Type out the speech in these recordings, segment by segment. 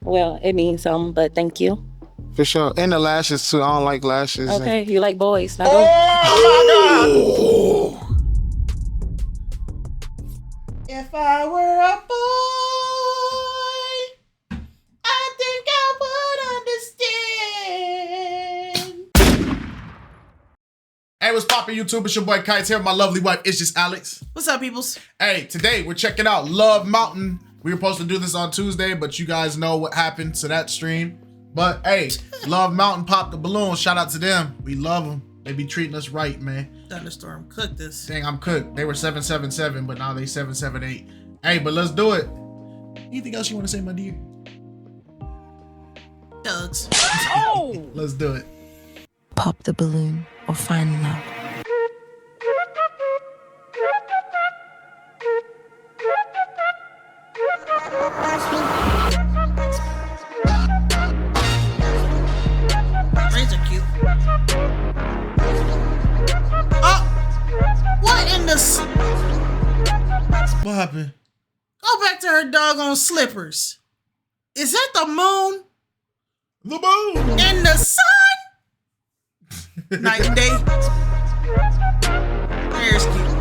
Well, it means something, but thank you. For sure. And the lashes too. I don't like lashes. Okay, you like boys. Now Oh my God! If I were a boy, I think I would understand. Hey, what's poppin' YouTube? It's your boy KiteZz here with my lovely wife, It's Just Alex. What's up, peoples? Hey, today we're checking out Love Mountain. We were supposed to do this on Tuesday, but you guys know what happened to that stream. But hey, Love Mountain popped the balloon. Shout out to them. We love them. They be treating us right, man. Thunderstorm cooked this. Dang, I'm cooked. They were 777, but now they 778. Hey, but let's do it. Anything else you want to say, my dear? Dogs. Oh! Let's do it. Pop the balloon or find love. Braids are cute. Oh! What in the... What happened? Go back to her doggone slippers. Is that the moon? The moon! In the sun? Night and day. Hair's cute.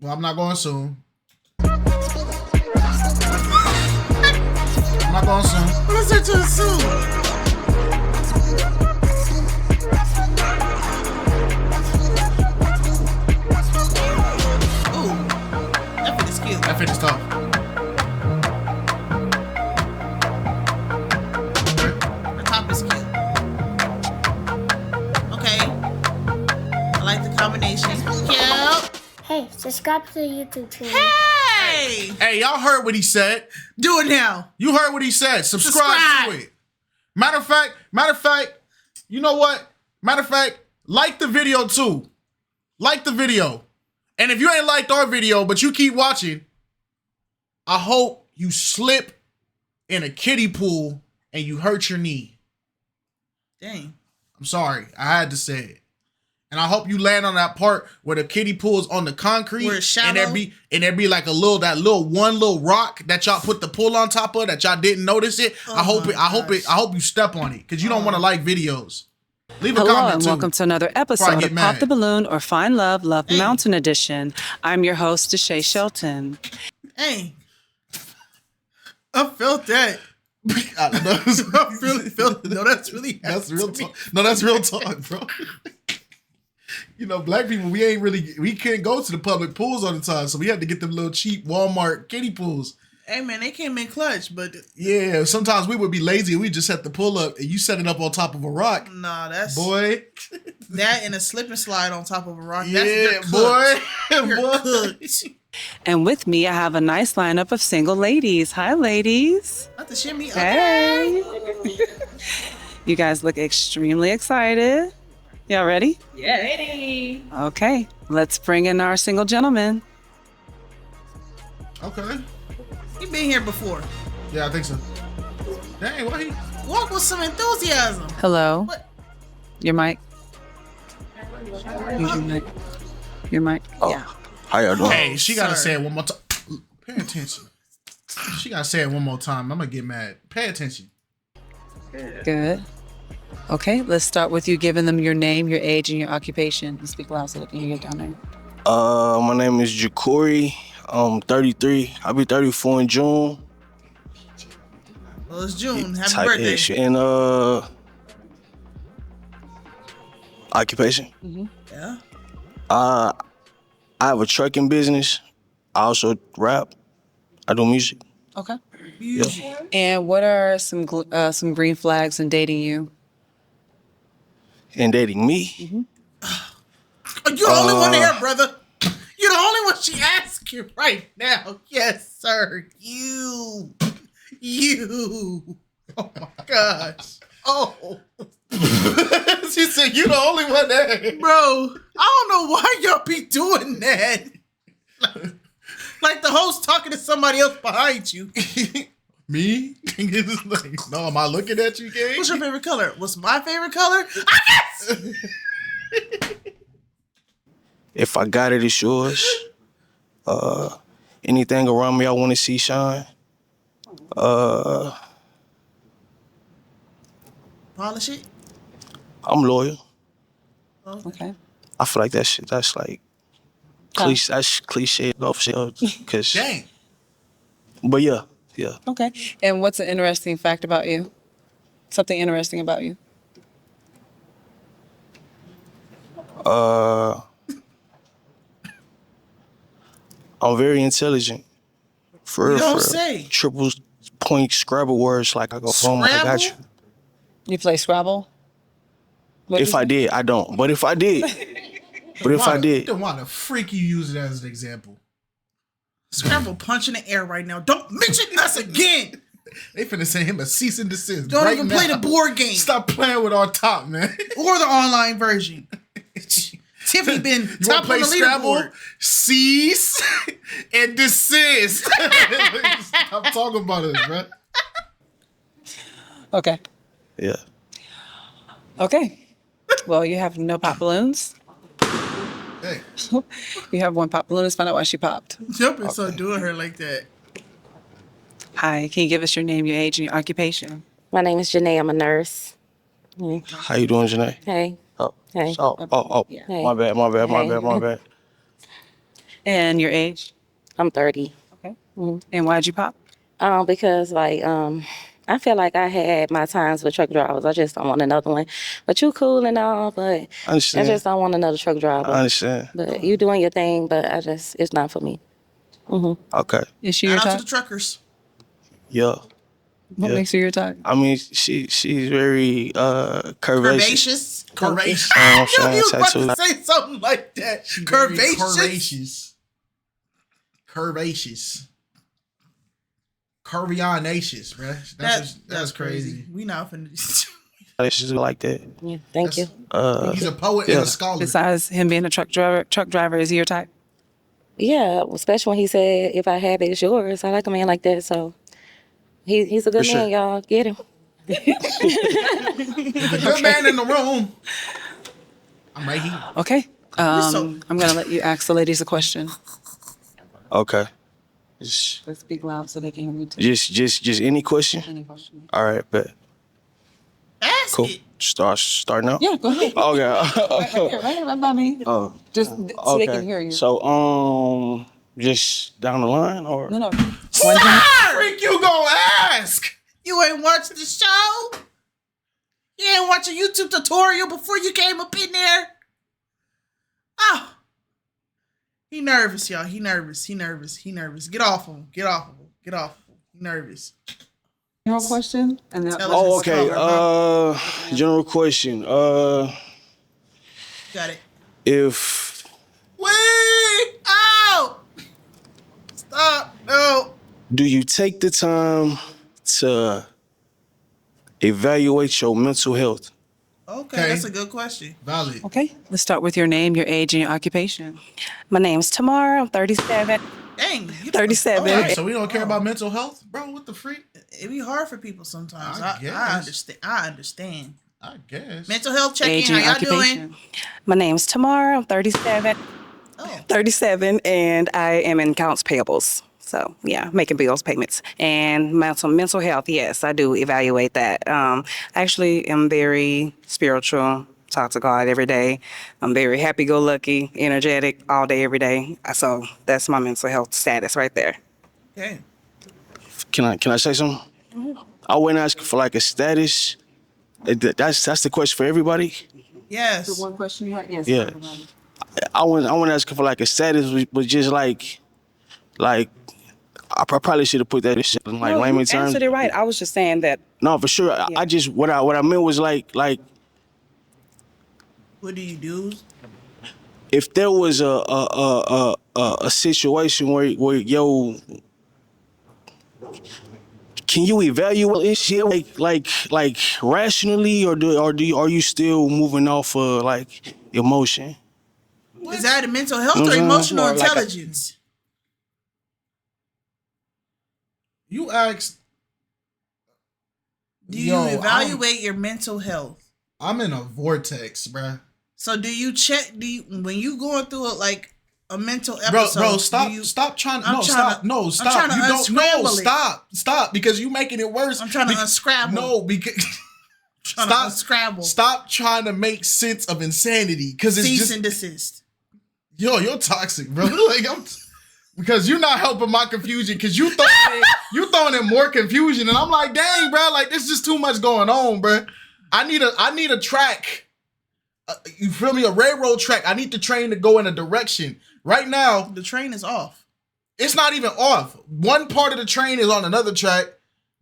Well, I'm not going soon. I'm not going soon. What is there to assume? Ooh, that fit is cute. That fit is tough. Her top is cute. Okay. I like the combination. Cute. Hey, subscribe to the YouTube channel. Hey! Hey, y'all heard what he said. Do it now. You heard what he said. Subscribe to it. Matter of fact, you know what? Matter of fact, like the video too. Like the video. And if you ain't liked our video, but you keep watching, I hope you slip in a kiddie pool and you hurt your knee. Dang. I'm sorry. I had to say it. And I hope you land on that part where the kiddie pool is on the concrete. Where it's shallow. And there be like one little rock that y'all put the pool on top of that y'all didn't notice it. Oh I hope you step on it because you don't want to like videos. Leave a Hello comment and too. welcome to another episode of Pop the Balloon or Find Love, Love Mountain Edition. I'm your host, Deshae Shelton. Hey. I felt that. I don't know. I really felt it. No, that's really That's real talk. No, that's real talk, bro. You know, black people, we can't go to the public pools all the time, so we had to get them little cheap Walmart kiddie pools. Hey, man, they came in clutch, but... Yeah, sometimes we would be lazy and we just have to pull up and you set it up on top of a rock. Nah, that's... Boy. That and a slip and slide on top of a rock. Yeah, that's boy. You're cooked. And with me, I have a nice lineup of single ladies. Hi, ladies. Not the shimmy. Hey. You guys look extremely excited. Y'all ready? Yeah. Ready. Okay, let's bring in our single gentleman. Okay. You been here before. Yeah, I think so. Dang, why he... Walk with some enthusiasm. Hello. What? Your mic. Use your mic. Your mic. Oh. Yeah. How y'all doing? Hey, she gotta say it one more time. Pay attention. She gotta say it one more time. I'm gonna get mad. Pay attention. Good. Okay, let's start with you giving them your name, your age, and your occupation. And speak loud so they can hear you down there. My name is Jacori. I'm 33. I'll be 34 in June. Well, it's June. Happy Type birthday. ish. And occupation. Yeah. I have a trucking business. I also rap. I do music. Okay. Music. And what are some green flags in dating you? And dating me. You're the only one there, brother. You're the only one she asks you right now. Yes, sir. You. Oh my gosh. Oh. She said, you the only one there. Bro, I don't know why y'all be doing that. Like the host talking to somebody else behind you. Me? No, am I looking at you, gang? What's your favorite color? What's my favorite color? I guess. If I got it, it's yours. Anything around me I want to see shine. Polish it. I'm loyal. Okay. I feel like that shit. That's like that's cliche because. Dang. But yeah. Okay. And what's an interesting fact about you? Something interesting about you? I'm very intelligent. For You real, don't for real. say. Triple point Scrabble words like I go phone like I got you. Scrabble? You play Scrabble? If I did, I don't. But if I did, I didn't want to freak you use it as an example. Scrabble punch in the air right now. Don't mention us again. They finna send him a cease and desist. Don't right even now. play the board game. Stop playing with our top, man. Or the online version. Tiffany been You want top to play on the Scrabble? leaderboard. Cease and desist. Stop talking about us, bro. Okay. Yeah. Okay. Well, you have no pop balloons. Hey. You have one pop balloon. Let's find out why she popped. Jumping so doing her like that. Hi. Can you give us your name, your age, and your occupation? My name is Janae. I'm a nurse. How you doing, Janae? Hey. Oh. Hey. Oh. Hey. My bad. And your age? I'm 30. Okay. And why'd you pop? Because I feel like I had my times with truck drivers. I just don't want another one. But you cool and all, but I understand. I just don't want another truck driver. I understand. But you doing your thing, but it's not for me. Okay. Is she your Shout out type? to the truckers. Yeah. What makes her your type? I mean, she's very curvaceous. Curvaceous. Curvaceous. You know what You I'm was saying? about Tattoo. to say something like that. Curvaceous. Curvaceous. Curvionaceous, bro. That's crazy. We not finna. She's like that. Yeah, thank you. He's a poet and a scholar. Besides him being a truck driver, is he your type? Yeah, especially when he said, if I have it, it's yours. I like a man like that, so he's a good For man, sure. y'all. Get him. The good man in the room. I'm right here. Okay. I'm going to let you ask the ladies a question. Okay. Just Let's speak loud so they can hear me too. just any question? Any question? All right, bet. Ask Cool. it. Start now? Yeah, go ahead. Okay. Right by me. Oh. Just so they can hear you. So, just down the line or? No. Freak you gonna ask? You ain't watched the show? You ain't watch a YouTube tutorial before you came up in there? Oh. He nervous, y'all. He nervous. Get off him. He nervous. Your question? And then, Oh, okay. General question. Got it. If Wait! Oh! Stop. No. do you take the time to evaluate your mental health? Okay, that's a good question. Valid. okay. Let's start with your name, your age, and your occupation. My name's Tamara. I'm 37. Dang. 37. All right, so we don't care about mental health? Bro, what the freak? It be hard for people sometimes. I I guess. understand. I guess. Mental health Age check-in. and How y'all occupation. doing? My name's Tamara. I'm 37. Oh. 37, and I am in accounts payables. So, yeah, making bills, payments. And mental health, yes, I do evaluate that. I actually am very spiritual, talk to God every day. I'm very happy-go-lucky, energetic all day, every day. So that's my mental health status right there. Okay. Can I say something? I wouldn't ask for like a status. That's the question for everybody. Yes. One question you had? Yes. Yeah. I wouldn't ask for like a status, but just like I probably should have put that in shit in like No, you layman terms. answered it right. I was just saying that. No, for sure. I just what I meant was like What do you do? if there was a situation where yo, can you evaluate this shit like rationally, or are you still moving off of like emotion? Is that a mental health or Mhm. emotional Or like a- intelligence? You asked. Do you evaluate your mental health? I'm in a vortex, bruh. So do you check? When you going through it like a mental episode? Bro, stop trying to. Stop. You don't. Stop, because you making it worse. I'm trying to unscramble. No, because. Stop trying to make sense of insanity, because it's cease and desist. Yo, you're toxic, bro. Like because you're not helping my confusion, because you throwing in more confusion, and I'm like, dang, bro, like there's just too much going on, bro. I need a track. You feel me? A railroad track. I need the train to go in a direction. Right now, the train is off. It's not even off. One part of the train is on another track,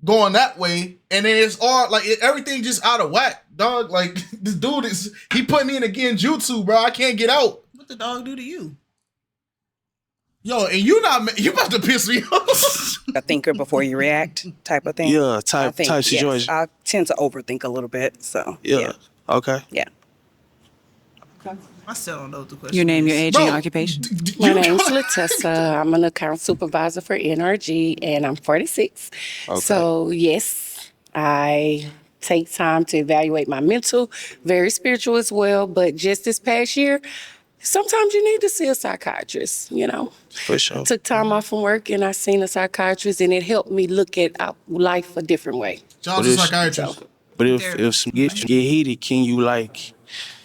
going that way, and then it's all like everything just out of whack, dog. Like this dude he put me in a genjutsu, bro. I can't get out. What the dog do to you? Yo, and you about to piss me off. A thinker before you react type of thing. Yeah, type situation. Yes, I tend to overthink a little bit. So yeah. Okay. Yeah. I still don't know what the question. Your name, your age, Bro, and your occupation. My name's Latessa. I'm an account supervisor for NRG, and I'm 46. Okay. So, yes, I take time to evaluate my mental, very spiritual as well. But just this past year, sometimes you need to see a psychiatrist, you know. For sure. Took time off from work, and I seen a psychiatrist, and it helped me look at life a different way. John's a psychiatrist. But if some get heated, can you like...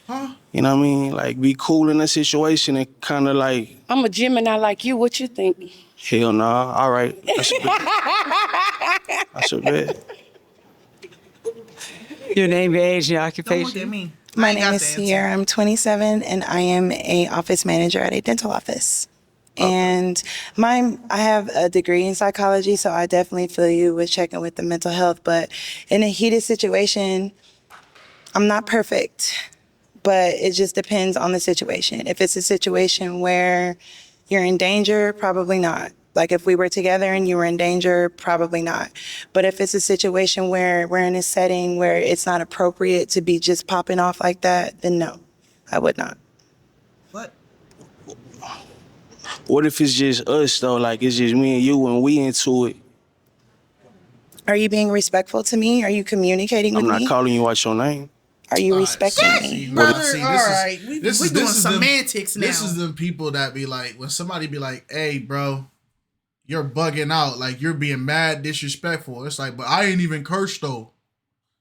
Huh? You know what I mean? Like, be cool in a situation and kind of like... I'm a Gemini like you. What you think? Hell nah. All right. That's a bet. Your name, your age, your Don't occupation. look at me. My name is Sierra. I'm 27, and I am a office manager at a dental office. And I have a degree in psychology, so I definitely feel you with checking with the mental health. But in a heated situation, I'm not perfect, but it just depends on the situation. If it's a situation where you're in danger, probably not. Like if we were together and you were in danger, probably not. But if it's a situation where we're in a setting where it's not appropriate to be just popping off like that, then no, I would not. What? What if it's just us though? Like it's just me and you and we into it. Are you being respectful to me? Are you communicating with me? I'm not calling you out your name. Are you respecting me? Brother, all right. We're doing semantics now. This is the people that be like, when somebody be like, hey, bro, you're bugging out. Like, you're being mad disrespectful. It's like, but I ain't even cursed, though.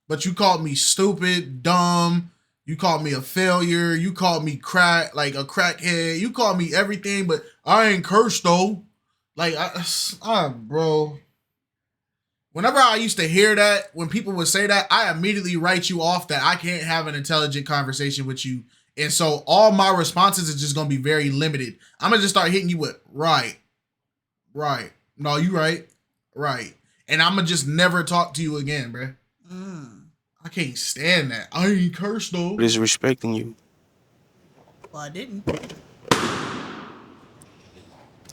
But you called me stupid, dumb. You called me a failure. You called me a crackhead. You called me everything, but I ain't cursed, though. Like, bro. Whenever I used to hear that, when people would say that, I immediately write you off that I can't have an intelligent conversation with you. And so all my responses is just going to be very limited. I'm going to just start hitting you with, right. No, you right. And I'm going to just never talk to you again, bro. I can't stand that. I ain't cursed, though. Disrespecting you. Well, I didn't.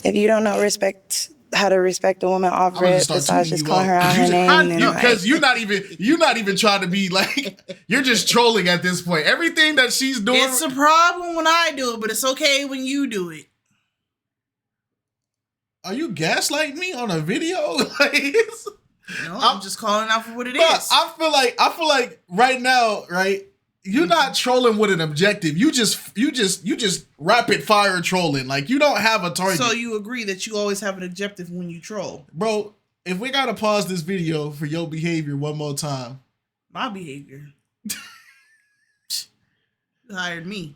If you don't know how to respect a woman off rip, besides just calling her out her name, because you're not even trying to be like, you're just trolling at this point. Everything that she's doing, it's a problem when I do it, but it's okay when you do it. Are you gaslighting me on a video? No, I'm just calling out for what it is. I feel like right now, right? You're not trolling with an objective. You just rapid fire trolling. Like you don't have a target. So you agree that you always have an objective when you troll, bro? If we gotta pause this video for your behavior one more time, my behavior. You hired me.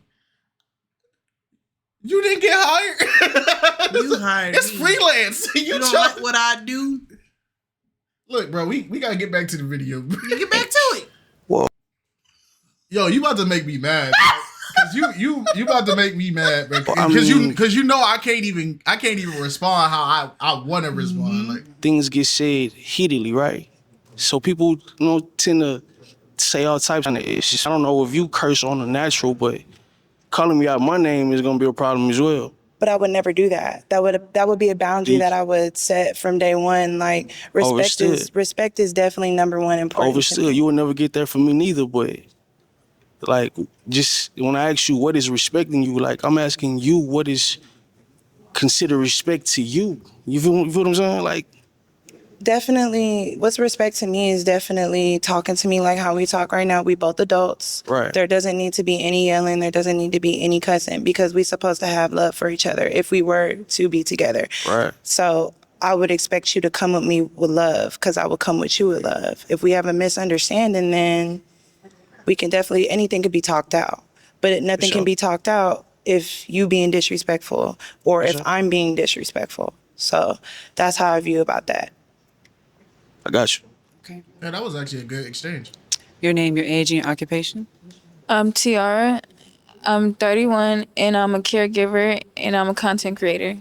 You didn't get hired. You hired it's me. Freelance. You don't like what I do. Look, bro, we gotta get back to the video. Get back to it. Whoa. Yo, you about to make me mad. Cause you about to make me mad, bro. Cause you know I can't even respond how I want to respond. Like things get said heatedly, right? So people, tend to say all types of issues. I don't know if you curse on the natural, but calling me out my name is gonna be a problem as well. But I would never do that. That would be a boundary that I would set from day one. Like respect is definitely number one important. Overstood. You would never get that from me neither, but like just when I ask you what is respecting you, like I'm asking you what is considered respect to you. You feel what I'm saying? Like definitely, what's respect to me is definitely talking to me like how we talk right now. We both adults. Right. There doesn't need to be any yelling. There doesn't need to be any cussing because we're supposed to have love for each other if we were to be together. Right. So I would expect you to come with me with love because I would come with you with love. If we have a misunderstanding, then we can definitely, anything could be talked out. But nothing can be talked out if you being disrespectful or if I'm being disrespectful. So that's how I view about that. I got you. Okay. Yeah, that was actually a good exchange. Your name, your age, and your occupation. I'm Tiara. I'm 31, and I'm a caregiver, and I'm a content creator.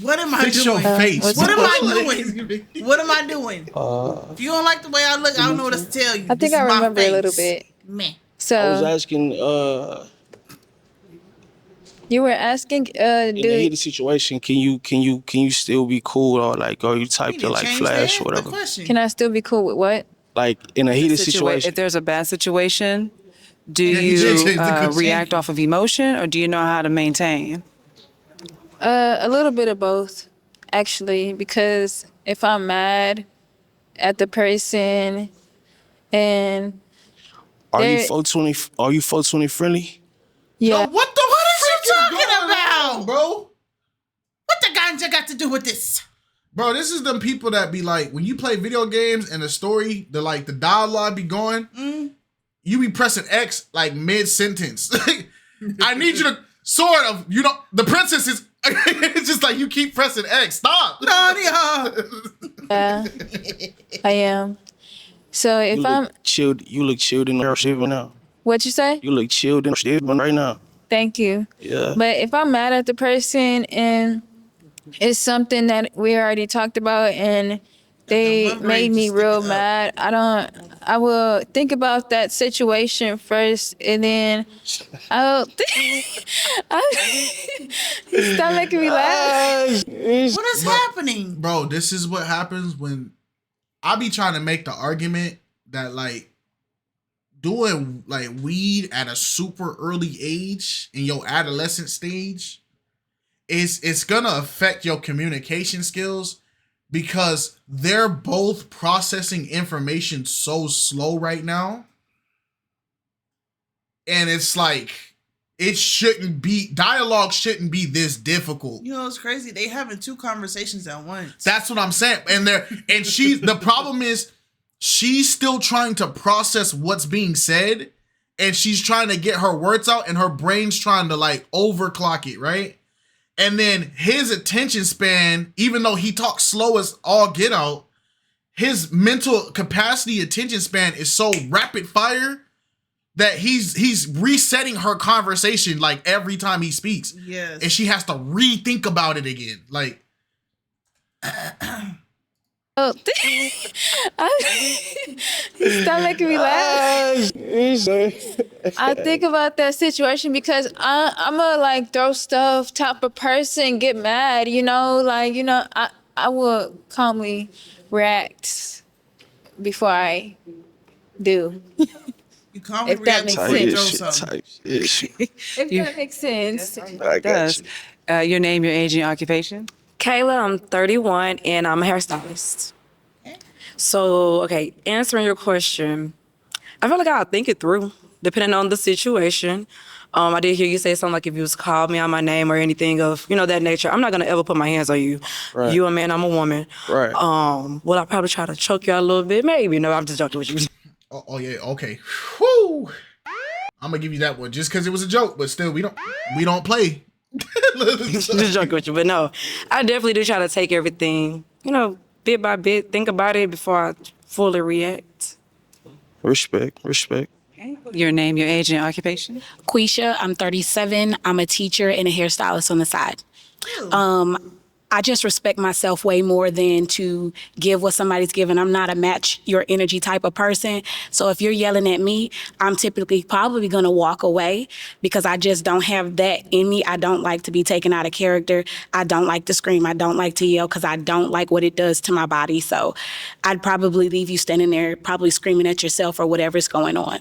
What am I Fix doing? your face. What am I doing? What am I doing? If you don't like the way I look, I don't know what else to tell you. I think I remember a little bit. Meh. So I was asking, you were asking, in a heated situation, can you still be cool, or like, or you type to like flash or whatever? Can I still be cool with what? Like in a heated situation. If there's a bad situation, do you react off of emotion or do you know how to maintain? A little bit of both, actually, because if I'm mad at the person and Are you 420 friendly? Yeah. Yo, what is you talking about, bro? What the ganja got to do with this? Bro, this is them people that be like, when you play video games and the story, the dialogue be going, you be pressing X like mid-sentence. I need you to sort of, the princess is, it's just like you keep pressing X. Stop. Yeah, I am. So if I'm chilled, you look chilled in the shit right now. What you say? You look chilled in the shit right now. Thank you. Yeah. But if I'm mad at the person and it's something that we already talked about and they made me real mad, I will think about that situation first and then I'll stop making me laugh. What is happening? Bro, this is what happens when I be trying to make the argument that like doing like weed at a super early age in your adolescent stage it's gonna affect your communication skills because they're both processing information so slow right now. And it's like dialogue shouldn't be this difficult. You know, it's crazy. They having two conversations at once. That's what I'm saying. And the problem is she's still trying to process what's being said and she's trying to get her words out and her brain's trying to like overclock it, right? And then his attention span, even though he talks slow as all get out, his mental capacity attention span is so rapid fire that he's resetting her conversation like every time he speaks. Yes. And she has to rethink about it again. Like Stop making me laugh. I think about that situation because I'm a like throw stuff type of person, get mad, I will calmly react before I do. You calmly react before you throw something. If that makes sense. It does. Your name, your age, and your occupation? Kayla, I'm 31 and I'm a hairstylist. So, okay, answering your question, I feel like I'll think it through, depending on the situation. I did hear you say something like if you was called me on my name or anything of, that nature, I'm not gonna ever put my hands on you. Right. You a man, I'm a woman. Right. Will I probably try to choke you out a little bit? Maybe. No, I'm just joking with you. Oh yeah, okay. Whoo! I'm gonna give you that one just because it was a joke, but still, we don't play. Just joking with you, but no, I definitely do try to take everything, bit by bit, think about it before I fully react. Respect. Okay. Your name, your age, and your occupation? Quisha, I'm 37. I'm a teacher and a hairstylist on the side. I just respect myself way more than to give what somebody's giving. I'm not a match your energy type of person. So if you're yelling at me, I'm typically probably going to walk away because I just don't have that in me. I don't like to be taken out of character. I don't like to scream. I don't like to yell because I don't like what it does to my body. So I'd probably leave you standing there probably screaming at yourself or whatever's going on.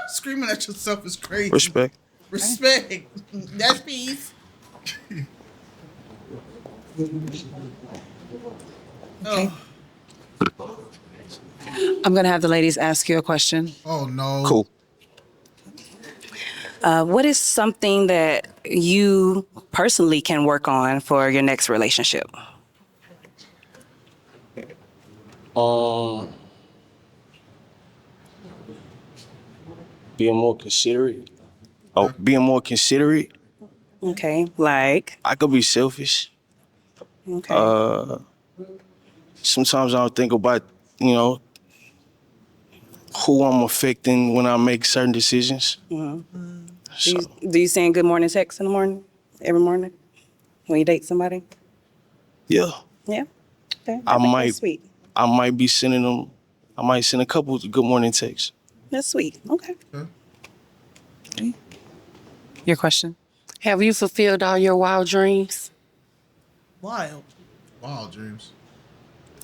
Screaming at yourself is crazy. Respect. That's peace. Okay. I'm gonna have the ladies ask you a question. Oh no. Cool. What is something that you personally can work on for your next relationship? Being more considerate. Oh, being more considerate. Okay, like. I could be selfish. Okay. Sometimes I don't think about, who I'm affecting when I make certain decisions. Do you send good morning texts in the morning, every morning, when you date somebody? Yeah. Yeah. Okay. I think might. That's sweet. I might be sending them. I might send a couple of good morning texts. That's sweet. Okay. Your question. Have you fulfilled all your wild dreams? Wild. Wild dreams.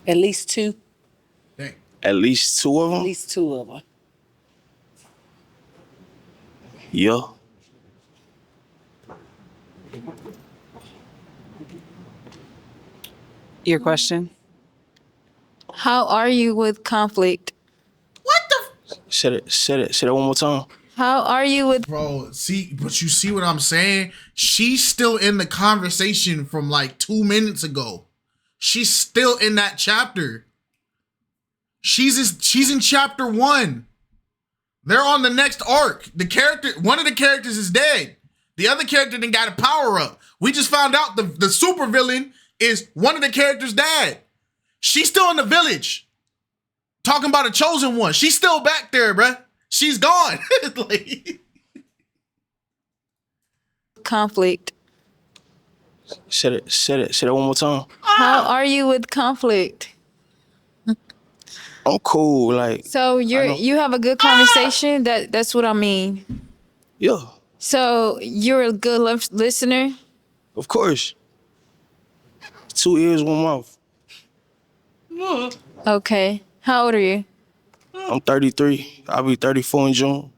At least 2? Dang. At least 2 of them? At least 2 of them. Yeah. Your question. How are you with conflict? What the? Say that one more time. How are you with Bro, but you see what I'm saying? She's still in the conversation from like 2 minutes ago. She's still in that chapter. She's in chapter 1. They're on the next arc. One of the characters is dead. The other character didn't got a power up. We just found out the super villain is one of the characters' dad. She's still in the village. Talking about a chosen one. She's still back there, bruh. She's gone. Like, conflict? Say that one more time. How are you with conflict? I'm cool. Like, So you have a good conversation. That's what I mean. yeah, So you're a good listener. of course. 2 ears, 1 mouth. Okay. How old are you? I'm 33. I'll be 34 in June.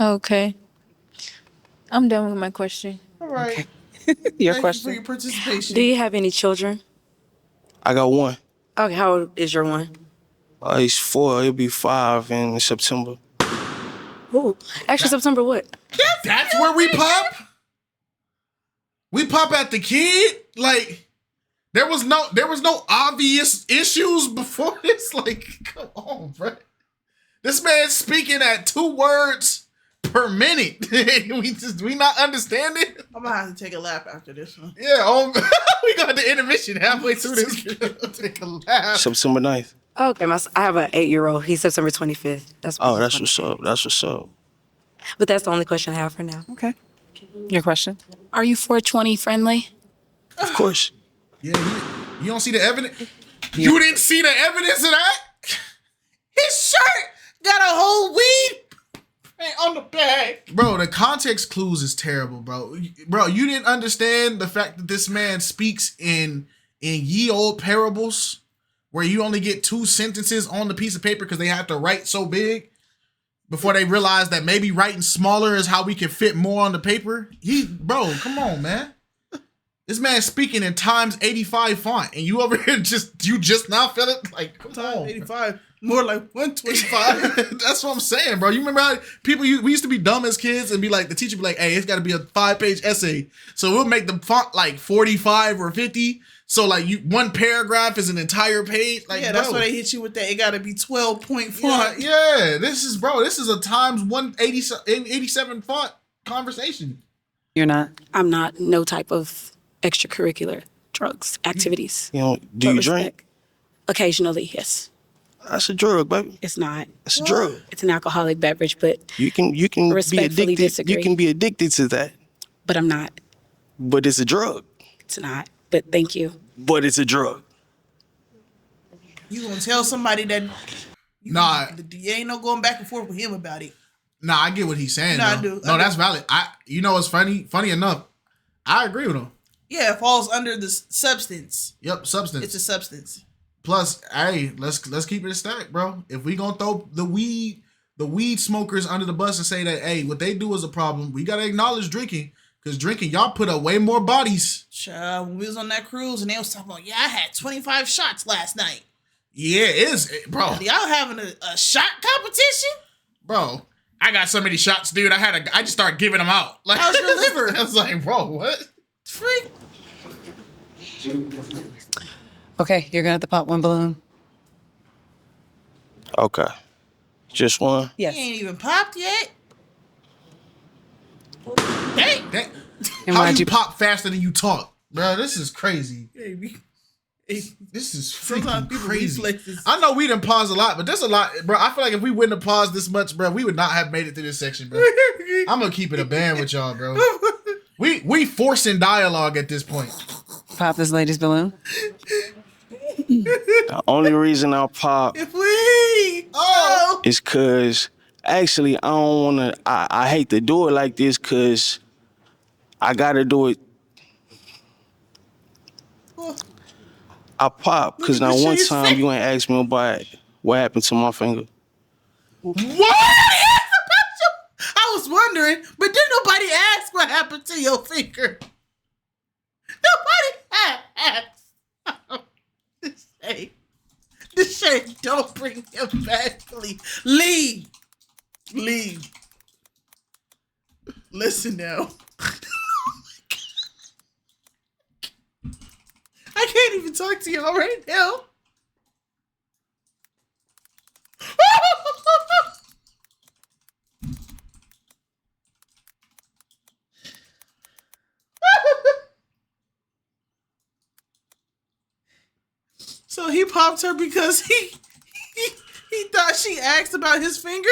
Okay. I'm done with my question. All right. Your Thank question. you for your participation. Do you have any children? I got 1. Okay, how old is your one? He's 4. He'll be 5 in September. Ooh, actually, September what? that's where we pop? We pop at the kid? Like, there was no obvious issues before this. Like, come on, bro. This man's speaking at 2 words per minute. we not understanding? I'm gonna have to take a lap after this one. Yeah, we got the intermission halfway through this. Take a lap. September 9th. Okay, I have an 8-year-old. He's September 25th. That's What's up. That's what's up. But that's the only question I have for now. Okay. Your question. Are you 420 friendly? Of course. Yeah, you don't see the evidence? You didn't see the evidence of that? His shirt got a whole weed on the back. Bro, the context clues is terrible, bro. Bro, you didn't understand the fact that this man speaks in ye old parables where you only get 2 sentences on the piece of paper because they have to write so big before they realize that maybe writing smaller is how we can fit more on the paper. Bro, come on, man. This man speaking in times 85 font, and you over here just now feel it? Like, come on. 85, more like 125. That's what I'm saying, bro. You remember how we used to be dumb as kids and be like, the teacher be like, hey, it's got to be a 5-page essay. So we'll make the font like 45 or 50. So like one paragraph is an entire page. Like, yeah, that's why they hit you with that. It got to be 12-point font. Yeah, this is a times 187 font conversation. You're not? I'm not. No type of extracurricular drugs, activities. Do you drink? Occasionally, yes. That's a drug, baby. It's not. It's a drug. It's an alcoholic beverage, but You can be respectfully addicted. disagree. You can be addicted to that. but I'm not. But it's a drug. It's not. But thank you. But it's a drug. You gonna tell somebody that you ain't no going back and forth with him about it. Nah, I get what he's saying. No, though. I do. No, that's valid. You know what's funny? Funny enough, I agree with him. Yeah, it falls under the substance. Yep, substance. It's a substance. Plus, hey, let's keep it a stack, bro. If we gonna throw the weed smokers under the bus and say that, hey, what they do is a problem, we gotta acknowledge drinking. Cause drinking, y'all put up way more bodies. Child, when we was on that cruise and they was talking about, yeah, I had 25 shots last night. Yeah, it is, bro. Y'all having a shot competition? Bro, I got so many shots, dude. I just started giving them out. Like, how's your liver? I was like, bro, what? Freak. Okay, you're gonna have to pop one balloon. Okay. Just one? Yes. He ain't even popped yet. Dang. And How why'd you you pop faster than you talk? Bro, this is crazy. Baby. This is Sometimes freaking people crazy. reflexes. I know we didn't pause a lot, but there's a lot, bro. I feel like if we wouldn't have paused this much, bro, we would not have made it through this section, bro. I'm gonna keep it a band with y'all, bro. We forcing dialogue at this point. Pop this lady's balloon. The only reason I pop If we is cause actually I don't wanna I hate to do it like this cause I gotta do it. I pop cause now one time you ain't asked me about what happened to my finger. What? I was wondering, but didn't nobody ask what happened to your finger? Nobody asked. This shit, don't bring him back, please. Leave. Listen now. I can't even talk to y'all right now. So he popped her because he thought she asked about his finger?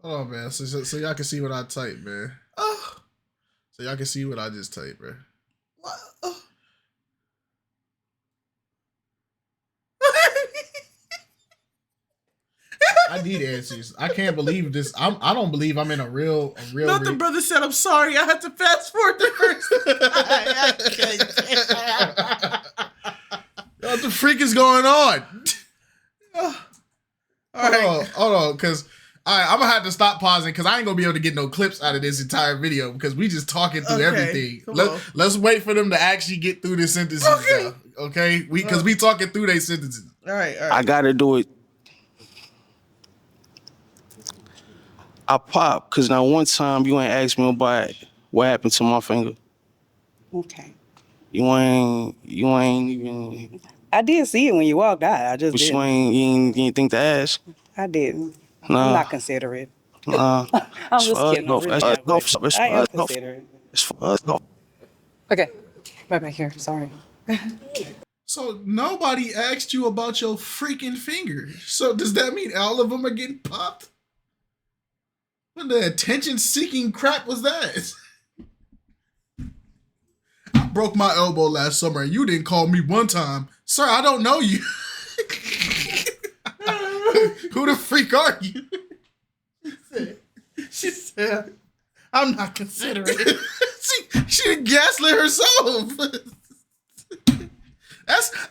Hold on, man. So y'all can see what I typed, man. Oh. So y'all can see what I just typed, bro. What? Oh. I need answers. I can't believe this. I don't believe I'm in a real. Not the brother said, I'm sorry. I had to fast forward the first. What the freak is going on? All right. Hold on, because I'm gonna have to stop pausing because I ain't gonna be able to get no clips out of this entire video because we just talking through everything. Let's wait for them to actually get through the sentences. Okay. Now, okay? Because we talking through their sentences. All right. I gotta do it. I pop because now one time you ain't asked me about what happened to my finger. Okay. You ain't even. I did see it when you walked out. I just But didn't. you ain't think to ask. I didn't. Nah. I'm not considerate. Nah. I'm just kidding. I am Go. considerate. It's for us. Go. Okay. Right back here. Sorry. So nobody asked you about your freaking finger. So does that mean all of them are getting popped? What the attention-seeking crap was that? I broke my elbow last summer and you didn't call me one time. Sir, I don't know you. Who the freak are you? She said, I'm not considerate. she gaslit herself.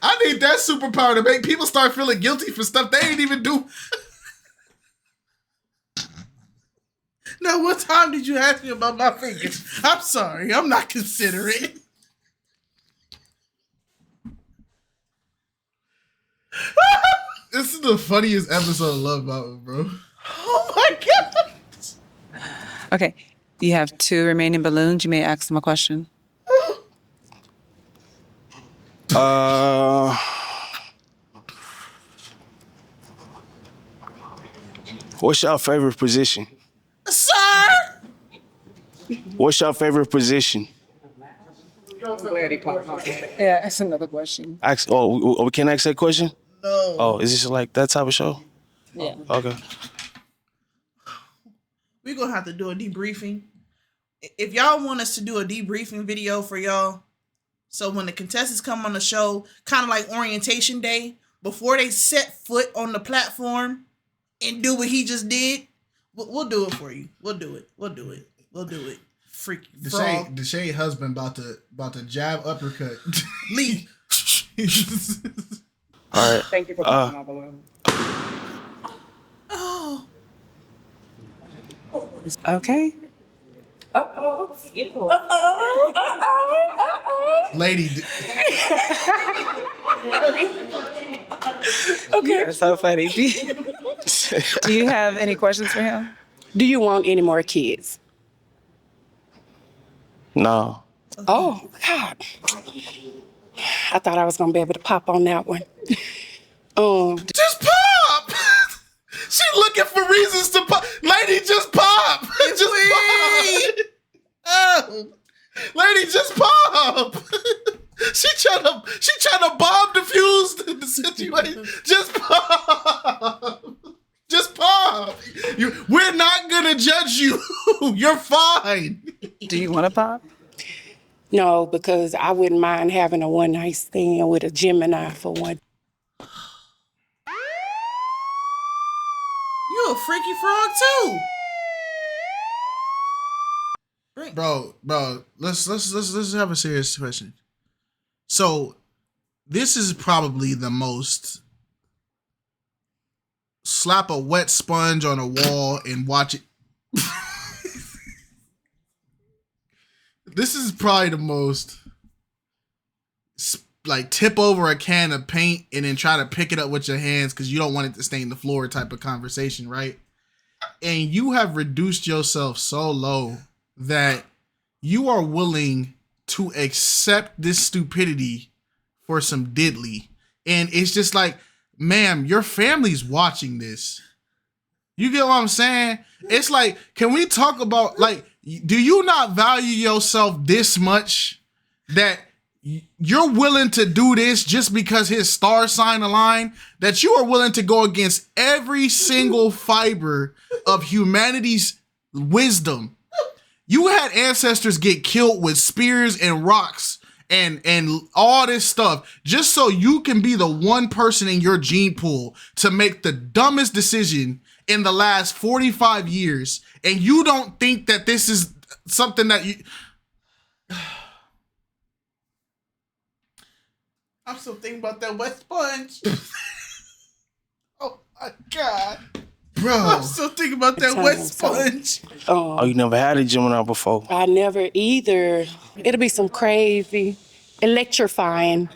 I need that superpower to make people start feeling guilty for stuff they ain't even do. Now, what time did you ask me about my fingers? I'm sorry, I'm not considerate. This is the funniest episode of Love Mountain, bro. Oh my God. Okay. You have 2 remaining balloons. You may ask them a question. What's your favorite position? Sir? What's your favorite position? Yeah, that's another question. We can't ask that question? No. Oh, is this like that type of show? Yeah. Okay. We're going to have to do a debriefing. If y'all want us to do a debriefing video for y'all, so when the contestants come on the show, kind of like orientation day, before they set foot on the platform and do what he just did, we'll do it for you. We'll do it. Freaking frog. The shade husband about to jab uppercut. Leave. All right. Thank you for popping my balloon. Oh. Okay. Lady. Okay. That's so funny. Do you have any questions for him? Do you want any more kids? No. Oh, God. I thought I was going to be able to pop on that one. Just pop! She looking for reasons to pop. Lady, just pop! Just pop! Oh. Lady, just pop! She trying to bomb defuse the situation. Just pop! Just pop! We're not gonna judge you. You're fine. Do you want to pop? No, because I wouldn't mind having a one-night stand with a Gemini for one. You a freaky frog too. Bro, let's have a serious question. So, this is probably the most slap a wet sponge on a wall and watch it. This is probably the most like tip over a can of paint and then try to pick it up with your hands because you don't want it to stain the floor type of conversation, right? And you have reduced yourself so low that you are willing to accept this stupidity for some diddly. And it's just like, ma'am, your family's watching this. You get what I'm saying? It's like, can we talk about, like, do you not value yourself this much that you're willing to do this just because his star sign aligned, that you are willing to go against every single fiber of humanity's wisdom? You had ancestors get killed with spears and rocks and all this stuff just so you can be the one person in your gene pool to make the dumbest decision in the last 45 years. And you don't think that this is something that you... I'm still thinking about that wet sponge. Oh my God. Bro. I'm still thinking about that wet sponge. Oh, you never had a Gemini before? I never either. It'll be some crazy electrifying.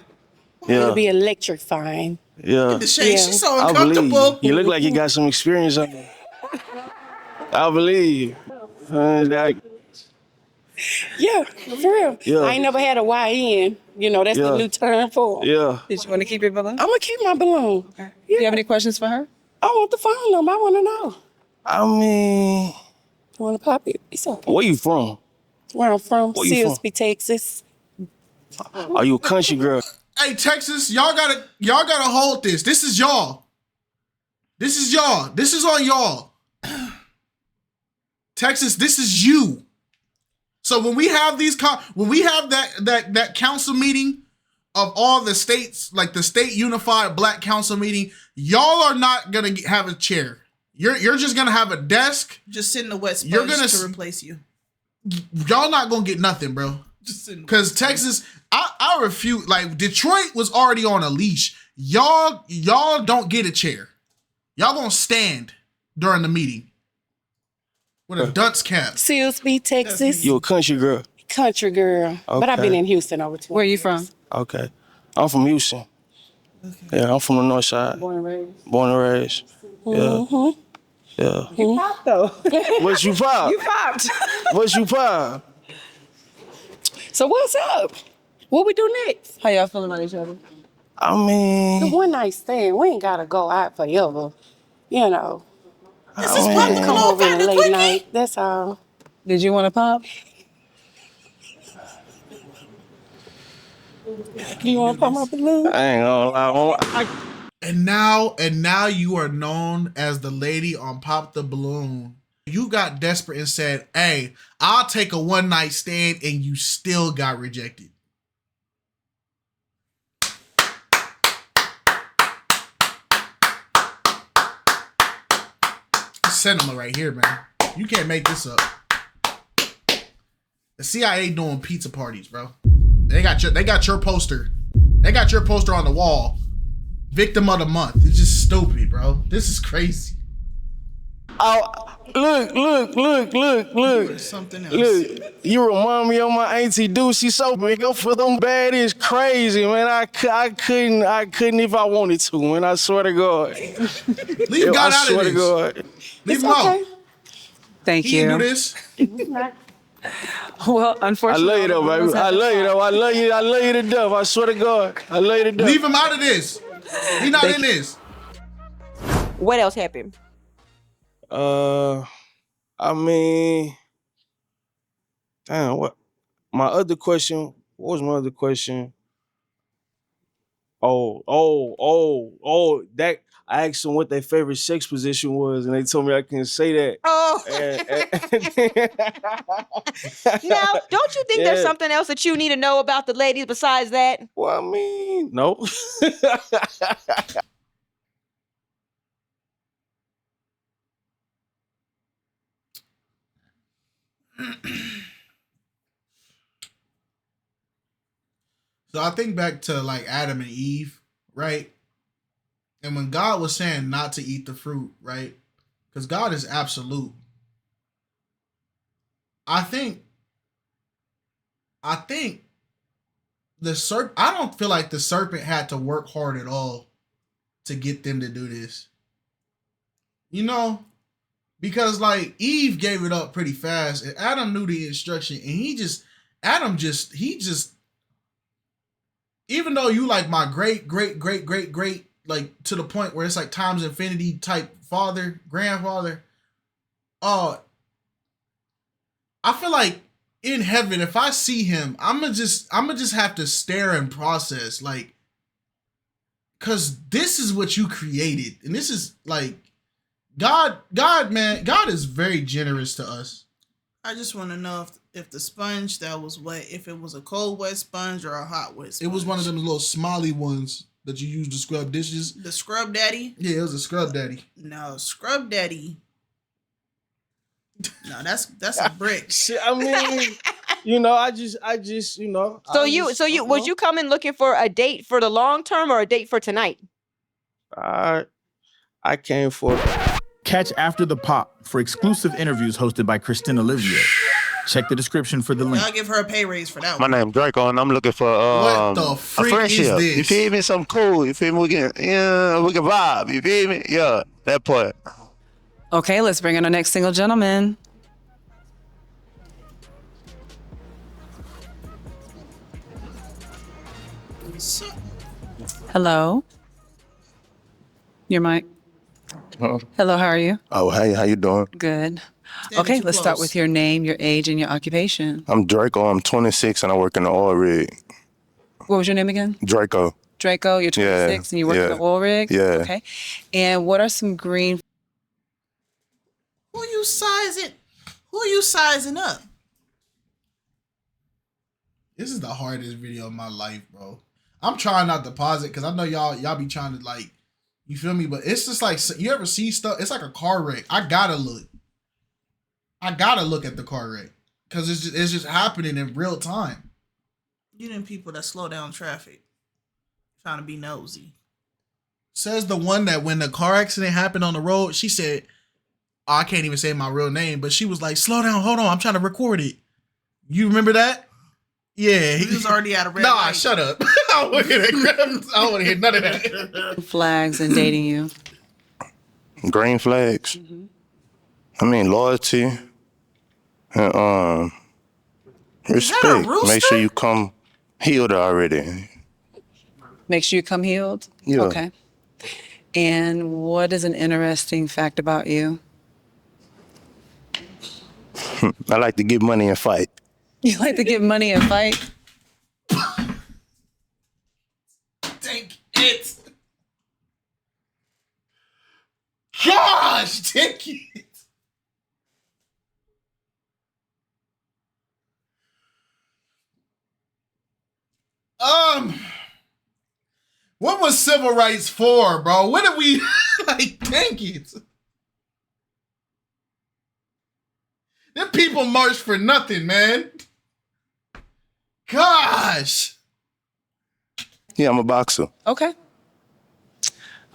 Yeah. It'll be electrifying. Yeah. In the shade, she's so I believe uncomfortable. you. You look like you got some experience on you. I believe you. Yeah, for real. Yeah. I ain't never had a YN. You know, that's the new term for it. Yeah. Did you want to keep your balloon? I'm going to keep my balloon. Okay. Do you have any questions for her? I want the phone number. I want to know. I mean... You want to pop it? It's okay. Where you from? Where I'm from, Where you from? Silsbee, Texas. Are you a country girl? Hey, Texas, y'all gotta hold this. This is y'all. This is y'all. This is on y'all. Texas, this is you. So when we have that council meeting of all the states, like the state unified black council meeting, y'all are not gonna have a chair. You're just gonna have a desk. Just sitting the wet sponge to replace you. Y'all not gonna get nothing, bro. Because Texas, I refuse. Like, Detroit was already on a leash. Y'all don't get a chair. Y'all gonna stand during the meeting with a dunce cap. Silsbee, Texas. You a country girl? Country girl. Okay. But I've been in Houston over 20 Where are you years. from? Okay. I'm from Houston. Okay. Yeah, I'm from the north side. Born and raised. Born and raised. Yeah. Mm-hmm. Yeah. You popped though. What you pop? You popped. What you pop? So what's up? What we do next? How y'all feeling about each other? I mean... The one night stand. We ain't gotta go out forever. You know. This is what Come over in the late night. That's all. Did you want to pop? You want to pop my balloon? I ain't gonna lie. And now you are known as the lady on Pop the Balloon. You got desperate and said, hey, I'll take a one night stand, and you still got rejected. Cinema right here, man. You can't make this up. The CIA doing pizza parties, bro. They got your poster. They got your poster on the wall. Victim of the month. It's just stupid, bro. This is crazy. Oh, Look. Something else. Look, you remind me of my auntie dude. She's so big up for them bad is crazy, man. I couldn't if I wanted to, man. I swear to God. Leave God out of I swear to this. God. Leave him out. Thank He you. didn't do this. Well, I unfortunately, love you though, baby. I love you though. I love you to death. I swear to God. I love you to death. Leave him out of this. He not in this. What else happened? I mean, damn, what was my other question? That I asked them what their favorite sex position was, and they told me I couldn't say that. Oh. Now, don't you think there's Yeah. something else that you need to know about the ladies besides that? Well, I mean, no. So I think back to like Adam and Eve, right? And when God was saying not to eat the fruit, right? Because God is absolute. I think the serpent, I don't feel like the serpent had to work hard at all to get them to do this. You know? Because like Eve gave it up pretty fast and Adam knew the instruction and Adam just even though you like my great, like to the point where it's like times infinity type grandfather, I feel like in heaven, if I see him, I'ma just have to stare and process, like, cause this is what you created. And this is like God, man, God is very generous to us. I just want to know if the sponge that was wet, if it was a cold wet sponge or a hot wet sponge. It was one of them little smiley ones that you use to scrub dishes. The scrub daddy? Yeah, it was a scrub daddy. No, scrub daddy. No, that's a brick. Shit, I mean, you know, I just, you know. Was you coming looking for a date for the long term or a date for tonight? I came for. Catch After the Pop for exclusive interviews hosted by Christina Olivier. Check the description for the link. I'll give her a pay raise for that My one. name Draco, and I'm looking for What the a freak friendship. is this? You feel me? Something cool. You feel me? We can vibe. You feel me? Yeah, that part. Okay, let's bring in our next single gentleman. Hello. Your mic. Hello, how are you? Oh, hey, how you doing? Good. Okay, let's start with your name, your age, and your occupation. I'm Draco. I'm 26, and I work in the oil rig. What was your name again? Draco. Draco, you're 26 and you work in the oil rig? Yeah. Okay. And what are some green... Who you sizing up? This is the hardest video of my life, bro. I'm trying not to pause it because I know y'all be trying to like, you feel me? But it's just like, you ever see stuff? It's like a car wreck. I gotta look at the car wreck because it's just happening in real time. You them people that slow down traffic, trying to be nosy. Says the one that when the car accident happened on the road, she said, I can't even say my real name, but she was like, slow down, hold on, I'm trying to record it. You remember that? Yeah. He was already out of red Nah, light. shut up. I don't want to hear none of that. Flags in dating you. Green flags. Mm-hmm. I mean, loyalty and respect. Make sure you come healed already. Make sure you come healed? Yeah. Okay. And what is an interesting fact about you? I like to get money and fight. You like to get money and fight? Take it. Gosh, take it. What was civil rights for, bro? What did we like? Take it. Them people marched for nothing, man. Gosh. Yeah, I'm a boxer. Okay.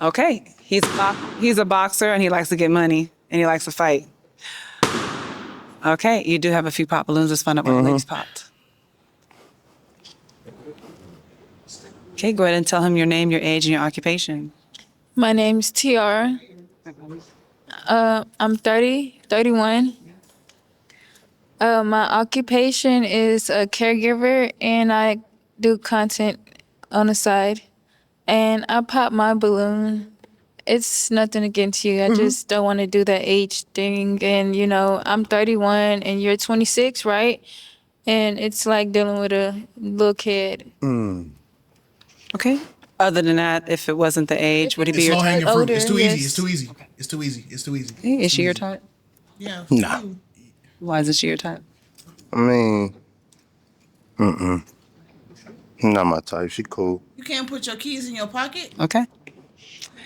Okay. He's a boxer and he likes to get money and he likes to fight. Okay, you do have a few pop balloons. Let's find out what the ladies popped. Okay, go ahead and tell him your name, your age, and your occupation. My name's Tiara. I'm 31. My occupation is a caregiver, and I do content on the side. And I pop my balloon. It's nothing against you. I just don't want to do that age thing. And, you know, I'm 31 and you're 26, right? And it's like dealing with a little kid. Okay. Other than that, if it wasn't the age, would he be It's your low type? hanging fruit. Older, It's too easy. yes. It's too easy. It's too easy. It's too easy. Is she your type? Yeah. Nah. Why is she your type? I mean, not my type. She cool. You can't put your keys in your pocket. Okay.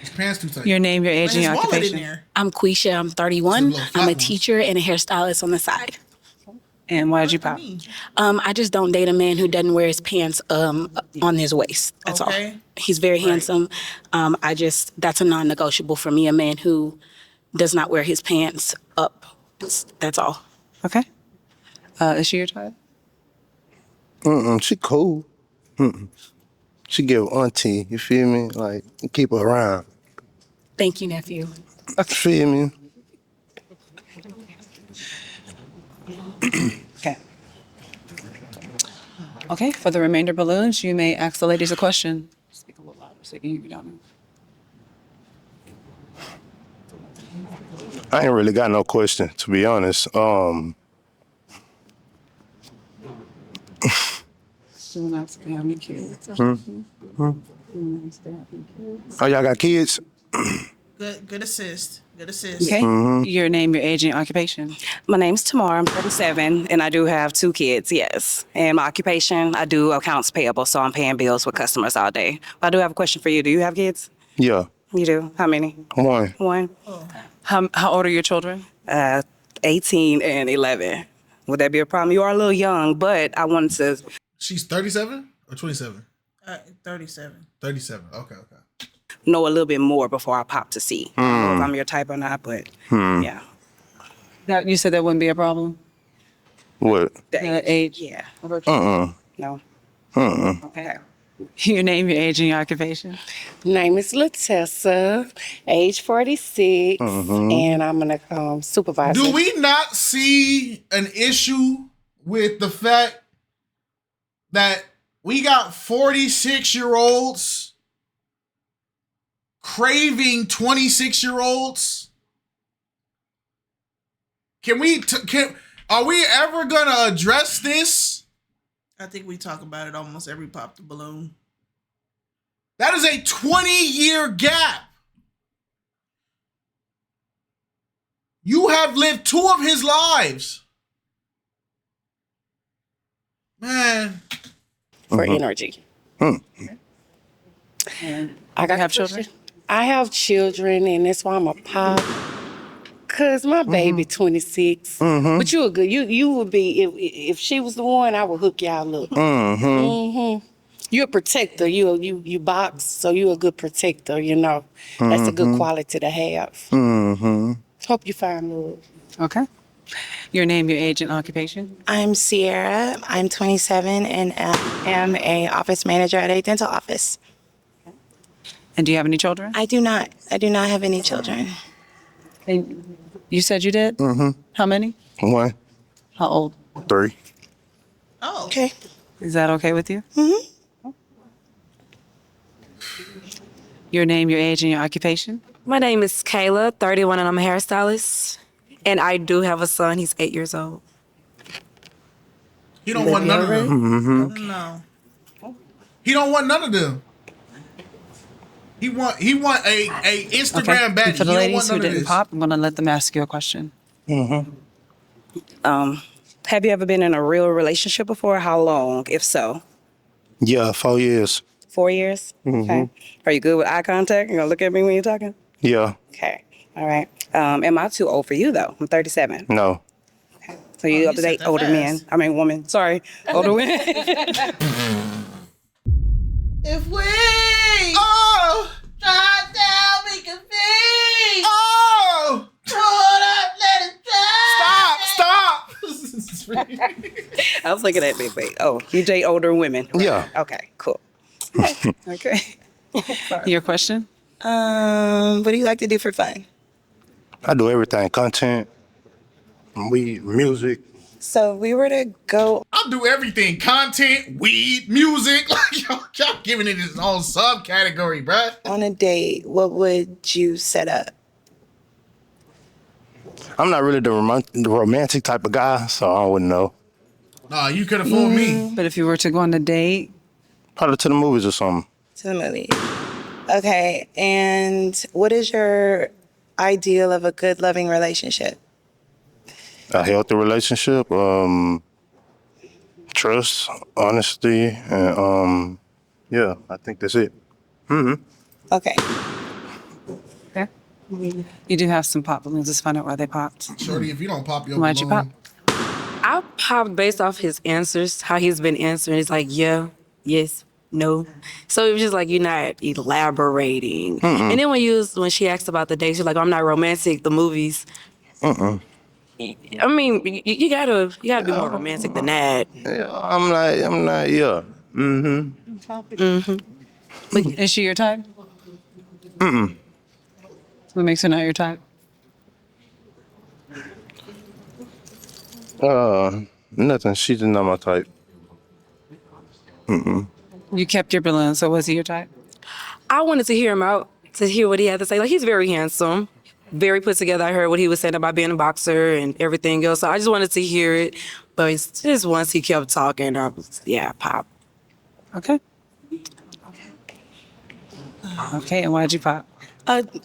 His pants too tight. Your name, your age, But and his your wallet in occupation. there. I'm Quisha. I'm 31. Some little I'm fat a ones. teacher and a hairstylist on the side. And why did you pop? I just don't date a man who doesn't wear his pants on his waist. That's all. He's very handsome. That's a non-negotiable for me. A man who does not wear his pants up. That's all. Okay. Is she your type? She cool. She give auntie, you feel me? Like, keep her around. Thank you, nephew. Feel me? Okay. Okay, for the remainder balloons, you may ask the ladies a question. Speak a little louder so you can hear you down I ain't really got no question, to be honest. Someone else can have any kids. Oh, y'all got kids? Good assist. Good assist. Okay. Your name, your age, and your occupation. My name's Tamara. I'm 37, and I do have 2 kids, yes. And my occupation, I do accounts payable, so I'm paying bills with customers all day. But I do have a question for you. Do you have kids? Yeah. You do? How many? One. One? How old are your children? 18 and 11. Would that be a problem? You are a little young, but I wanted to... She's 37 or 27? 37. 37. Okay. know a little bit more before I pop to see. I don't know if I'm your type or not, but yeah. That, you said that wouldn't be a problem? What? The age? Yeah. No. Okay. Your name, your age, and your occupation? Name is Latessa, age 46, and I'm an supervisor. Do we not see an issue with the fact that we got 46-year-olds craving 26-year-olds? Are we ever gonna address this? I think we talk about it almost every pop the balloon. That is a 20-year gap. You have lived 2 of his lives. Man. For energy. And I have children? I have children, and that's why I'm a pop. Cause my baby 26, but you a good. You would be if she was the one, I would hook y'all up. You're a protector. You box, so you a good protector. You know, that's a good quality to have. Hope you find love. Okay. Your name, your age, and occupation? I'm Sierra. I'm 27 and am a office manager at a dental office. And do you have any children? I do not. I do not have any children. And you said you did? How many? 1. How old? 3. Oh. Okay. Is that okay with you? Your name, your age, and your occupation? My name is Kayla, 31, and I'm a hairstylist. And I do have a son. He's 8 years old. He don't want none of them. No. He don't want none of them. He want a Instagram And baddie. for the He don't ladies want who none of didn't this. pop, I'm going to let them ask you a question. Have you ever been in a real relationship before? How long, if so? Yeah, 4 years. 4 years? Okay. Are you good with eye contact? You gonna look at me when you're talking? Yeah. Okay. All right. Am I too old for you though? I'm 37. No. So you up to date older men? I mean, women. Sorry, older women. If we drive down, we can be. Oh! Pull up, let it drive. Stop! I was looking at it. Oh, you date older women. Right? Yeah. Okay, cool. Okay. Your question? What do you like to do for fun? I do everything. Content, weed, music. So if we were to go I'll do everything. Content, weed, music. Like, y'all giving it its own subcategory, bruh. on a date, what would you set up? I'm not really the romantic type of guy, so I wouldn't know. Nah, you could have fooled me. But if you were to go on a date, Probably to the movies or something. To the movie. Okay, and what is your ideal of a good, loving relationship? A healthy relationship, trust, honesty, and yeah, I think that's it. Okay. okay. You do have some pop balloons. Let's find out why they popped. Shorty, if you don't pop your Why'd you pop? balloon, I popped based off his answers, how he's been answering. It's like, yeah, yes, no. So it was just like, you're not elaborating. And then when she asked about the dates, she's like, I'm not romantic, the movies. I mean, you gotta be more romantic than that. Yeah, I'm not, yeah. Is she your type? What makes her not your type? Nothing. She's just not my type. You kept your balloon, so was he your type? I wanted to hear him out, to hear what he had to say. Like, he's very handsome, very put together. I heard what he was saying about being a boxer and everything else. So I just wanted to hear it. But it's just once he kept talking, I was, yeah, pop. Okay. Okay, and why'd you pop?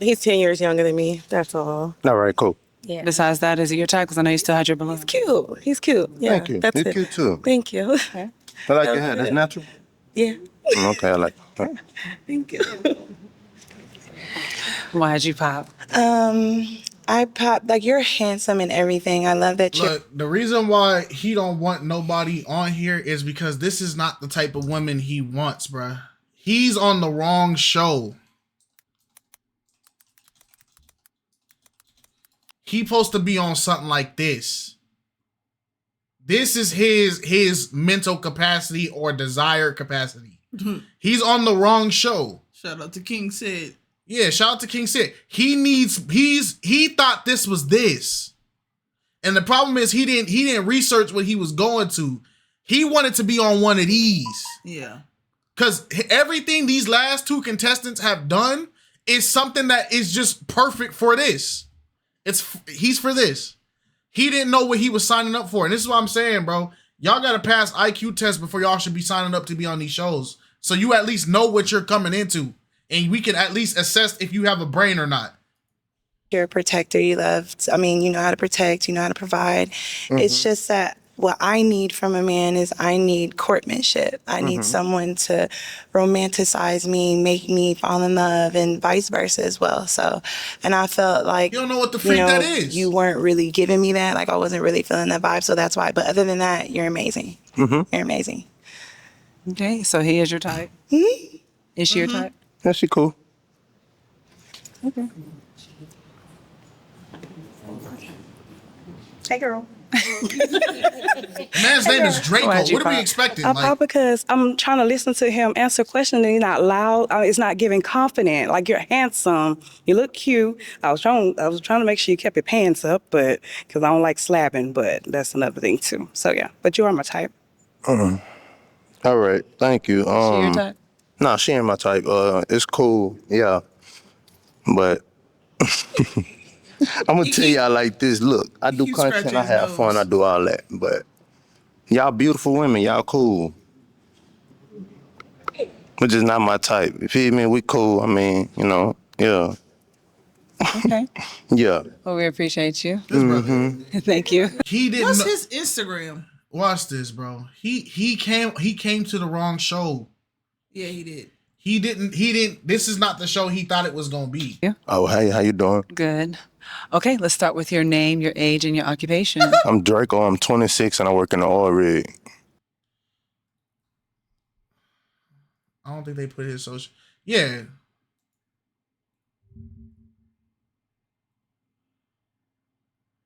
He's 10 years younger than me. That's all. All right, cool. Yeah. Besides that, is he your type? Because I know you still had your balloon. Cute. He's cute. Yeah, Thank you. That's You're it. cute too. Thank you. I like your hair. That's natural. Yeah. Okay, I like it. Thank you. Why'd you pop? I popped, like, you're handsome and everything. I love that you're. look, the reason why he don't want nobody on here is because this is not the type of woman he wants, bruh. He's on the wrong show. He supposed to be on something like this. This is his mental capacity or desire capacity. He's on the wrong show. Shout out to King Sid. Yeah, shout out to King Sid. He thought this was this. And the problem is he didn't research what he was going to. He wanted to be on one of these. Yeah. Cause everything these last two contestants have done is something that is just perfect for this. He's for this. He didn't know what he was signing up for. And this is what I'm saying, bro. Y'all gotta pass IQ tests before y'all should be signing up to be on these shows. So you at least know what you're coming into. And we can at least assess if you have a brain or not. You're a protector. You love, I mean, you know how to protect, you know how to provide. It's just that what I need from a man is I need courtmanship. I need someone to romanticize me, make me fall in love, and vice versa as well. So, and I felt like, You don't know what the freak that is. You weren't really giving me that. Like, I wasn't really feeling that vibe. So that's why. But other than that, you're amazing. You're amazing. Okay, so he is your type. Is she your type? Yeah, she cool. Okay. Hey, girl. Man's name is Draco. Why'd you What are we pop? expecting? I pop because I'm trying to listen to him answer questions and he's not loud. It's not giving confident. Like, you're handsome. You look cute. I was trying to make sure you kept your pants up, but because I don't like slapping, but that's another thing too. So yeah, but you are my type. All right, thank you. She your type? Nah, she ain't my type. It's cool, yeah. But I'm gonna tell y'all like this. Look, I do keep content, scratching I his have fun, nose. I do all that. But y'all beautiful women, y'all cool. But just not my type. You feel me? We cool. I mean, you know, yeah. Okay. Yeah. Well, we appreciate you. This brother, Thank you. he didn't What's know- his Instagram? Watch this, bro. He came to the wrong show. Yeah, he did. He didn't this is not the show he thought it was gonna be. Yeah. Oh, hey, how you doing? Good. Okay, let's start with your name, your age, and your occupation. I'm Draco. I'm 26 and I work in the oil rig. I don't think they put his social. Yeah.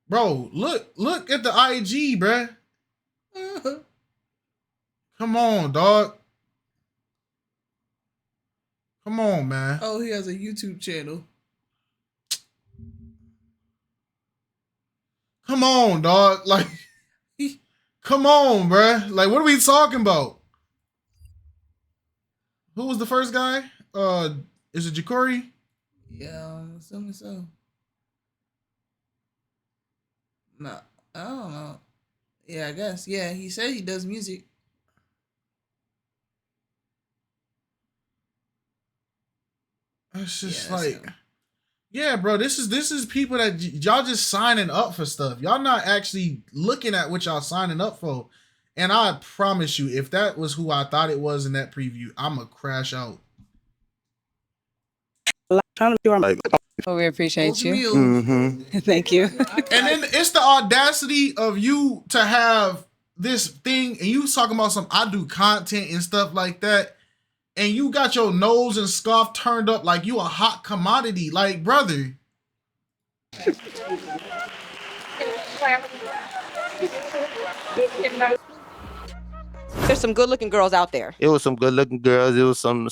Bro, look at the IG, bruh. Come on, dog. Come on, man. Oh, he has a YouTube channel. Come on, dog. Like, come on, bruh. Like, what are we talking about? Who was the first guy? Is it Jacori? Yeah, I'm assuming so. No, I don't know. Yeah, I guess. Yeah, he said he does music. It's just yeah, bro. This is people that y'all just signing up for stuff. Y'all not actually looking at what y'all signing up for. And I promise you, if that was who I thought it was in that preview, I'ma crash out. Well, we appreciate you. Thank you. And then it's the audacity of you to have this thing, and you talking about some I do content and stuff like that, and you got your nose and scarf turned up like you a hot commodity. Like, brother. There's some good looking girls out there. It was some good looking girls. It was some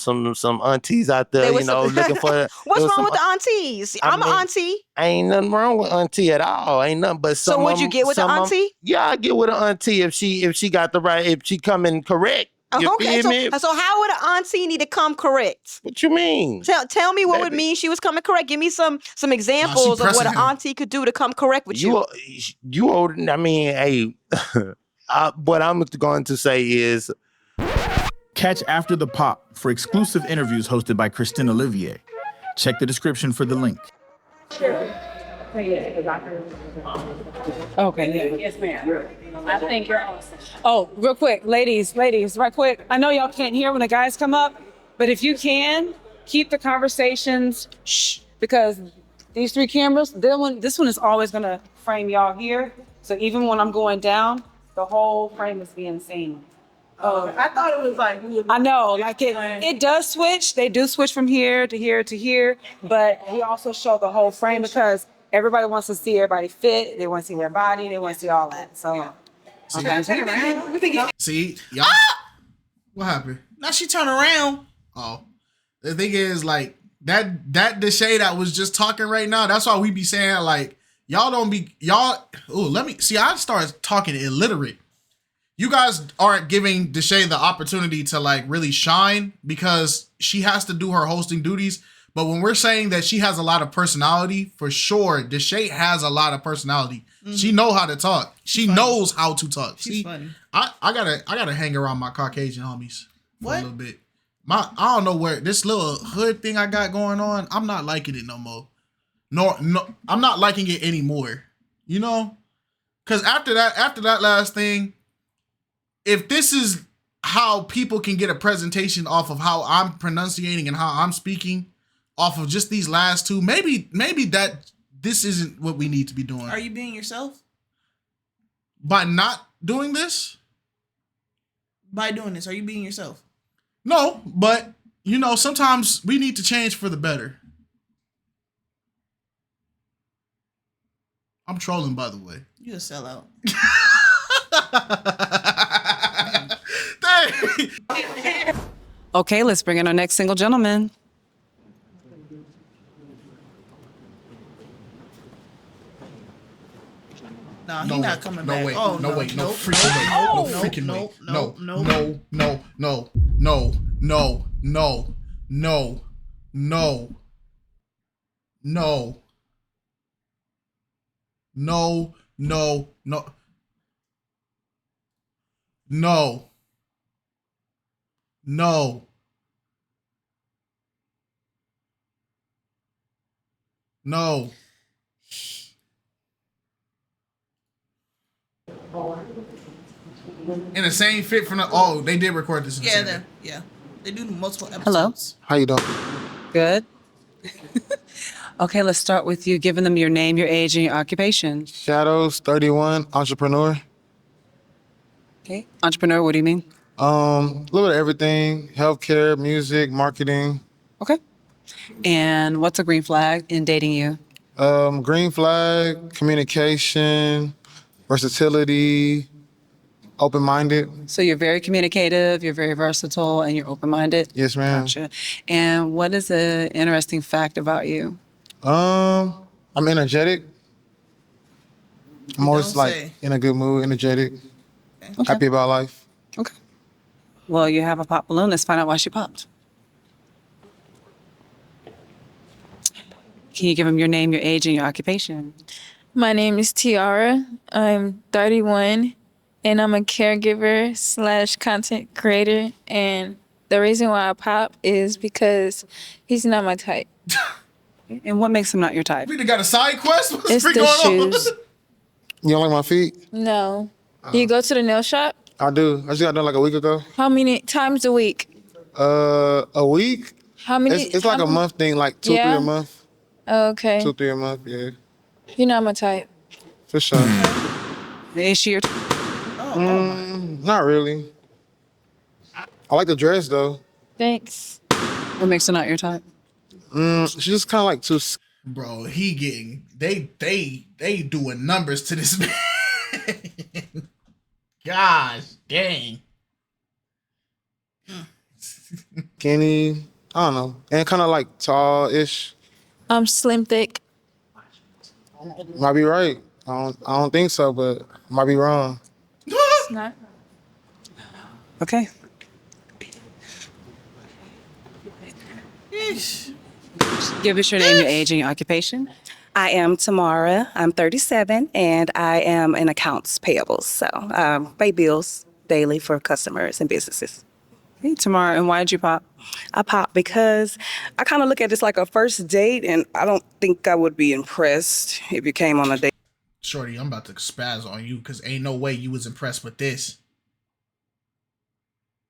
aunties out there, you know, looking for. What's wrong with the aunties? I'm an auntie. Ain't nothing wrong with auntie at all. Ain't nothing but some. So would you get with the auntie? Yeah, I get with an auntie if she got the right, if she coming correct. You Okay, feel me? so how would an auntie need to come correct? What you mean? Tell me what would mean she was coming correct. Give me some examples of what an auntie could do to come correct with you. You older. I mean, hey, what I'm going to say is, catch After the Pop for exclusive interviews hosted by Kristen Olivier. Check the description for the link. Okay. Yes, ma'am. I think you're awesome. Oh, real quick, ladies, right quick. I know y'all can't hear when the guys come up, but if you can, keep the conversations shh, because these three cameras, this one is always gonna frame y'all here. So even when I'm going down, the whole frame is being seen. I thought it was like I know, like it does switch. They do switch from here to here to here, but we also show the whole frame because everybody wants to see everybody fit. They want to see their body. They want to see all that. So, See, y'all. What happened? Now she turned around. Oh, the thing is, like that Deshae that was just talking right now. That's why we be saying like y'all don't be y'all. Oh, let me see. I started talking illiterate. You guys aren't giving Deshae the opportunity to like really shine because she has to do her hosting duties. But when we're saying that she has a lot of personality, for sure, Deshae has a lot of personality. Mm-hmm. She know how to talk. She knows how to talk. She's funny. I gotta hang around my Caucasian homies for What? a little bit. I don't know where this little hood thing I got going on. I'm not liking it no more. No, I'm not liking it anymore. You know, because after that last thing, if this is how people can get a presentation off of how I'm pronunciating and how I'm speaking, off of just these last two, maybe that this isn't what we need to be doing. Are you being yourself? By not doing this? By doing this, are you being yourself? No, but you know, sometimes we need to change for the better. I'm trolling, by the way. You a sellout. Okay, let's bring in our next single gentleman. Nah, he's not coming back. Wait, oh, no, wait, no, nope. freaking wait, no, freaking wait, no, no, no, no, no, no, no, no, no, no, no, no, no, no, no, no. In the same fit from the they did record this. They do multiple episodes. Hello. How you doing? Good. Okay, let's start with you giving them your name, your age, and your occupation. Shadows, 31, entrepreneur. Okay. Entrepreneur, what do you mean? A little bit of everything: healthcare, music, marketing. Okay. And what's a green flag in dating you? Green flag, communication, versatility, open-minded. So you're very communicative, you're very versatile, and you're open-minded? Yes, ma'am. Gotcha. And what is an interesting fact about you? I'm energetic. I'm always Don't like say. in a good mood, energetic, happy about life. Okay. Well, you have a pop balloon. Let's find out why she popped. Can you give them your name, your age, and your occupation? My name is Tiara. I'm 31, and I'm a caregiver / content creator. And the reason why I pop is because he's not my type. And what makes him not your type? We done got a side quest? What's It's going the on? shoes. You don't like my feet? No. Do you go to the nail shop? I do. I just got done like a week ago. How many times a week? A week? How many? It's like a month thing, like 2, 3 a month. Okay. 2, 3 a month, yeah. You're not my type. For sure. Is she your type? Not really. I like the dress though. Thanks. What makes her not your type? She's just kind of like too. Bro, he getting they doing numbers to this man. Gosh, dang. Skinny. I don't know, and kind of like tall-ish. I'm slim thick. Might be right. I don't think so, but might be wrong. It's not. Okay. Give us your name, your age, and your occupation. I am Tamara. I'm 37, and I am in accounts payables. So pay bills daily for customers and businesses. Hey, Tamara, and why did you pop? I pop because I kind of look at this like a first date, and I don't think I would be impressed if you came on a date. Shorty, I'm about to spaz on you because ain't no way you was impressed with this.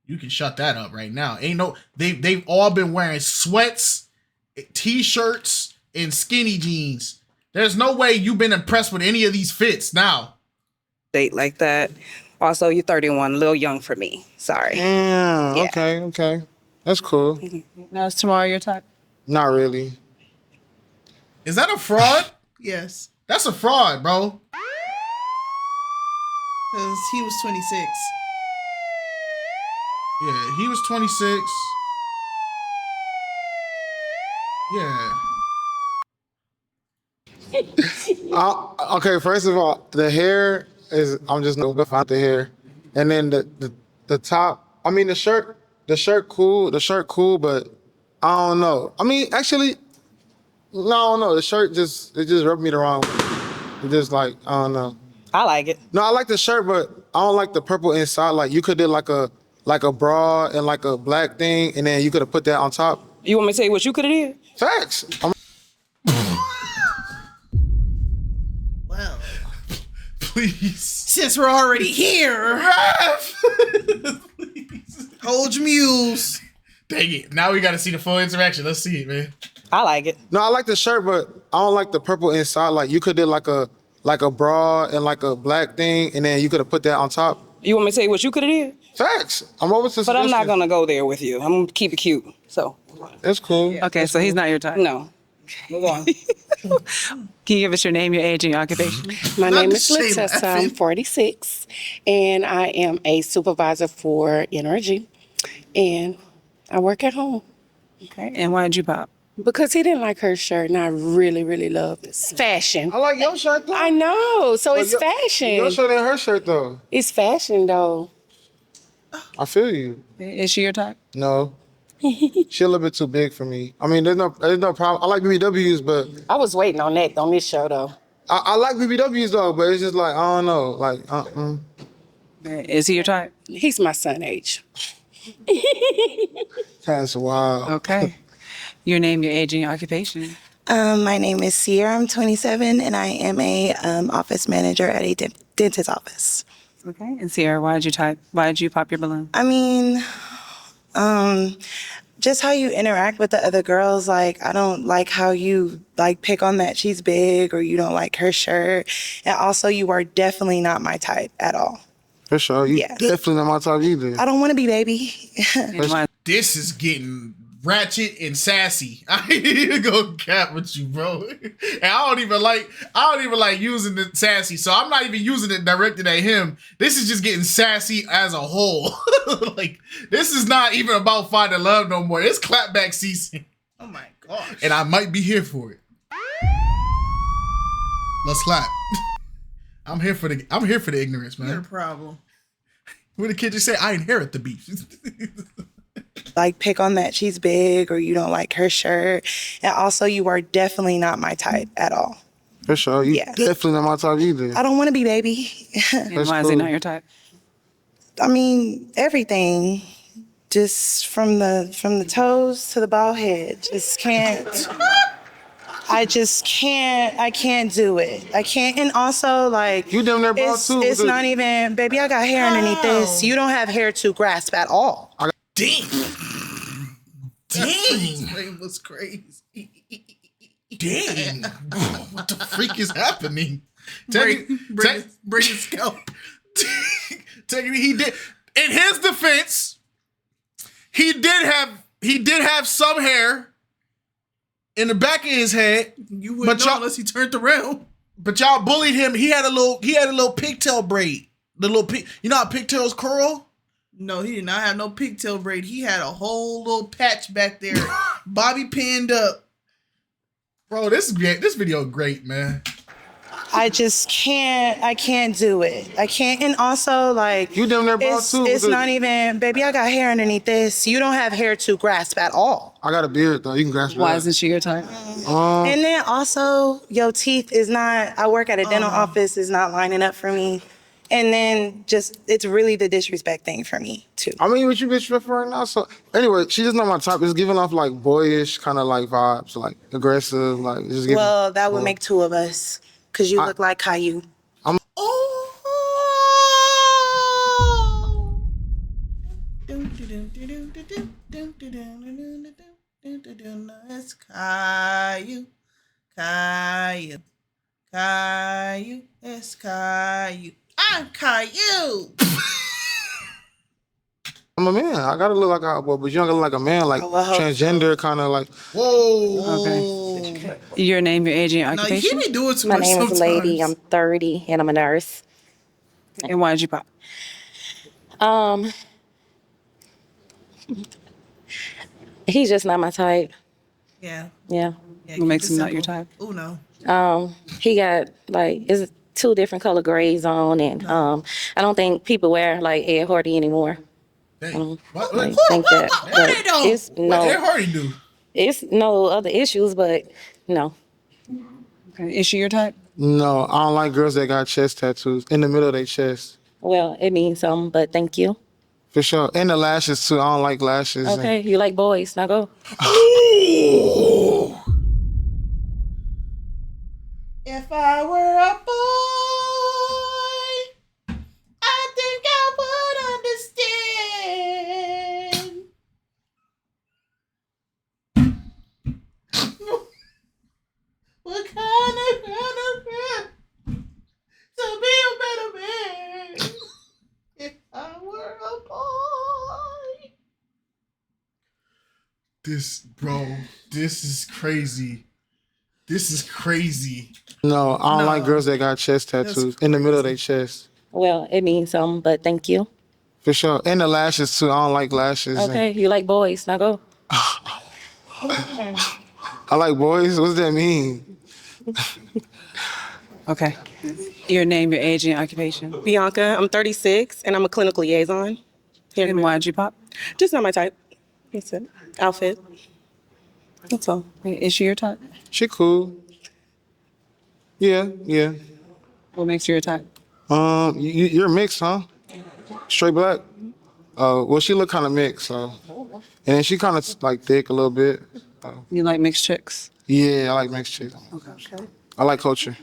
You can shut that up right now. Ain't no they've all been wearing sweats, t-shirts, and skinny jeans. There's no way you've been impressed with any of these fits now. Date like that. Also, you're 31, a little young for me. Sorry. Yeah. Okay. That's cool. Now, is Tamara your type? Not really. Is that a fraud? Yes. That's a fraud, bro. Because he was 26. Yeah, he was 26. Yeah. Okay, first of all, the hair is, I'm just gonna find the hair. And then the top, I mean the shirt cool, but I don't know. I mean, actually, no, I don't know. The shirt it just rubbed me the wrong way. It just like, I don't know. I like it. No, I like the shirt, but I don't like the purple inside. Like you could do like a bra and like a black thing, and then you could have put that on top. You want me to tell you what you could have did? Facts. Well, please. Since we're already here, hold your mules. Dang it. Now we got to see the full interaction. Let's see it, man. I like it. No, I like the shirt, but I don't like the purple inside. Like you could do like a bra and like a black thing, and then you could have put that on top. You want me to tell you what you could have did? Facts. I'm open to But I'm not suggestions. gonna go there with you. I'm gonna keep it cute. So That's cool. Okay, so he's not your type. no. Move on. Can you give us your name, your age, and your occupation? My Not name the is shame Letessa. I'm laughing. 46, and I am a supervisor for NRG, and I work at home. Okay, and why did you pop? Because he didn't like her shirt, and I really, really love it. It's fashion. I like your shirt though. I know, so it's your- fashion. Your shirt and her shirt though. It's fashion, though. I feel you. Is she your type? No. She a little bit too big for me. I mean, there's no problem. I like BBWs, but I was waiting on that on this show, though. I like BBWs though, but it's just like, I don't know. Like, Is he your type? He's my son age. That's wild. Okay. Your name, your age, and your occupation. My name is Sierra. I'm 27, and I am a office manager at a dentist office. Okay. And Sierra, why did you pop your balloon? I mean, just how you interact with the other girls. Like, I don't like how you like pick on that she's big, or you don't like her shirt. And also, you are definitely not my type at all. For sure. You Yeah. definitely not my type either. I don't want to be baby. This is getting ratchet and sassy. I ain't even go cap with you, bro. And I don't even like using the sassy. So I'm not even using it directed at him. This is just getting sassy as a whole. Like, this is not even about finding love no more. It's clapback season. Oh my gosh. And I might be here for it. Let's clap. I'm here for the ignorance, man. You're the problem. What the kid just say? I inherit the beef. Like, pick on that she's big or you don't like her shirt. And also, you are definitely not my type at all. For sure. You definitely not my type either. I don't want to be baby. And why is he not your type? I mean, everything. Just from the toes to the bald head. Just can't. I just can't. I can't do it. I can't. And also, like, you damn near bald too. It's not even, baby, I got hair underneath this. You don't have hair to grasp at all. Dang. His brain was crazy. Dang. What the freak is happening? Bring his scalp. He did. In his defense, he did have some hair in the back of his head. You wouldn't know unless he turned around. But y'all bullied him. He had a little pigtail braid. The little you know how pigtails curl? No, he did not have no pigtail braid. He had a whole little patch back there, bobby pinned up. Bro, this video is great, man. I just can't. I can't do it. I can't. And also, like, you damn near bald too. It's not even, baby, I got hair underneath this. You don't have hair to grasp at all. I got a beard though. You can grasp it. Why isn't she your type? And then also, your teeth is not. I work at a dental office. Is not lining up for me. And then just, it's really the disrespect thing for me too. I mean, what you disrespect for right now? So anyway, she's just not my type. It's giving off like boyish kind of like vibes, like aggressive, like just giving. Well, that would make two of us, cause you look like Caillou. It's Caillou, Caillou, Caillou. It's Caillou. I'm Caillou. I'm a man. I gotta look like a boy, but you don't gotta look like a man, like transgender, kind of like. Whoa. Okay. Your name, your age, and your occupation? He be doing too My much name is sometimes. Lady. I'm 30 and I'm a nurse. And why did you pop? He's just not my type. Yeah. Yeah. What makes him not your type? Oh no. He got like it's 2 different color grades on, and I don't think people wear like Ed Hardy anymore. I don't think that. But it's What Ed Hardy do? It's no other issues, but no. Okay. Is she your type? No, I don't like girls that got chest tattoos in the middle of their chest. Well, it means something, but thank you. For sure. And the lashes too. I don't like lashes. Okay, you like boys. Now go. If I were a boy, I think I would understand. What kind of to be a better man? If I were a boy. This is crazy. This is crazy. No, I don't like girls that got chest tattoos in the middle of their chest. Well, it means something, but thank you. For sure. And the lashes too. I don't like lashes. Okay, you like boys. Now go. I like boys. What does that mean? Okay. Your name, your age, and your occupation. Bianca, I'm 36 and I'm a clinical liaison. And why did you pop? Just not my type. That's it. Outfit. That's all. Is she your type? She cool. Yeah. What makes you your type? You're mixed, huh? Straight black. Well, she look kind of mixed, so. And then she kind of like thick a little bit. You like mixed chicks? Yeah, I like mixed chicks. Okay. I like culture.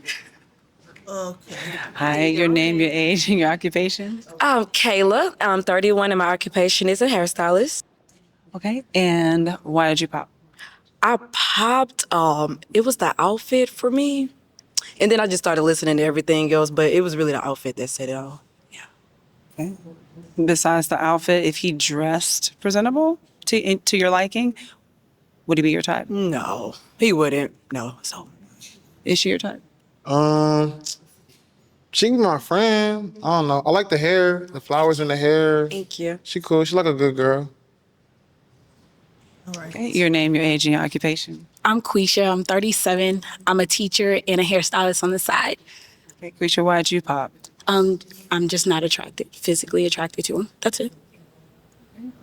Okay. Hi, your name, your age, and your occupation. I'm Kayla. I'm 31 and my occupation is a hairstylist. Okay. And why did you pop? I popped, it was the outfit for me. And then I just started listening to everything else, but it was really the outfit that said it all. Okay. Besides the outfit, if he dressed presentable to your liking, Would he be your type? No, he wouldn't. No. So, is she your type? She be my friend. I don't know. I like the hair, the flowers in the hair. Thank you. She cool. She like a good girl. All right. Okay, your name, your age, and your occupation. I'm Quisha. I'm 37. I'm a teacher and a hairstylist on the side. Okay, Quisha, why'd you pop? I'm just not physically attracted to him. That's it.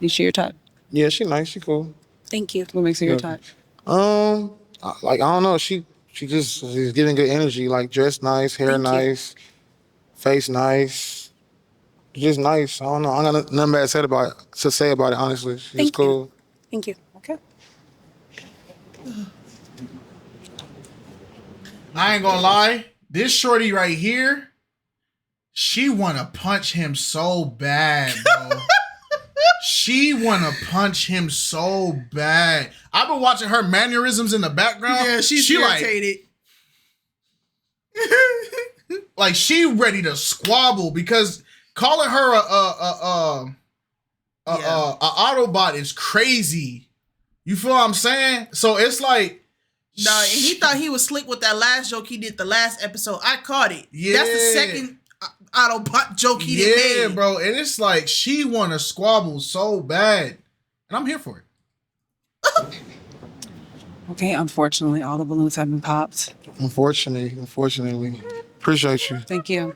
Is she your type? Yeah, she nice. She cool. Thank you. What makes her your type? I don't know. She's giving good energy. Like dressed nice, hair nice, face nice, just nice. I don't know. I got nothing bad to say about it. Honestly, she's cool. Thank you. Okay. I ain't gonna lie. This shorty right here, she wanna punch him so bad, bro. She wanna punch him so bad. I've been watching her mannerisms in the background. Yeah, she's irritated. Like she ready to squabble because calling her a Autobot is crazy. You feel what I'm saying? So it's like, no, and he thought he was slick with that last joke he did the last episode. I caught it. Yeah. That's the second Autobot joke he did made. Yeah, bro. And it's like she want to squabble so bad. And I'm here for it. Okay, unfortunately, all the balloons have been popped. Unfortunately. Appreciate you. Thank you.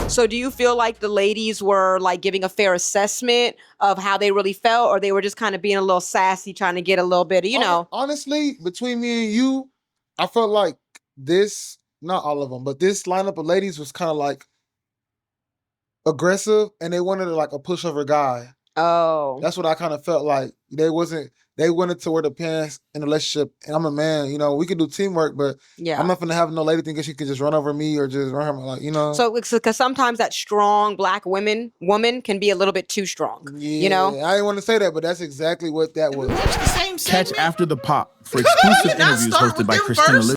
So do you feel like the ladies were like giving a fair assessment of how they really felt, or they were just kind of being a little sassy, trying to get a little bit of, you know? Honestly, between me and you, I felt like this, not all of them, but this lineup of ladies was kind of like aggressive, and they wanted like a pushover guy. Oh. That's what I kind of felt like. They wanted to wear the pants in a relationship, and I'm a man, you know, we could do teamwork, but I'm not gonna have no lady thinking she could just run over me or just run her, like, you know. So it's because sometimes that strong black woman can be a little bit too strong, you know? I didn't want to say that, but that's exactly what that was. Catch After the Pop for exclusive interviews hosted by Christina Olivia.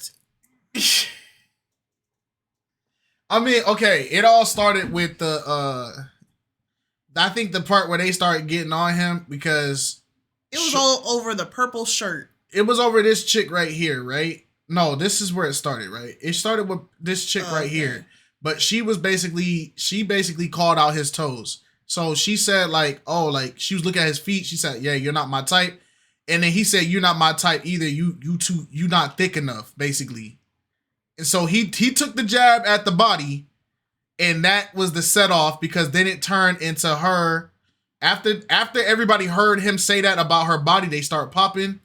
I mean, okay, it all started with the I think the part where they started getting on him because it was all over the purple shirt. It was over this chick right here, right? No, this is where it started, right? It started with this chick right here. But she basically called out his toes. So she said like, oh, like she was looking at his feet. She said, yeah, you're not my type. And then he said, you're not my type either. You not thick enough, basically. And so he took the jab at the body, and that was the set off, because then it turned into her. After everybody heard him say that about her body, they start popping.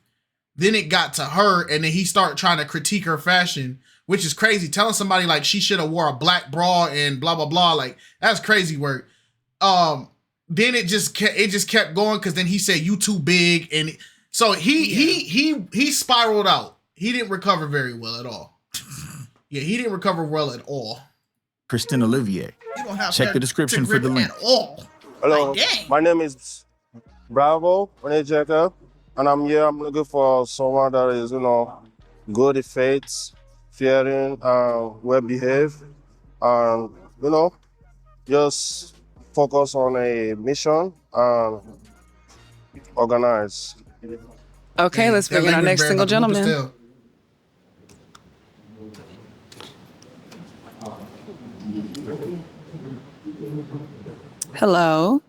Then it got to her, and then he started trying to critique her fashion, which is crazy. Telling somebody like she should have wore a black bra and blah blah blah, like that's crazy work. Then it just kept going, because then he said you too big, and so he spiraled out. He didn't recover very well at all. Yeah, he didn't recover well at all. Christina Olivier. Check the description for the link. Hello, my name is Bravo, Jacob, and I'm here. I'm looking for someone that is, you know, good at faith, fearing, well behaved, and, you know, just focus on a mission and organize. Okay, let's bring in our next single gentleman. Hello.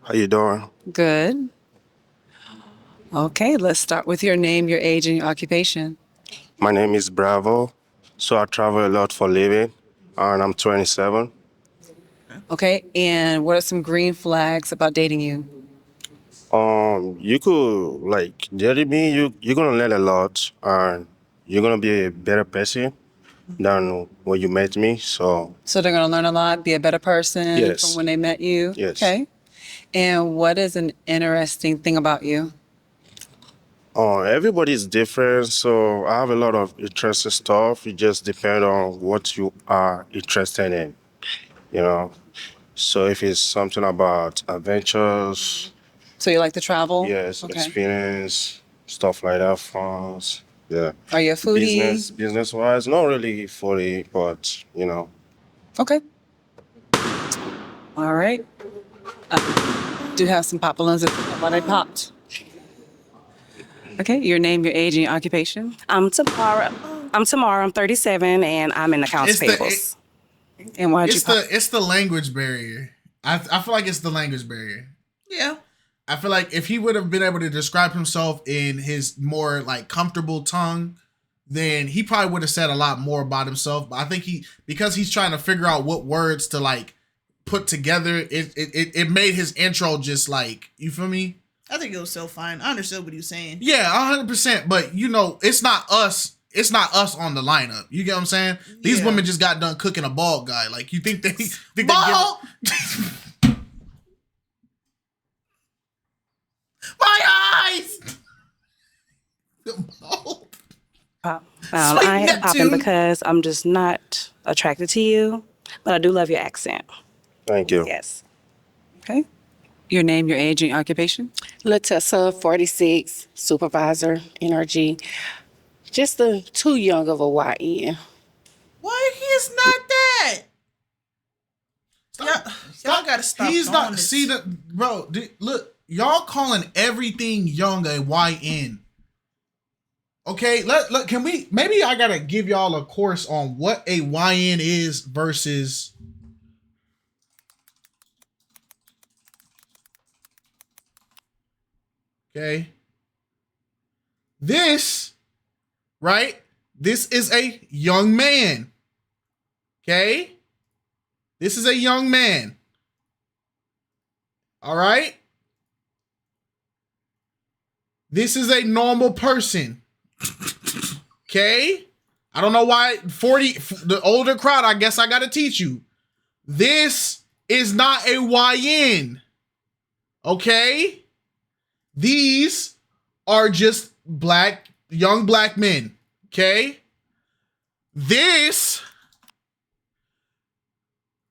How you doing? Good. Okay, let's start with your name, your age, and your occupation. My name is Bravo. So I travel a lot for living, and I'm 27. Okay, and what are some green flags about dating you? You could, like, dating me, you're gonna learn a lot, and you're gonna be a better person than when you met me, so they're going to learn a lot, be a better person Yes. from when they met you? Yes. Okay. And what is an interesting thing about you? Everybody's different, so I have a lot of interesting stuff. It just depends on what you are interested in, you know. So if it's something about adventures, So you like to travel? yes, Okay. experience, stuff like that, fun, yeah. Are you a foodie? Business-wise, not really fully, but, you know. Okay. All right. Do have some pop balloons while they popped. Okay, your name, your age, and your occupation. I'm Tamara. I'm 37, and I'm in accounts It's the- payables. And why'd you pop? It's the language barrier. I feel like it's the language barrier. Yeah. I feel like if he would have been able to describe himself in his more like comfortable tongue, then he probably would have said a lot more about himself. But I think because he's trying to figure out what words to like put together, it made his intro just like, you feel me? I think it was so fine. I understood what he was saying. Yeah, 100%. But you know, it's not us. It's not us on the lineup. You get what I'm saying? These women just got done cooking a bald guy. Like, you think they bald? My eyes. Pop. I ain't popping because I'm just not attracted to you, but I do love your accent. Thank you. Yes. Okay. Your name, your age, and your occupation. Latessa, 46, supervisor, NRG. Just too young of a YN. Why he is not that? Y'all gotta stop. He's doing not. this. See the bro. Look, y'all calling everything young a YN. Okay, look. Can we? Maybe I gotta give y'all a course on what a YN is versus. Okay. This, right? This is a young man. Okay? This is a young man. All right? This is a normal person. Okay? I don't know why 40, the older crowd, I guess I got to teach you. This is not a YN. Okay? These are just young black men. Okay? This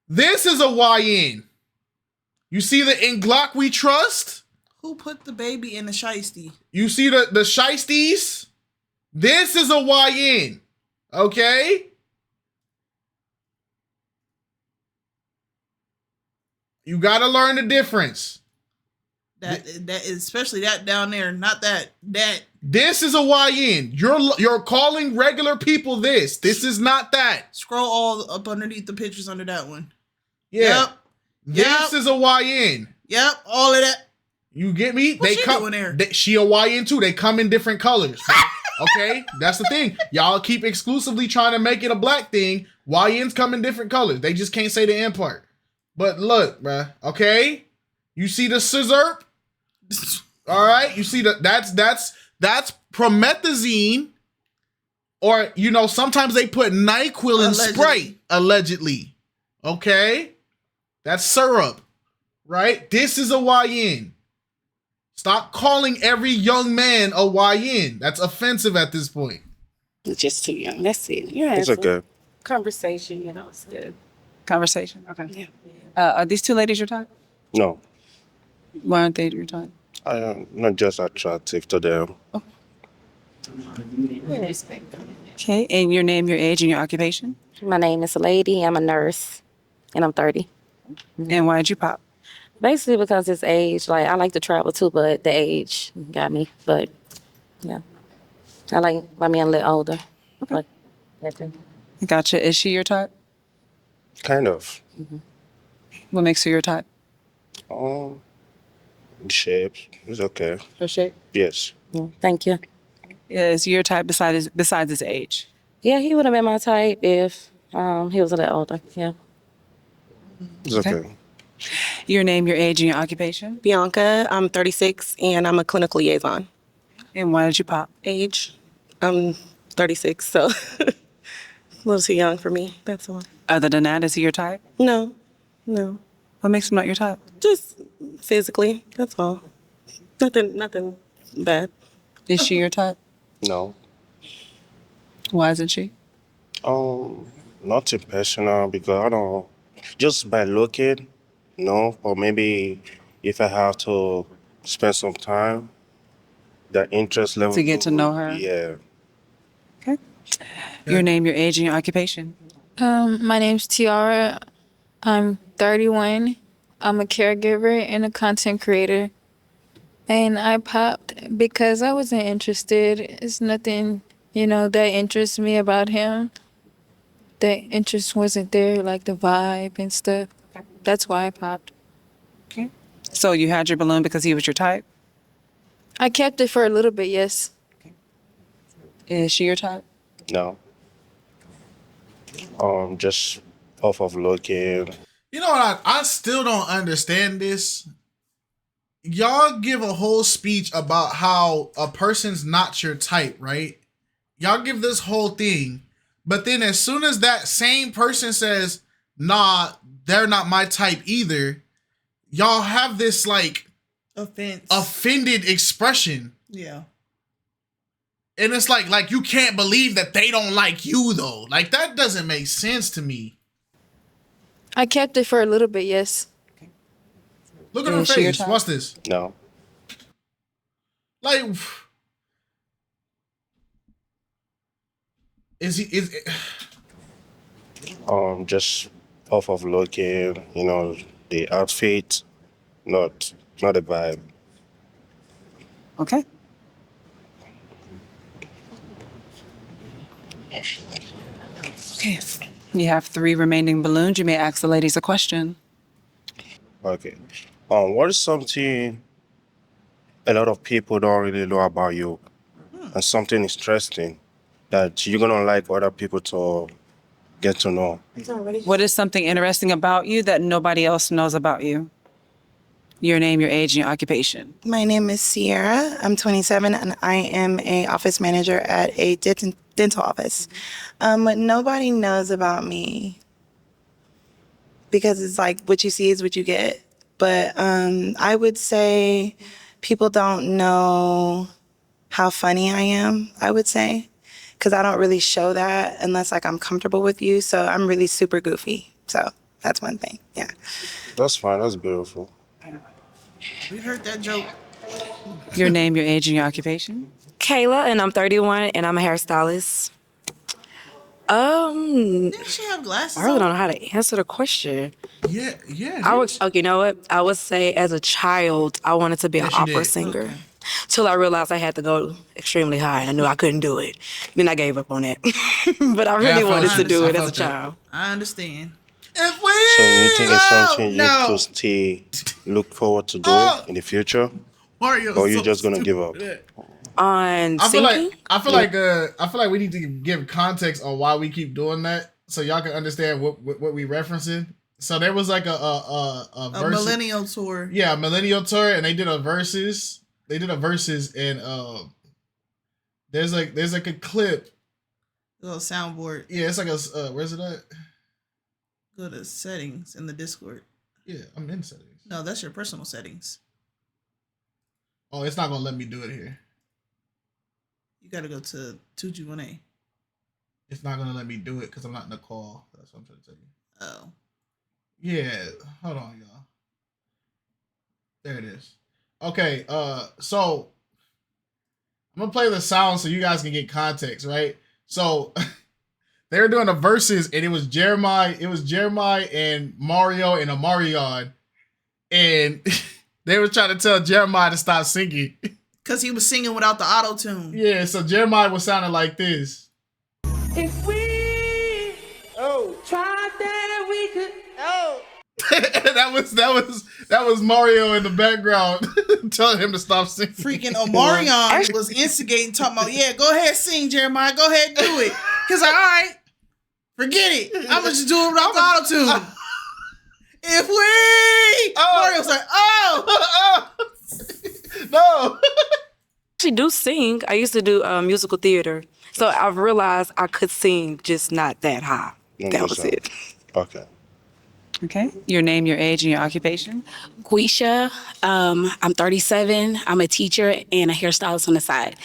is a YN. You see the "In Glock We Trust"? Who put the baby in the shiesty? You see the shiesties? This is a YN. Okay? You gotta learn the difference. That is especially that down there, not that. This is a YN. You're calling regular people this. This is not that. Scroll all up underneath the pictures under that one. Yeah. This is a YN. Yep, all of that. You get me? What's she doing there? She a YN too. They come in different colors. Okay? That's the thing. Y'all keep exclusively trying to make it a black thing. YNs come in different colors. They just can't say the N part. But look, bruh. Okay? You see the scissor? All right? You see that's promethazine, or sometimes they put NyQuil in Sprite, allegedly. Okay? That's syrup. Right? This is a YN. Stop calling every young man a YN. That's offensive at this point. It's just too young. That's it. Yeah, It's okay. Conversation, it's good. Conversation. Okay. Yeah. Are these two ladies your type? No, Why aren't they your type? I am not just attractive to them. Okay. And your name, your age, and your occupation. My name is Lady. I'm a nurse, and I'm 30. And why'd you pop? Basically because it's age. Like, I like to travel too, but the age got me. But yeah, I like my man a little older. Okay. Like, that's it. Gotcha. Is she your type? Kind of. What makes her your type? The shape is okay. Her shape. Yes. Thank you. Yeah, is your type besides his age? Yeah, he would have been my type if he was a little older. Yeah. It's okay. Your name, your age, and your occupation. Bianca, I'm 36 and I'm a clinical liaison. And why did you pop? Age, I'm 36, so a little too young for me. That's all. Other than that, is he your type? No. What makes him not your type? Just physically, that's all. Nothing bad. Is she your type? No. Why isn't she? Nothing personal because I don't. Just by looking, no. Or maybe if I have to spend some time, the interest level To get to know her? Yeah. Okay. Your name, your age, and your occupation. My name's Tiara. I'm 31, I'm a caregiver and a content creator. And I popped because I wasn't interested. It's nothing, that interests me about him. The interest wasn't there, like the vibe and stuff. That's why I popped. Okay. So you had your balloon because he was your type? I kept it for a little bit, yes. Is she your type? No. Just off of looking. You know what? I still don't understand this. Y'all give a whole speech about how a person's not your type, right? Y'all give this whole thing. But then as soon as that same person says, nah, they're not my type either, y'all have this like offended expression. Yeah. And it's like you can't believe that they don't like you though. Like that doesn't make sense to me. I kept it for a little bit, yes. Look at her face. What's this? No. Like, is just off of looking, the outfit, not the vibe. Okay. Okay. You have 3 remaining balloons. You may ask the ladies a question. Okay. What is something a lot of people don't really know about you, and something interesting that you're gonna like other people to get to know? What is something interesting about you that nobody else knows about you? Your name, your age, and your occupation. My name is Sierra. I'm 27 and I am a office manager at a dental office. What nobody knows about me, because it's like what you see is what you get. But I would say people don't know how funny I am, I would say, because I don't really show that unless like I'm comfortable with you. So I'm really super goofy. So that's one thing. Yeah. That's fine. That's beautiful. We heard that joke. Your name, your age, and your occupation. Kayla, and I'm 31, and I'm a hairstylist. Didn't she have glasses I really on? don't know how to answer the question. Yeah. Okay, you know what? I would say as a child, I wanted to be an opera singer. Okay. Till I realized I had to go extremely high. I knew I couldn't do it. Then I gave up on that. But I really wanted to do it as a child. I understand. So you think it's something you could still look forward to doing in the future? Mario, or you just gonna give up? On I feel singing? like we need to give context on why we keep doing that, so y'all can understand what we referencing. So there was like a millennial tour. Yeah, a millennial tour, and they did a versus. They did a versus, and there's like a clip. A little soundboard. Yeah, it's like a where's it at? Go to settings in the Discord. Yeah, I'm in settings. No, that's your personal settings. Oh, it's not gonna let me do it here. You gotta go to 2G1A. It's not gonna let me do it because I'm not in the call. That's what I'm trying to tell you. Oh. Yeah, hold on, y'all. There it is. Okay, so I'm gonna play the sound so you guys can get context, right? So they were doing a versus, and it was Jeremiah and Mario and Amarion, and they were trying to tell Jeremiah to stop singing. Cause he was singing without the auto-tune. Yeah, so Jeremiah was sounding like this. If we tried that, we could. that was Mario in the background telling him to stop singing. Freaking Omarion was instigating, talking about, yeah, go ahead, sing, Jeremiah, go ahead, do it. He's like, all right, forget it. I'm gonna just do it without the auto-tune. If we, Mario's like, no. I actually do sing. I used to do musical theater. So I've realized I could sing, just not that high. That was it. Okay. Okay. Your name, your age, and your occupation. Guisha, I'm 37. I'm a teacher and a hairstylist on the side.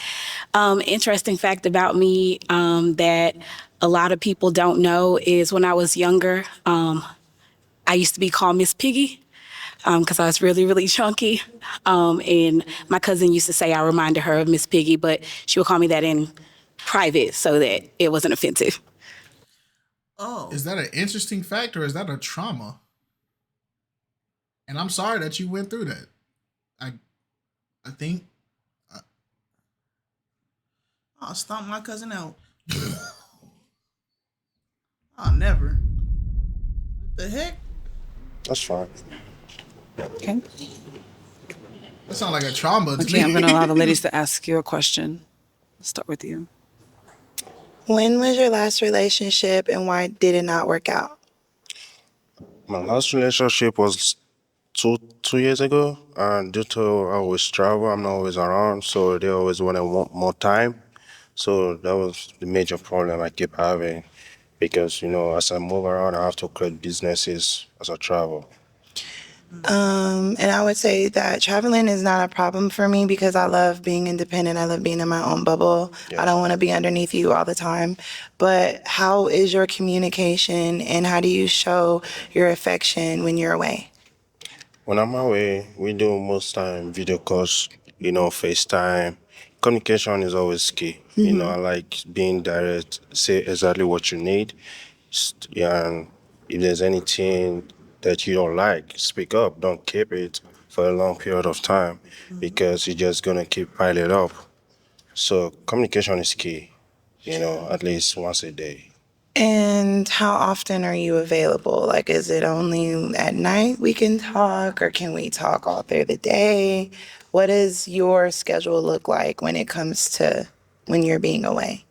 Interesting fact about me that a lot of people don't know is when I was younger, I used to be called Miss Piggy because I was really, really chunky. And my cousin used to say I reminded her of Miss Piggy, but she would call me that in private so that it wasn't offensive. Oh. Is that an interesting fact or is that a trauma? And I'm sorry that you went through that. I think I'll stomp my cousin out. I'll never. What the heck? That's fine. Okay. That sounds like a trauma to Okay, me. I'm going to allow the ladies to ask you a question. Let's start with you. When was your last relationship and why did it not work out? My last relationship was two years ago, and due to I always travel, I'm not always around, so they always want more time. So that was the major problem I keep having, because as I move around, I have to create businesses as I travel. And I would say that traveling is not a problem for me because I love being independent. I love being in my own bubble. I don't want to be underneath you all the time. But how is your communication and how do you show your affection when you're away? When I'm away, we do most time video calls, FaceTime. Communication is always key. I like being direct, say exactly what you need. And if there's anything that you don't like, speak up. Don't keep it for a long period of time because you're just going to keep piling up. So communication is key, at least once a day. And how often are you available? Like, is it only at night we can talk or can we talk all through the day? What does your schedule look like when it comes to when you're being away?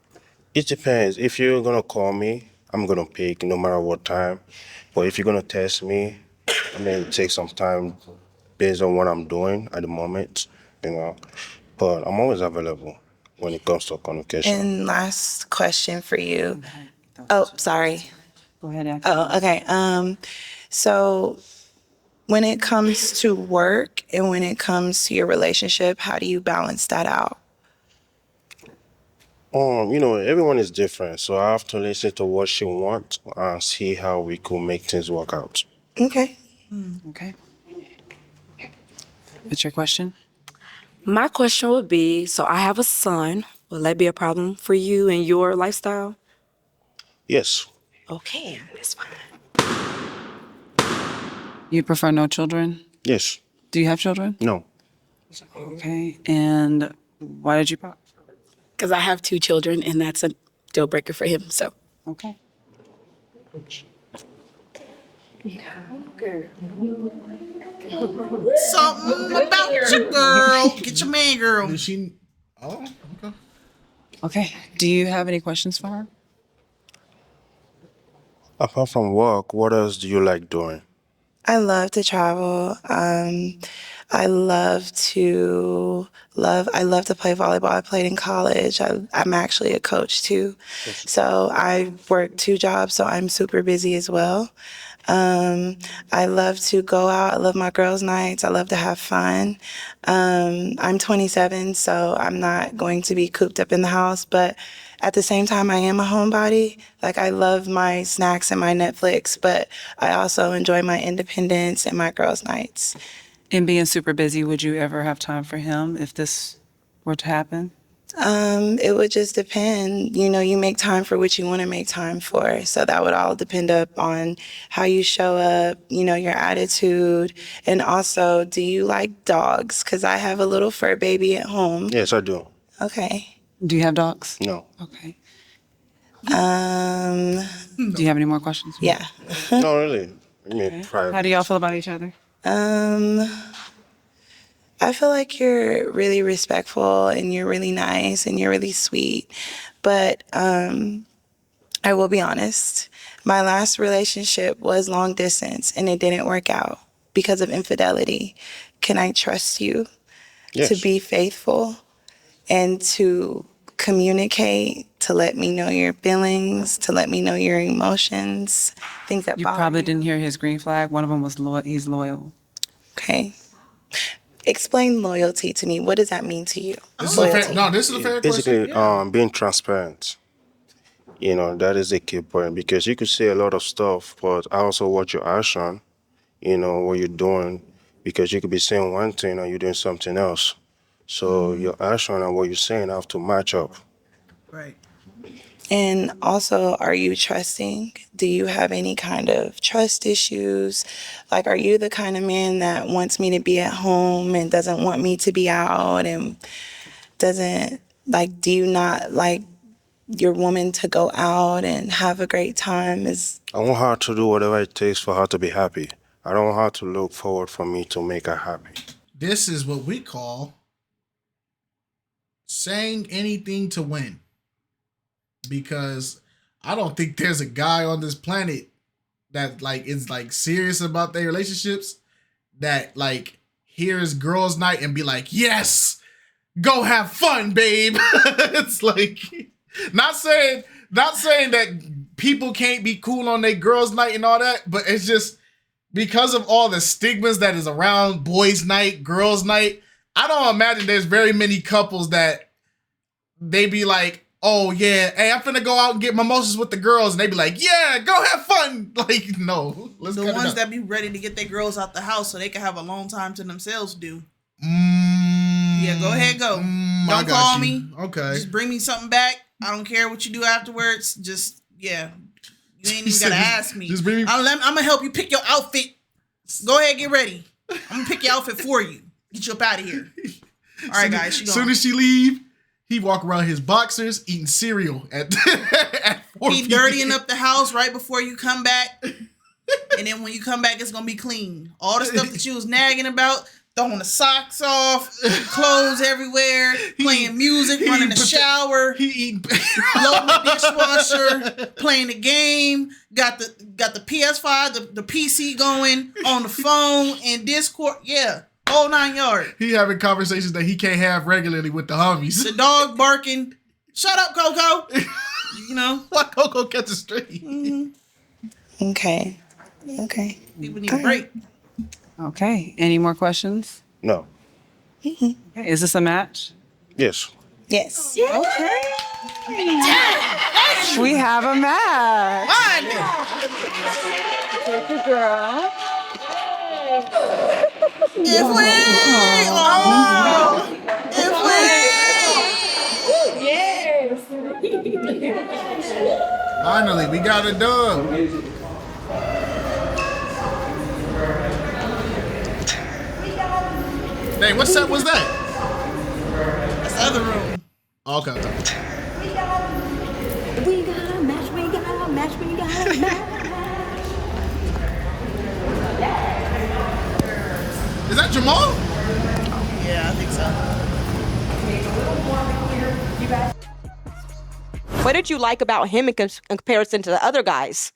It depends. If you're going to call me, I'm going to pick no matter what time. But if you're going to text me, I mean, take some time based on what I'm doing at the moment, But I'm always available when it comes to communication. And last question for you. Oh, sorry. Go ahead. Oh, okay. So when it comes to work and when it comes to your relationship, how do you balance that out? Everyone is different, so I have to listen to what she wants and see how we could make things work out. Okay. Okay. What's your question? My question would be, so I have a son. Will that be a problem for you and your lifestyle? Yes. Okay, that's fine. You prefer no children? Yes. Do you have children? No. Okay. And why did you pop? Because I have 2 children, and that's a deal breaker for him. So. Okay. Something about your girl. Get your man, girl. Did she? Oh, okay. Okay. Do you have any questions for her? Apart from work, what else do you like doing? I love to travel. I love to play volleyball. I played in college. I'm actually a coach too. So I work 2 jobs, so I'm super busy as well. I love to go out. I love my girls' nights. I love to have fun. I'm 27, so I'm not going to be cooped up in the house, but at the same time, I am a homebody. Like, I love my snacks and my Netflix, but I also enjoy my independence and my girls' nights. And being super busy, would you ever have time for him if this were to happen? It would just depend. You make time for what you want to make time for. So that would all depend up on how you show up, your attitude. And also, do you like dogs? Because I have a little fur baby at home. Yes, I do. Okay. Do you have dogs? No. Okay. Do you have any more questions? Yeah. No, really. I mean, private. How do y'all feel about each other? I feel like you're really respectful and you're really nice and you're really sweet. But I will be honest, my last relationship was long distance and it didn't work out because of infidelity. Can I trust you to be faithful and to communicate, to let me know your feelings, to let me know your emotions, things that You bother probably you? didn't hear his green flag. One of them was loyal. He's loyal. Okay. Explain loyalty to me. What does that mean to you? This is a fair Basically, question. being transparent. That is a key point because you could say a lot of stuff, but I also watch your action, what you're doing, because you could be saying one thing and you're doing something else. So your action and what you're saying have to match up. Right. And also, are you trusting? Do you have any kind of trust issues? Like, are you the kind of man that wants me to be at home and doesn't want me to be out and doesn't, like, do you not like your woman to go out and have a great time? I want her to do whatever it takes for her to be happy. I don't want her to look forward for me to make her happy. This is what we call saying anything to win. Because I don't think there's a guy on this planet that like is like serious about their relationships that like hears girls' night and be like, yes, go have fun, babe. It's like not saying that people can't be cool on their girls' night and all that, but it's just because of all the stigmas that is around boys' night, girls' night. I don't imagine there's very many couples that they be like, oh yeah, hey, I'm finna go out and get mimosas with the girls, and they be like, yeah, go have fun. Like, no, let's the ones that be ready to get their girls out the house so they can have a long time to themselves do. Yeah, go ahead, go. Don't call me. Okay. Just bring me something back. I don't care what you do afterwards. Just, yeah. You ain't even gotta ask me. Just bring me. I'm gonna help you pick your outfit. Go ahead, get ready. I'm gonna pick your outfit for you. Get you up out of here. All right, guys. As soon as she leave, he walk around his boxers eating cereal at 4 He dirtying up the house right before you come back. And then when you come back, it's gonna be clean. All the stuff that you was nagging about, throwing the socks off, clothes everywhere, playing music, running the shower, loading the dishwasher, playing the game, got the PS5, the PC going on the phone and Discord. Yeah. Whole 9 yards. He having conversations that he can't have regularly with the homies. The dog barking. Shut up, Coco. You know? Why Coco catch a stray? Mm-hmm. Okay. People need a break. Okay. Any more questions? No. Okay. Is this a match? Yes. Yes. Okay. We have a match. Good girl. Finally, we got it done. Hey, what set was that? That's the other room. Okay. We got a match, we got a match, we got a match. Is that Jamal? Yeah, I think so. What did you like about him in comparison to the other guys?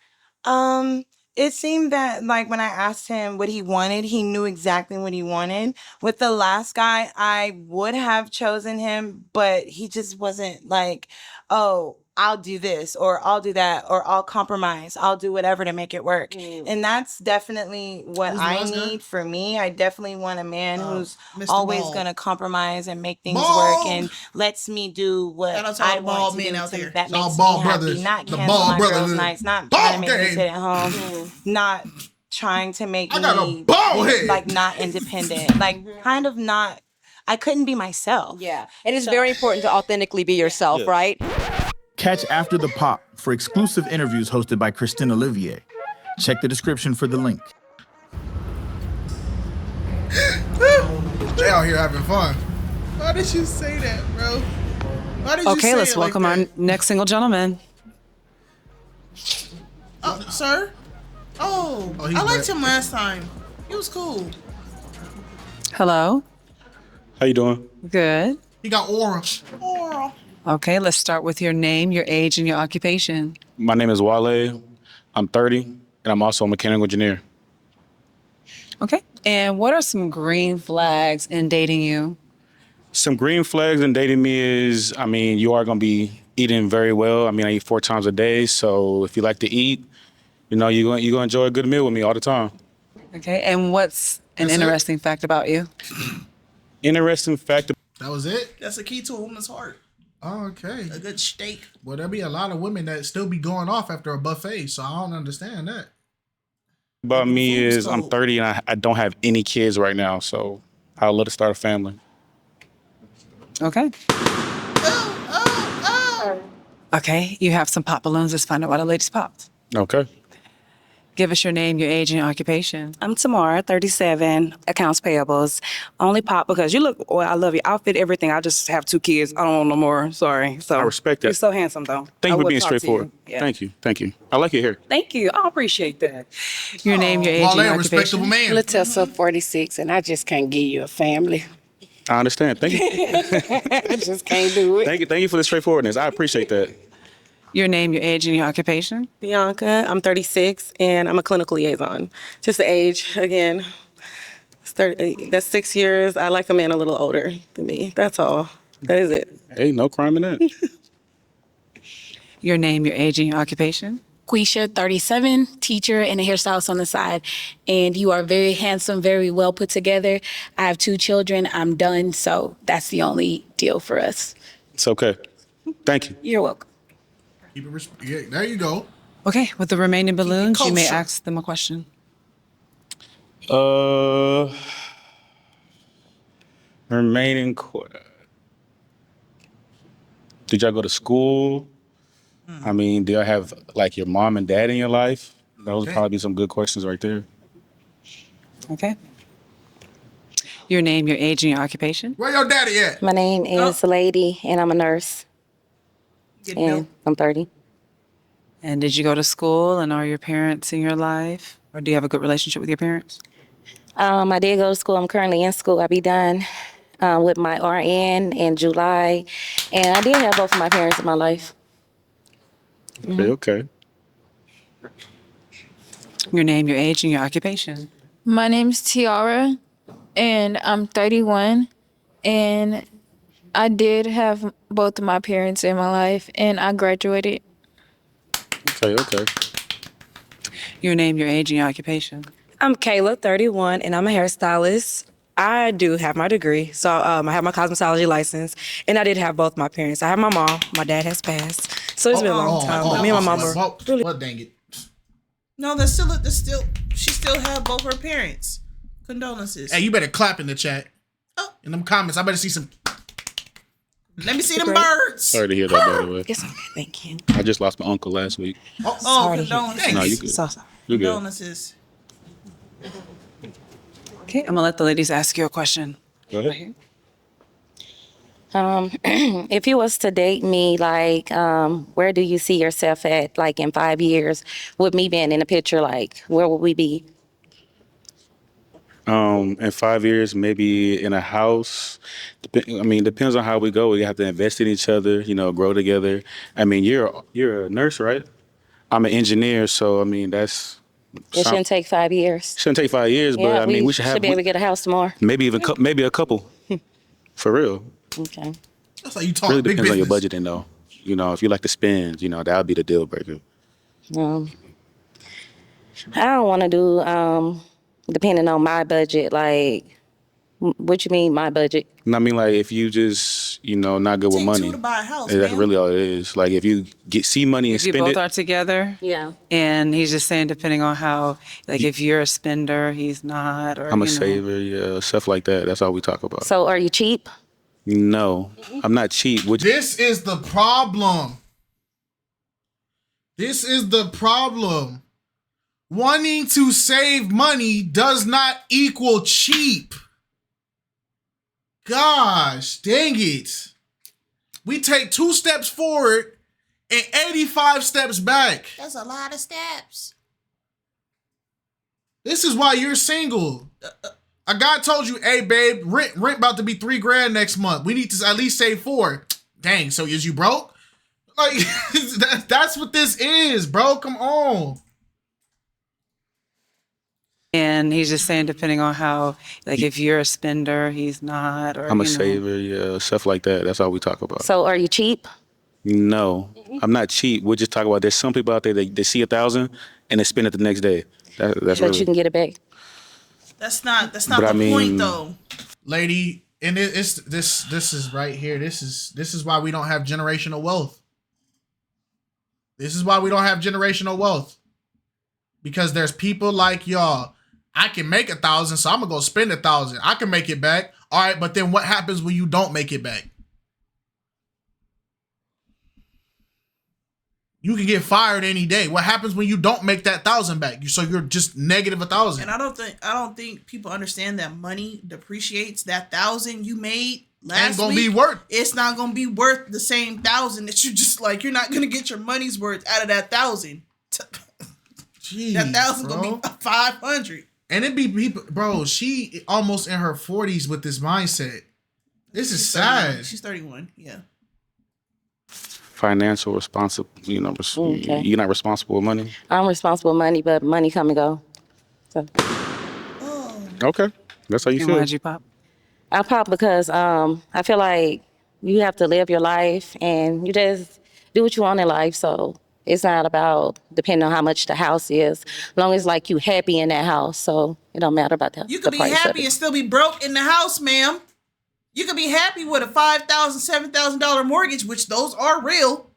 It seemed that like when I asked him what he wanted, he knew exactly what he wanted. With the last guy, I would have chosen him, but he just wasn't like, oh, I'll do this or I'll do that or I'll compromise. I'll do whatever to make it work. And that's definitely what I need for me. I definitely want a man who's Mr. always Ball. going to compromise and make things Ball. work and lets me do what Shout out to all I the ball want to men do out there. that All makes ball me brothers. happy. Not The cancel ball my girls' brothers. nights, not Ball trying to make me game. sit at home, not trying to make I got a me ball head. like not independent, like kind of not. I couldn't be myself. Yeah. And it's very important to authentically be yourself, right? Catch After the Pop for exclusive interviews hosted by Christine Olivier. Check the description for the link. They out here having fun. Why did you say that, bro? Why did you Okay, say let's it welcome like our next single gentleman. that? Sir? Oh, Oh, he's I liked back. him last time. He was cool. Hello. How you doing? Good. He got aura. Oral. Okay, let's start with your name, your age, and your occupation. My name is Wale. I'm 30, and I'm also a mechanical engineer. Okay. And what are some green flags in dating you? Some green flags in dating me is, I mean, you are going to be eating very well. I mean, I eat 4 times a day, so if you like to eat, you know, you're going to enjoy a good meal with me all the time. Okay. And what's an interesting fact about you? Interesting fact. That was it? That's the key to a woman's heart. Oh, okay. A good steak. Well, there'll be a lot of women that still be going off after a buffet, so I don't understand that. About me is I'm 30 and I don't have any kids right now, so I'd love to start a family. Okay. Okay, you have some pop balloons. Let's find out why the ladies popped. Okay. Give us your name, your age, and your occupation. I'm Tamara, 37, accounts payables. Only pop because you look, well, I love your outfit, everything. I just have 2 kids. I don't want no more. Sorry. So I respect that. You're so handsome, though. Thank I you for would being talk to straightforward. you. Yeah. Thank you. Thank you. I like your hair. Thank you. I appreciate that. Your name, your age, and your respectable occupation. man. Latessa, 46, and I just can't give you a family. I understand. Thank you. I just can't do it. Thank you for the straightforwardness. I appreciate that. Your name, your age, and your occupation. Bianca, I'm 36, and I'm a clinical liaison. Just the age, again, it's 30, that's 6 years. I like a man a little older than me. That's all. That is it. Hey, no crime in that. Your name, your age, and your occupation. Quisha, 37, teacher and a hairstylist on the side. And you are very handsome, very well put together. I have 2 children. I'm done. So that's the only deal for us. It's okay. Thank you. You're welcome. Keep it yeah, there you go. Okay, with the remaining balloons, you may kosher. ask them a question. Remaining. Did y'all go to school? I mean, do y'all have like your mom and dad in your life? Those would probably be some good questions right there. Okay. Your name, your age, and your occupation. Where your daddy at? My name is Lady, and I'm a nurse. And I'm 30. And did you go to school, and are your parents in your life? Or do you have a good relationship with your parents? I did go to school. I'm currently in school. I'll be done with my RN in July. And I did have both of my parents in my life. Okay. Your name, your age, and your occupation. My name's Tiara, and I'm 31, and I did have both of my parents in my life, and I graduated. Okay. Your name, your age, and your occupation. I'm Kayla, 31, and I'm a hairstylist. I do have my degree, so I have my cosmetology license, and I did have both my parents. I have my mom. My dad has passed, so it's been a long time. But me and my mom were really. Well, dang it. No, she still have both her parents. Condolences. Hey, you better clap in the chat. Oh. In them comments, I better see some. Let me see them Great. birds. Sorry to hear that, by the way. It's okay, thank you. I just lost my uncle last week. Oh, condolences. No, you good. So sorry. You good. Condolences. Okay, I'm gonna let the ladies ask you a question. Go ahead. If you was to date me, like, where do you see yourself at, like, in 5 years? With me being in the picture, like, where would we be? In 5 years, maybe in a house. Depends on how we go. We have to invest in each other, grow together. I mean, you're a nurse, right? I'm an engineer, so I mean that's. It shouldn't take 5 years. Shouldn't take 5 years, but Yeah, I mean we should be able to get a house tomorrow. maybe even maybe a couple, for real. Okay. That's how you talk. Really Big depends on your business. budgeting though. If you like to spend, that would be the deal breaker. I don't want to do, depending on my budget, like, what you mean my budget? And I mean, like, if you just, not good with money, two to buy a house, that's man. really all it is. Like, if you see money and If you spend both it, are together. Yeah. And he's just saying, depending on how, like, if you're a spender, he's not, or I'm a saver, yeah, stuff like that. That's all we talk about. So are you cheap? No, I'm not cheap. This is the problem. This is the problem. Wanting to save money does not equal cheap. Gosh, dang it. We take 2 steps forward and 85 steps back. That's a lot of steps. This is why you're single. A guy told you, hey, babe, rent about to be $3,000 next month. We need to at least save 4. Dang, so is you broke? Like, that's what this is, bro. Come on. And he's just saying, depending on how, like, if you're a spender, he's not, or I'm a saver, yeah, stuff like that. That's all we talk about. So are you cheap? No, I'm not cheap. We're just talking about there's some people out there that they see 1,000 and they spend it the next day. That's But really. you can get it back. That's not But the I mean- point though. Lady, and this is right here. This is why we don't have generational wealth. This is why we don't have generational wealth. Because there's people like y'all. I can make 1,000, so I'm gonna go spend 1,000. I can make it back. All right, but then what happens when you don't make it back? you can get fired any day. What happens when you don't make that 1,000 back? So you're just negative 1,000. And I don't think people understand that money depreciates. That 1,000 you made last gonna week, be worth. It's not gonna be worth the same 1,000 that you just like. You're not gonna get your money's worth out of that 1,000. Jeez, that 1,000 gonna be 500. And it be people, bro. She almost in her 40s with this mindset. This is sad. She's 31. Yeah. Financial responsible, you know, Okay. you're not responsible with money. I'm responsible with money, but money come and go. So Okay, that's how you And feel. why'd you pop? I pop because I feel like you have to live your life and you just do what you want in life. So it's not about depending on how much the house is. As long as like you happy in that house, so it don't matter about You could be happy and still be broke in the house, ma'am. You could be happy with a $5,000, $7,000 mortgage, which those are real,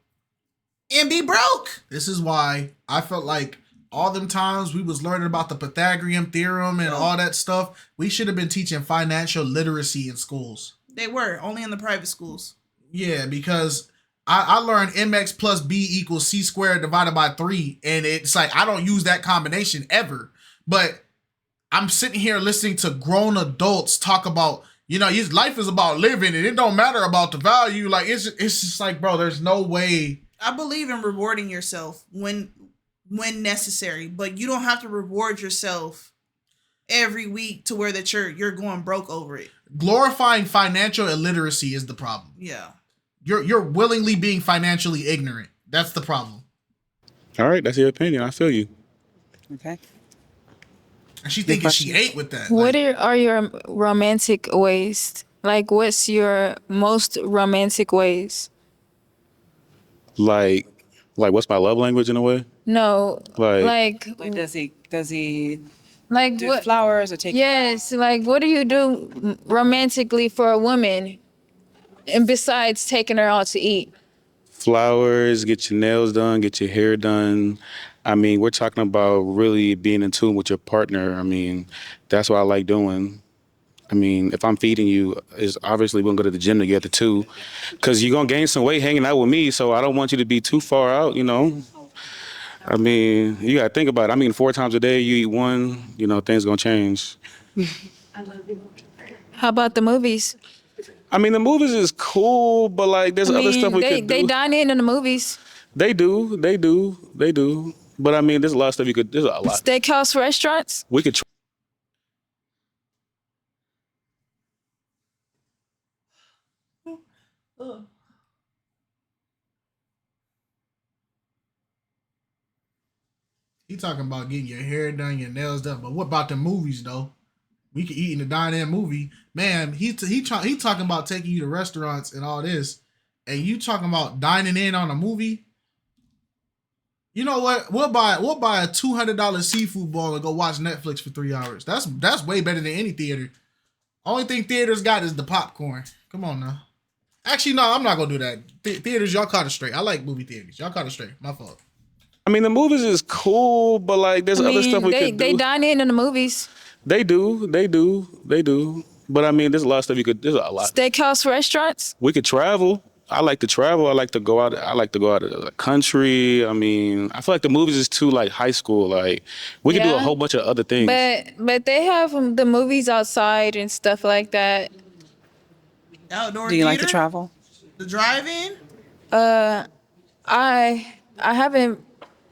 and be broke. This is why I felt like all them times we was learning about the Pythagorean theorem and all that stuff, we should have been teaching financial literacy in schools. They were only in the private schools. Yeah, because I learned mx plus b equals c squared divided by 3, and it's like I don't use that combination ever. But I'm sitting here listening to grown adults talk about, you know, his life is about living, and it don't matter about the value. Like it's just like, bro, there's no way. I believe in rewarding yourself when necessary, but you don't have to reward yourself every week to where that you're going broke over it. Glorifying financial illiteracy is the problem. Yeah. You're willingly being financially ignorant. That's the problem. All right, that's your opinion. I feel you. Okay. And she thinking she ate with that. What are your romantic ways? Like, what's your most romantic ways? Like what's my love language in a way? No, Like does he like do what flowers or take? Yes, like what do you do romantically for a woman, and besides taking her out to eat? flowers, get your nails done, get your hair done. I mean, we're talking about really being in tune with your partner. I mean, that's what I like doing. I mean, if I'm feeding you, is obviously we're gonna go to the gym together too, because you're gonna gain some weight hanging out with me. So I don't want you to be too far out, you know. I mean, you gotta think about it. I mean, 4 times a day, you eat one, you know, things gonna change. How about the movies? I mean, the movies is cool, but like, there's other stuff we could do. They dine in the movies. They do. But I mean, there's a lot of stuff you could. There's a lot. Steakhouse restaurants. We could. He talking about getting your hair done, your nails done, but what about the movies though? We could eat in the dine-in movie, man. He talking about taking you to restaurants and all this, and you talking about dining in on a movie. You know what? We'll buy a $200 seafood bowl and go watch Netflix for 3 hours. That's way better than any theater. Only thing theaters got is the popcorn. Come on now. Actually, no, I'm not gonna do that. Theaters, y'all caught it straight. I like movie theaters. Y'all caught it straight. My fault. I mean, the movies is cool, but like, there's other stuff we could do. They dine in the movies. They do. But I mean, there's a lot of stuff you could. There's a lot. Steakhouse restaurants. We could travel. I like to travel. I like to go out. I like to go out of the country. I mean, I feel like the movies is too like high school. Like we could do a whole bunch of other things. But they have the movies outside and stuff like that. Outdoor Do you like to theater? travel? The drive-in? I haven't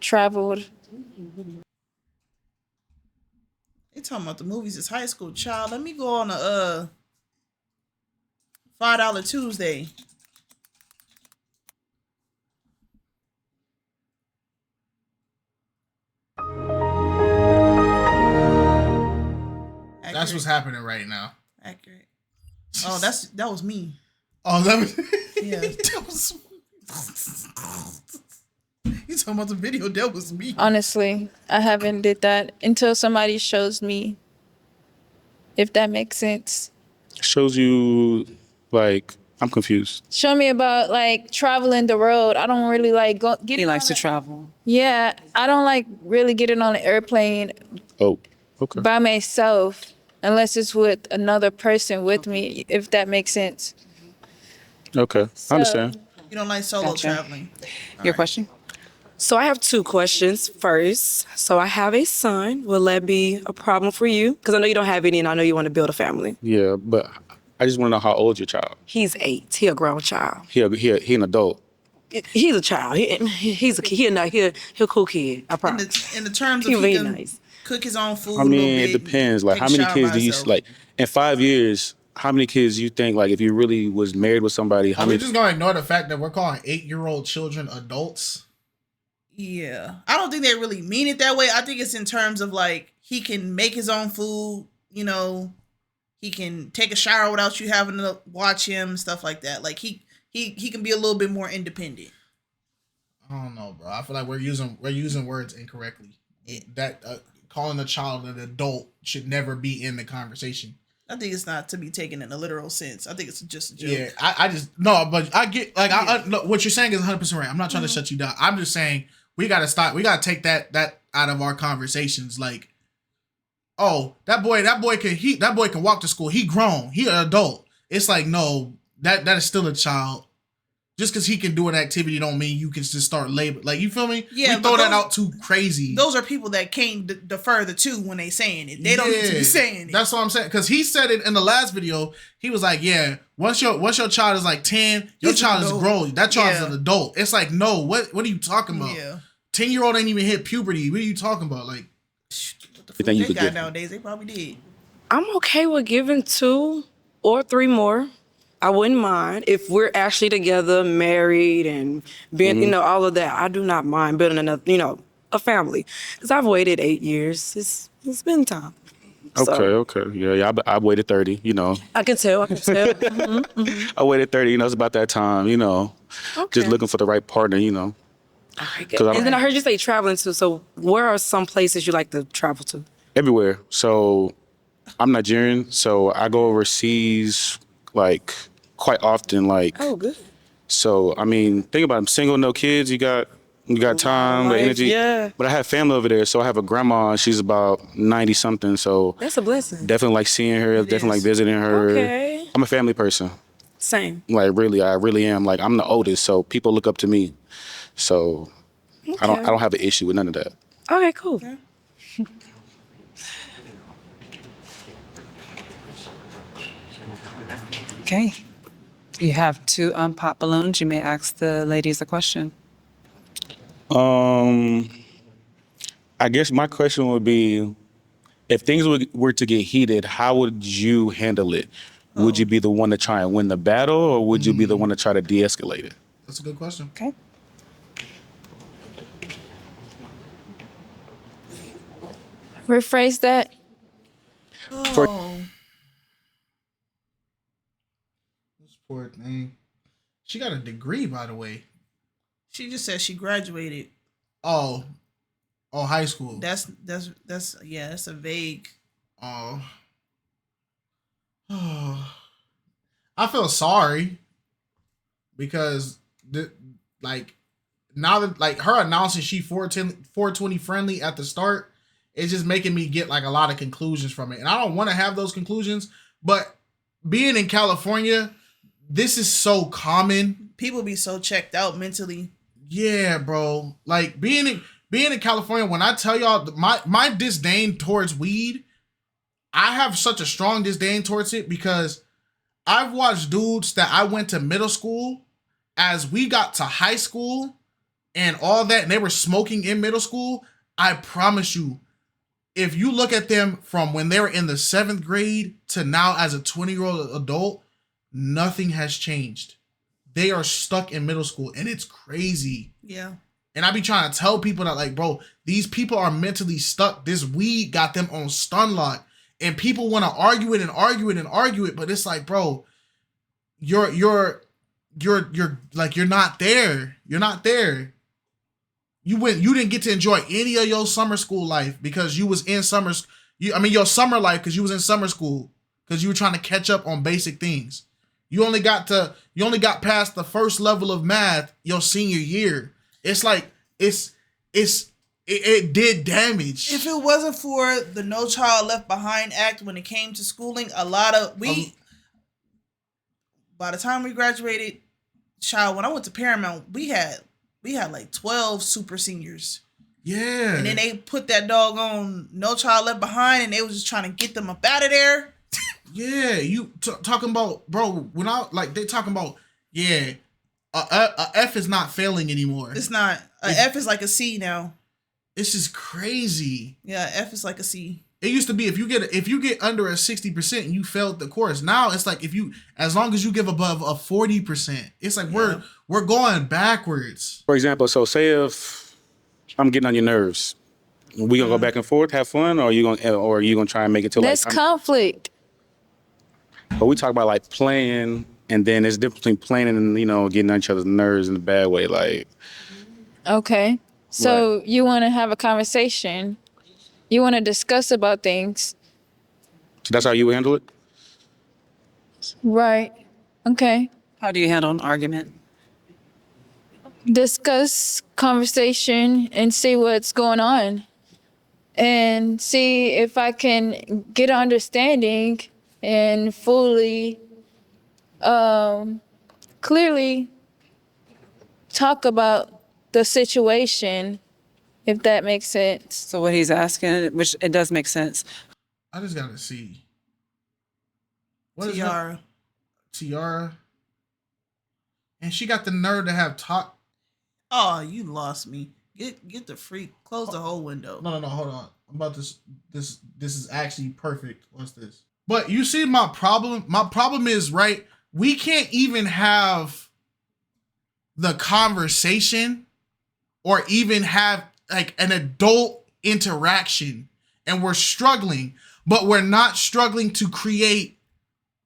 traveled. They talking about the movies is high school. Child, let me go on a $5 Tuesday. That's what's happening right now. Accurate. Oh, that was me. Oh, that was Yeah, that was. You talking about the video? That was me. Honestly, I haven't did that until somebody shows me. If that makes sense. Shows you like I'm confused. Show me about like traveling the road. I don't really like go. He likes to travel. Yeah, I don't like really getting on an airplane Oh, okay. by myself unless it's with another person with me. If that makes sense. Okay, I understand. You don't like solo Gotcha. traveling. Your question? So I have 2 questions. First, so I have a son. Will that be a problem for you? Because I know you don't have any, and I know you want to build a family. Yeah, but I just want to know how old your child. He's 8. He a grown child. He an adult. He's a child. He's a kid. He'll cool kid. I promise. In the terms of He's he very can nice. cook his own food. I mean, it depends. Like, take how a many shower kids by do you himself. like in 5 years? How many kids you think, like, if you really was married with somebody, how Are we many? just gonna ignore the fact that we're calling 8-year-old children adults? Yeah, I don't think they really mean it that way. I think it's in terms of like he can make his own food. You know, he can take a shower without you having to watch him, stuff like that. Like he can be a little bit more independent. I don't know, bro. I feel like we're using words incorrectly. That calling a child an adult should never be in the conversation. I think it's not to be taken in a literal sense. I think it's just a joke. Yeah, I just no, but I get like I no, what you're saying is 100% right. I'm not trying to shut you down. I'm just saying we gotta stop. We gotta take that out of our conversations. Like, oh, that boy can walk to school. He grown. He an adult. It's like, no, that is still a child. Just because he can do an activity don't mean you can just start labor. Like, you feel me? Yeah, we throw that out too crazy. Those are people that can't defer the two when they saying it. They don't need to be saying it. That's what I'm saying. Because he said it in the last video. He was like, yeah, once your child is like 10, your child is grown. That child is an adult. It's like, no, what are you talking about? Yeah. 10-year-old ain't even hit puberty. What are you talking about? Like, They got nowadays. They probably did. I'm okay with giving 2 or 3 more. I wouldn't mind if we're actually together, married, and being, all of that. I do not mind building another, a family. Because I've waited 8 years. It's been time. Okay. Yeah. I waited 30. I can tell. I waited 30. It's about that time. Just looking for the right partner. And then I heard you say traveling too. So where are some places you like to travel to? Everywhere. So I'm Nigerian, so I go overseas like quite often. Like, oh, good. So I mean, think about it. I'm single, no kids. You got time, the energy. Yeah. But I have family over there, so I have a grandma. She's about 90 something. So that's a blessing. Definitely like seeing her. Definitely like visiting her. Okay. I'm a family person. Same. Like really, I really am. Like I'm the oldest, so people look up to me. So I don't have an issue with none of that. Okay, cool. Okay. You have 2 unpopped balloons. You may ask the ladies a question. I guess my question would be, if things were to get heated, how would you handle it? Would you be the one to try and win the battle, or would you be the one to try to de-escalate it? That's a good question. Okay. Rephrase that. This poor thing. She got a degree, by the way. She just said she graduated. Oh, high school. That's a vague. Oh. I feel sorry because now that her announcing she 420 friendly at the start, it's just making me get like a lot of conclusions from it. And I don't want to have those conclusions, but being in California, this is so common. People be so checked out mentally. Yeah, bro. Like being in California, when I tell y'all my disdain towards weed, I have such a strong disdain towards it because I've watched dudes that I went to middle school as we got to high school and all that, and they were smoking in middle school. I promise you, if you look at them from when they were in the 7th grade to now as a 20-year-old adult, nothing has changed. They are stuck in middle school, and it's crazy. Yeah. And I be trying to tell people that, like, bro, these people are mentally stuck. This weed got them on stun lock. And people want to argue it and argue it and argue it, but it's like, bro, you're like, you're not there. You're not there. You didn't get to enjoy any of your summer school life because you was in your summer life because you was in summer school because you were trying to catch up on basic things. You only got past the first level of math your senior year. It's like it did damage. If it wasn't for the No Child Left Behind Act when it came to schooling, by the time we graduated, when I went to Paramount, we had we had like 12 super seniors. Yeah. And then they put that dog on No Child Left Behind, and they was just trying to get them up out of there. Yeah, you talking about, bro, when I, like, they talking about, yeah, a F is not failing anymore. It's not. F is like a C now. It's just crazy. Yeah, F is like a C. It used to be if you get under a 60% and you failed the course. Now it's like as long as you give above a 40%, it's like we're going backwards. For example, so say if I'm getting on your nerves, we gonna go back and forth, have fun, or are you gonna try and make it to That's conflict. But we talk about like playing, and then there's a difference between playing and getting on each other's nerves in a bad way. Like, Okay. So you want to have a conversation. You want to discuss about things. so that's how you handle it. Right. Okay. How do you handle an argument? Discuss conversation and see what's going on. And see if I can get an understanding and fully, clearly talk about the situation, if that makes sense. So what he's asking, which it does make sense. I just gotta see. Tiara. Tiara. And she got the nerve to have talk. Oh, you lost me. Get the freak. Close the whole window. No, hold on. I'm about this is actually perfect. What's this? But you see my problem? My problem is, right, we can't even have the conversation or even have like an adult interaction, and we're struggling, but we're not struggling to create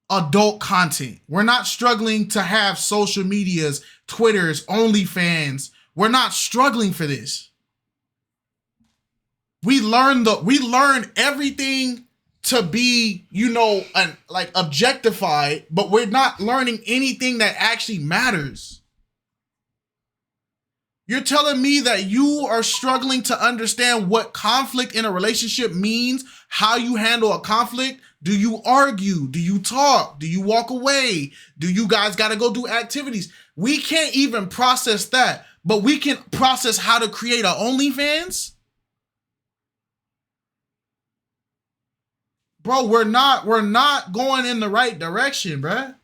adult content. We're not struggling to have social medias, Twitters, OnlyFans. We're not struggling for this. We learn everything to be, like objectified, but we're not learning anything that actually matters. You're telling me that you are struggling to understand what conflict in a relationship means, how you handle a conflict. Do you argue? Do you talk? Do you walk away? Do you guys got to go do activities? We can't even process that, but we can process how to create an OnlyFans. Bro, we're not going in the right direction, bruh.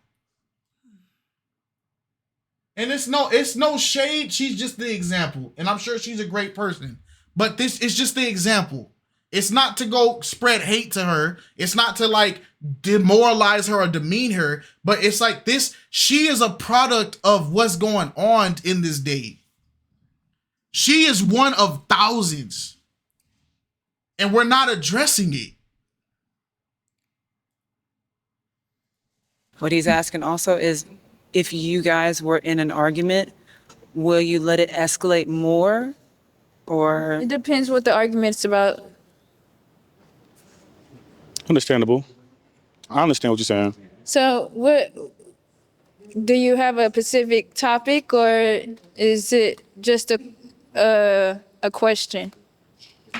And it's no shade. She's just the example. And I'm sure she's a great person. But this is just the example. It's not to go spread hate to her. It's not to like demoralize her or demean her. But it's like this. She is a product of what's going on in this day. She is one of thousands. And we're not addressing it. What he's asking also is, if you guys were in an argument, will you let it escalate more, or? It depends what the argument's about. Understandable. I understand what you're saying. So what, do you have a specific topic, or is it just a question?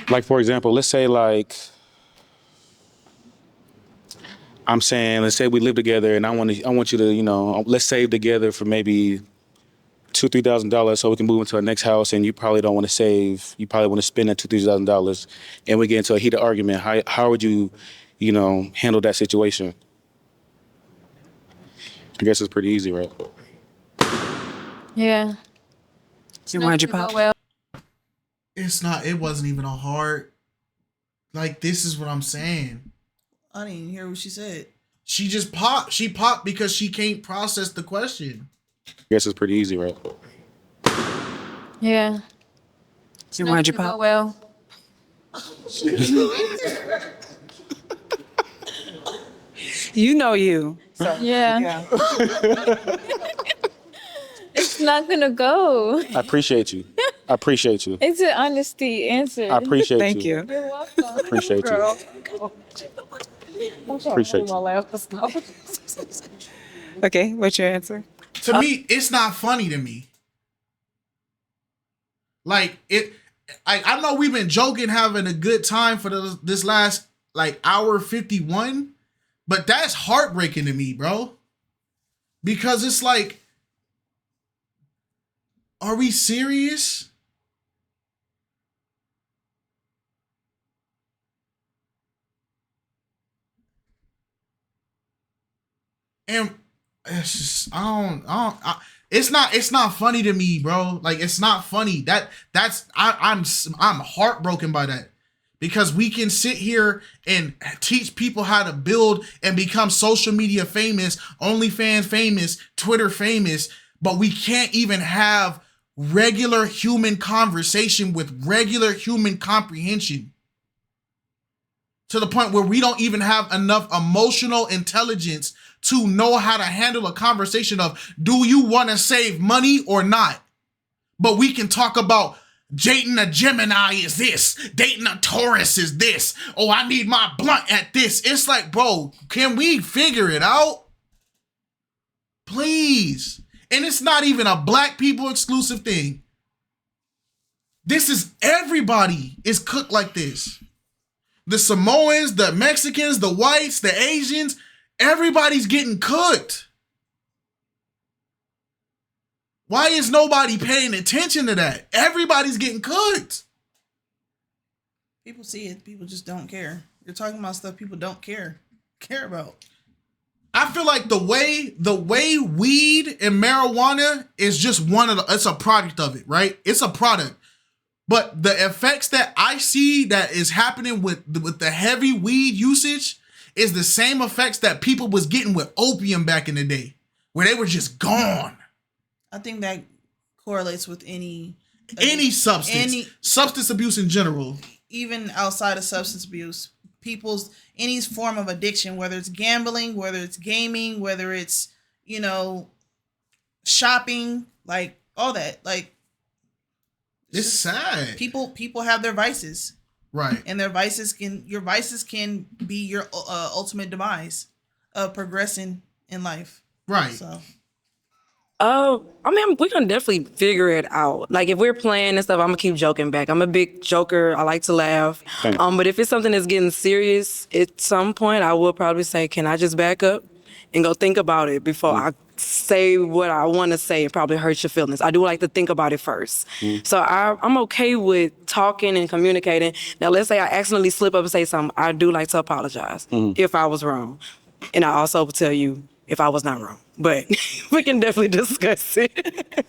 Like, for example, let's say like, I'm saying, let's say we live together and I want you to, let's save together for maybe $2,000-$3,000 so we can move into our next house, and you probably don't want to save. You probably want to spend that $2,000-$3,000, and we get into a heated argument. How would you, handle that situation? I guess it's pretty easy, right? Yeah. Why'd you pop? Well, It wasn't even a hard, like, this is what I'm saying. I didn't even hear what she said. She just popped. She popped because she can't process the question. I guess it's pretty easy, right? yeah. Why'd you pop? Well. You know you. So, yeah. It's not gonna go. I appreciate you. It's an honesty answer. I appreciate you. Thank you. You're welcome. Appreciate you. Appreciate you. Okay, what's your answer? To me, it's not funny to me. Like, I know we've been joking, having a good time for this last like hour 51, but that's heartbreaking to me, bro. Because it's like, Are we serious? And it's just it's not funny to me, bro. Like, it's not funny. I'm heartbroken by that. Because we can sit here and teach people how to build and become social media famous, OnlyFans famous, Twitter famous, but we can't even have regular human conversation with regular human comprehension. To the point where we don't even have enough emotional intelligence to know how to handle a conversation of, do you want to save money or not? But we can talk about dating a Gemini is this, dating a Taurus is this. Oh, I need my blunt at this. It's like, bro, can we figure it out? Please. And it's not even a black people exclusive thing. This is, everybody is cooked like this. The Samoans, the Mexicans, the whites, the Asians, everybody's getting cooked. Why is nobody paying attention to that? Everybody's getting cooked. People see it. People just don't care. You're talking about stuff people don't care about. I feel like the way weed and marijuana is just it's a product of it, right? It's a product. But the effects that I see that is happening with the heavy weed usage is the same effects that people was getting with opium back in the day, where they were just gone. I think that correlates with any substance, substance abuse in general. Even outside of substance abuse, any form of addiction, whether it's gambling, whether it's gaming, whether it's, shopping, like all that, like it's sad. People have their vices, right? And your vices can be your ultimate demise of progressing in life, right? So. I mean, we can definitely figure it out. Like, if we're playing and stuff, I'm gonna keep joking back. I'm a big joker. I like to laugh. But if it's something that's getting serious, at some point, I will probably say, can I just back up and go think about it before I say what I want to say and probably hurt your feelings. I do like to think about it first. So I'm okay with talking and communicating. Now, let's say I accidentally slip up and say something. I do like to apologize if I was wrong. And I also will tell you if I was not wrong. But we can definitely discuss it.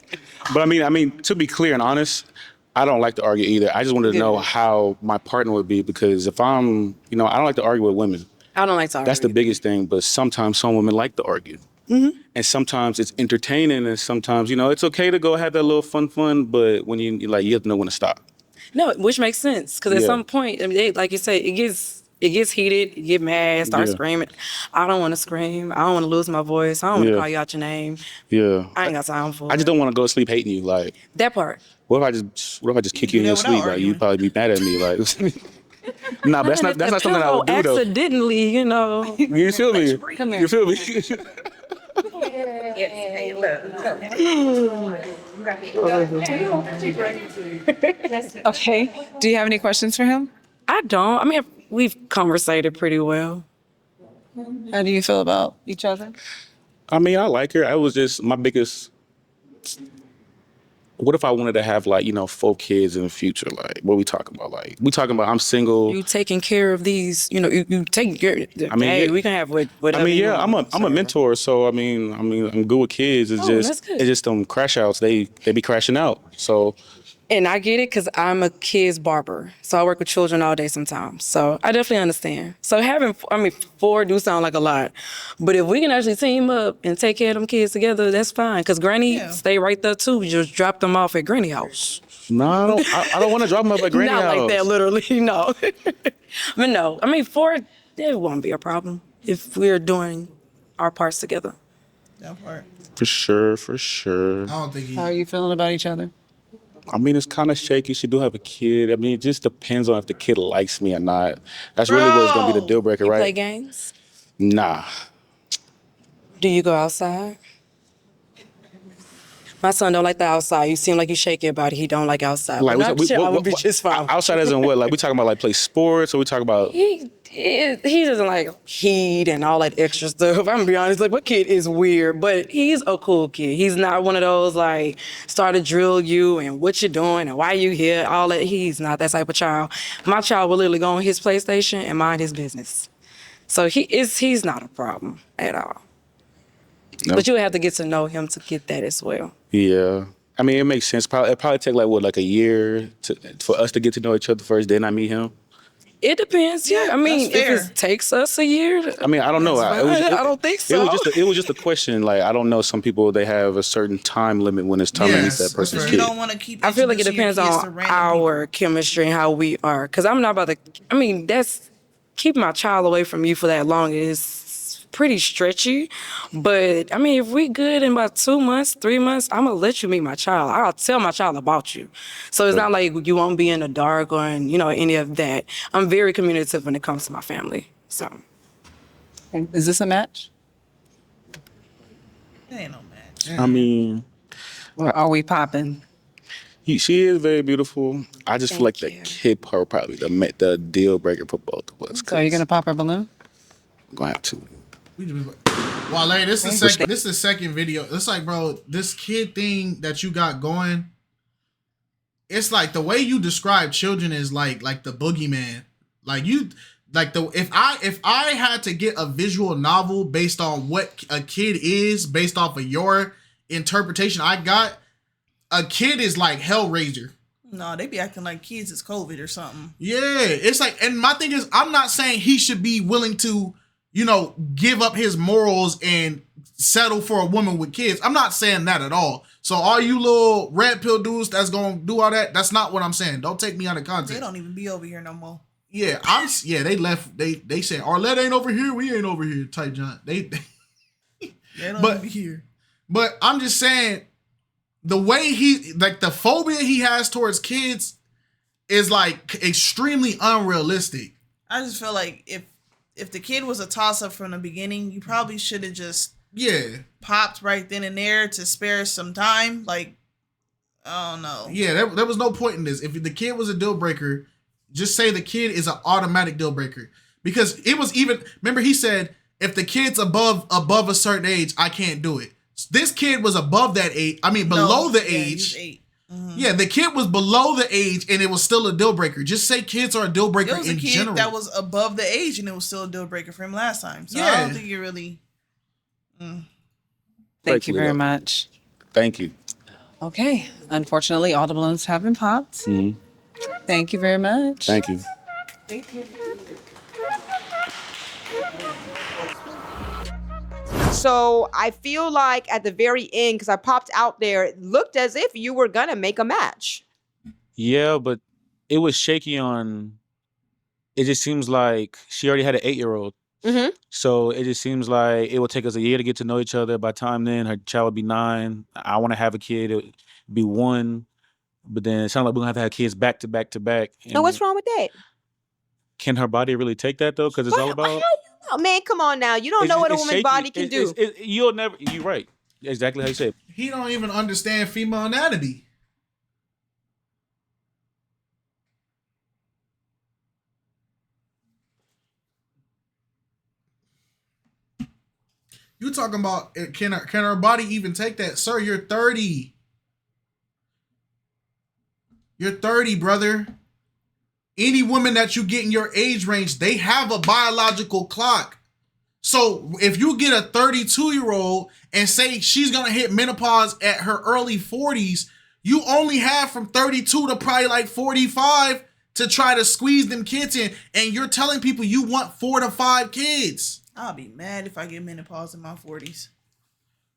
But I mean, to be clear and honest, I don't like to argue either. I just wanted to know how my partner would be, because if I'm, I don't like to argue with women. I don't like to argue. That's the biggest thing. But sometimes some women like to argue. And sometimes it's entertaining, and sometimes, it's okay to go have that little fun, but when you have to know when to stop. No, which makes sense, because at some point, I mean, like you say, it gets heated, you get mad, start screaming. I don't want to scream. I don't want to lose my voice. I don't want to call you out your name. Yeah. I ain't got time for it. I just don't want to go to sleep hating you. Like, that part. What if I just kick you in your sleep? Like, you'd probably be mad at me. Like, nah, but that's not something I would do though. Accidentally, You feel me? Come here. You feel me? Okay. Do you have any questions for him? I don't. I mean, we've conversated pretty well. How do you feel about each other? I mean, I like her. I was just my biggest. What if I wanted to have 4 kids in the future? Like, what we talking about? Like, we talking about I'm single. You taking care of these? You taking care. I mean, hey, we can have whatever. I mean, I'm a mentor, so I mean, I'm good with kids. It's just them crash outs. They be crashing out. So. And I get it, because I'm a kid's barber. So I work with children all day sometimes. So I definitely understand. So having, 4 do sound like a lot. But if we can actually team up and take care of them kids together, that's fine. Because Granny stay right there too. We just drop them off at Granny house. No, I don't want to drop them off at Granny house. Not like that, literally, no. But no, 4, it won't be a problem if we're doing our parts together. That part. For sure. I don't think How are you feeling about each other? I mean, it's kind of shaky. She do have a kid. I mean, it just depends on if the kid likes me or not. That's really what's going to be the deal breaker, right? You play games? Nah. Do you go outside? My son don't like the outside. You seem like you shake your body. He don't like outside. Like, But I'm sure I would be just fine. Outside as in what? Like we talking about like play sports, or we talking about? He doesn't like heat and all that extra stuff. I'm gonna be honest, like my kid is weird, but he's a cool kid. He's not one of those like start to drill you and what you doing and why you here, all that. He's not that type of child. My child will literally go on his PlayStation and mind his business. So he's not a problem at all. No. But you have to get to know him to get that as well. Yeah. I mean, it makes sense. It probably take like a year for us to get to know each other first, then I meet him. It depends, yeah. I mean, if it takes us a year, I mean, I don't know. I don't think so. It was just a question. Like, I don't know. Some people, they have a certain time limit when it's time to meet that person's kid. You don't want to keep. I feel like it depends on our chemistry and how we are. Because I'm not about to. I mean, that's keeping my child away from you for that long is pretty stretchy. But I mean, if we good in about 2 months, 3 months, I'm gonna let you meet my child. I'll tell my child about you. So it's not like you won't be in the dark or any of that. I'm very communicative when it comes to my family. So, is this a match? It ain't no match. I mean, or are we popping? She is very beautiful. I just feel like the kid part probably the deal breaker for both of us. So are you gonna pop her balloon? I'm gonna have to. Wale, this is the second video. It's like, bro, this kid thing that you got going, it's like the way you describe children is like the boogeyman. Like if I had to get a visual novel based on what a kid is, based off of your interpretation I got, a kid is like Hellraiser. No, they be acting like kids is COVID or something. Yeah, it's like, and my thing is, I'm not saying he should be willing to, give up his morals and settle for a woman with kids. I'm not saying that at all. So all you little red pill dudes that's gonna do all that, that's not what I'm saying. Don't take me out of context. They don't even be over here no more. Yeah, they left. They said Arlette ain't over here, we ain't over here, type John. They don't even be here. But I'm just saying, the way the phobia he has towards kids is like extremely unrealistic. I just feel like if the kid was a toss-up from the beginning, you probably should have just popped right then and there to spare some time. Like, I don't know. Yeah, there was no point in this. If the kid was a deal breaker, just say the kid is an automatic deal breaker. Because it was even, remember he said, if the kid's above a certain age, I can't do it. This kid was above that age. I mean, below the age. He was 8. Mm-hmm. Yeah, the kid was below the age and it was still a deal breaker. Just say kids are a deal breaker It was a in kid general. that was above the age and it was still a deal breaker for him last time. So I don't think you really. Thank you very much. Thank you. Okay. Unfortunately, all the balloons have been popped. Mm-hmm. Thank you very much. Thank you. Thank you. So I feel like at the very end, because I popped out there, it looked as if you were gonna make a match. Yeah, but it was shaky on. It just seems like she already had an 8-year-old. Mm-hmm. So it just seems like it will take us a year to get to know each other. By the time then, her child would be 9. I want to have a kid. It would be 1. But then it sounds like we're going to have kids back to back to back. Now, what's wrong with that? Can her body really take that, though? Because it's all about... Oh, man, come on now. You don't know what a woman's shaky. body can do. You'll never... You're right. Exactly how you say it. He don't even understand female anatomy. You talking about can her body even take that? Sir, you're 30. You're 30, brother. Any woman that you get in your age range, they have a biological clock. So if you get a 32-year-old and say she's going to hit menopause at her early 40s, you only have from 32 to probably like 45 to try to squeeze them kids in. And you're telling people you want 4 to 5 kids. I'll be mad if I get menopause in my 40s.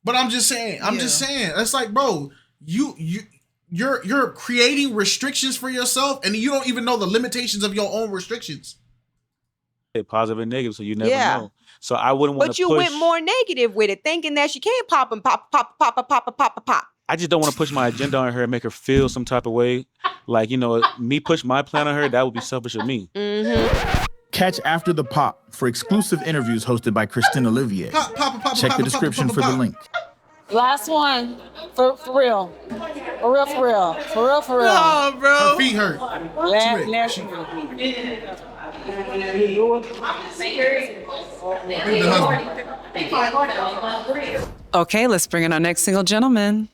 But I'm just saying, it's like, bro, you're creating restrictions for yourself and you don't even know the limitations of your own restrictions. Positive and negative, so you never know. So I wouldn't want to push. But you went more negative with it, thinking that she can't pop and pop. I just don't want to push my agenda on her and make her feel some type of way. Like, me push my plan on her, that would be selfish of me. Mm-hmm. Catch After the Pop for exclusive interviews hosted by Christine Olivier. Check the description for the link. Last one. For real. For real, for real. For real, for real. Oh, bro. Her feet hurt. Okay, let's bring in our next single gentleman.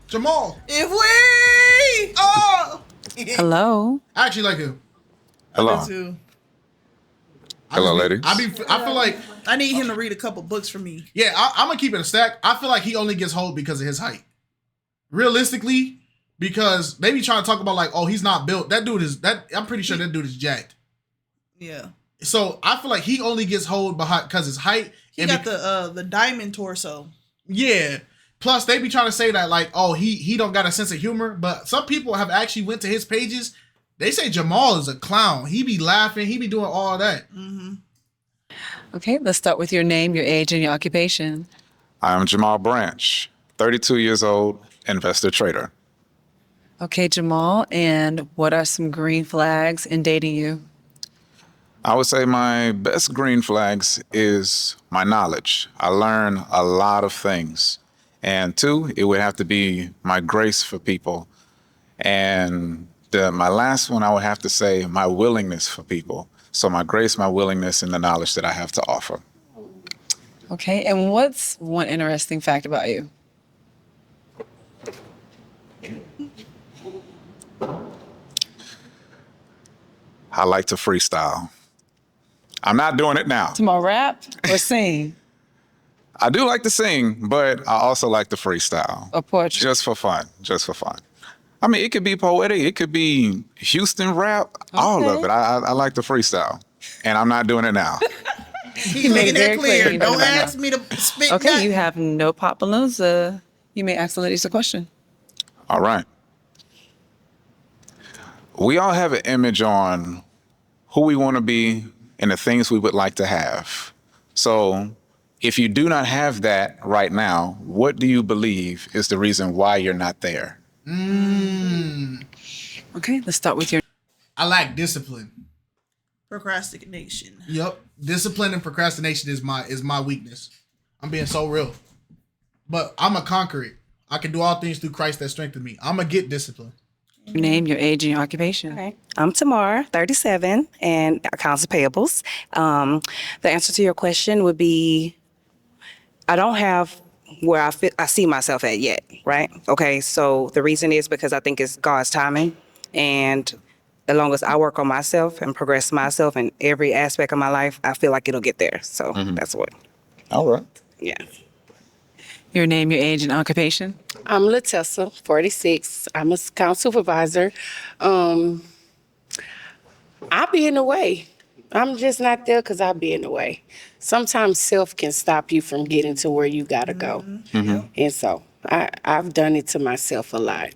Jamal. If we. Oh. Hello. I actually like him. Hello. Too. Hello, ladies. I feel like I need him to read a couple books for me. Yeah, I'm gonna keep it a stack. I feel like he only gets hold because of his height. Realistically, because they be trying to talk about like, oh, he's not built. That dude is that. I'm pretty sure that dude is jacked. Yeah. So I feel like he only gets hold behind because his height. He got the diamond torso. Yeah. Plus, they be trying to say that like, oh, he don't got a sense of humor. But some people have actually went to his pages. They say Jamal is a clown. He be laughing. He be doing all that. Mm-hmm. Okay, let's start with your name, your age, and your occupation. I'm Jamal Branch, 32 years old, investor trader. Okay, Jamal, and what are some green flags in dating you? I would say my best green flags is my knowledge. I learn a lot of things. And two, it would have to be my grace for people. And my last one, I would have to say my willingness for people. So my grace, my willingness, and the knowledge that I have to offer. Okay, and what's one interesting fact about you? I like to freestyle. I'm not doing it now. Tomorrow, rap or sing? I do like to sing, but I also like to freestyle. Or poetry? Just for fun, just for fun. I mean, it could be poetic, it could be Houston rap, all of it. I like to freestyle, and I'm not doing it now. He's making that clear. Don't ask me to spit. Okay, you have no pop balloons. You may ask the ladies a question. All right. We all have an image on who we want to be and the things we would like to have. So if you do not have that right now, what do you believe is the reason why you're not there? Okay, let's start with your... I lack discipline. Procrastination. Yep. Discipline and procrastination is my weakness. I'm being so real. But I'm a conquer it. I can do all things through Christ that strengthens me. I'm going to get discipline. Your name, your age, and your occupation. Okay. I'm Tamar, 37, and accounts payables. The answer to your question would be, I don't have where I see myself at yet, right? Okay, so the reason is because I think it's God's timing, and as long as I work on myself and progress myself in every aspect of my life, I feel like it'll get there. So that's what. All right. Yeah. Your name, your age, and occupation. I'm Latessa, 46. I'm a account supervisor. I be in the way. I'm just not there because I be in the way. Sometimes self can stop you from getting to where you gotta go. And so I've done it to myself a lot.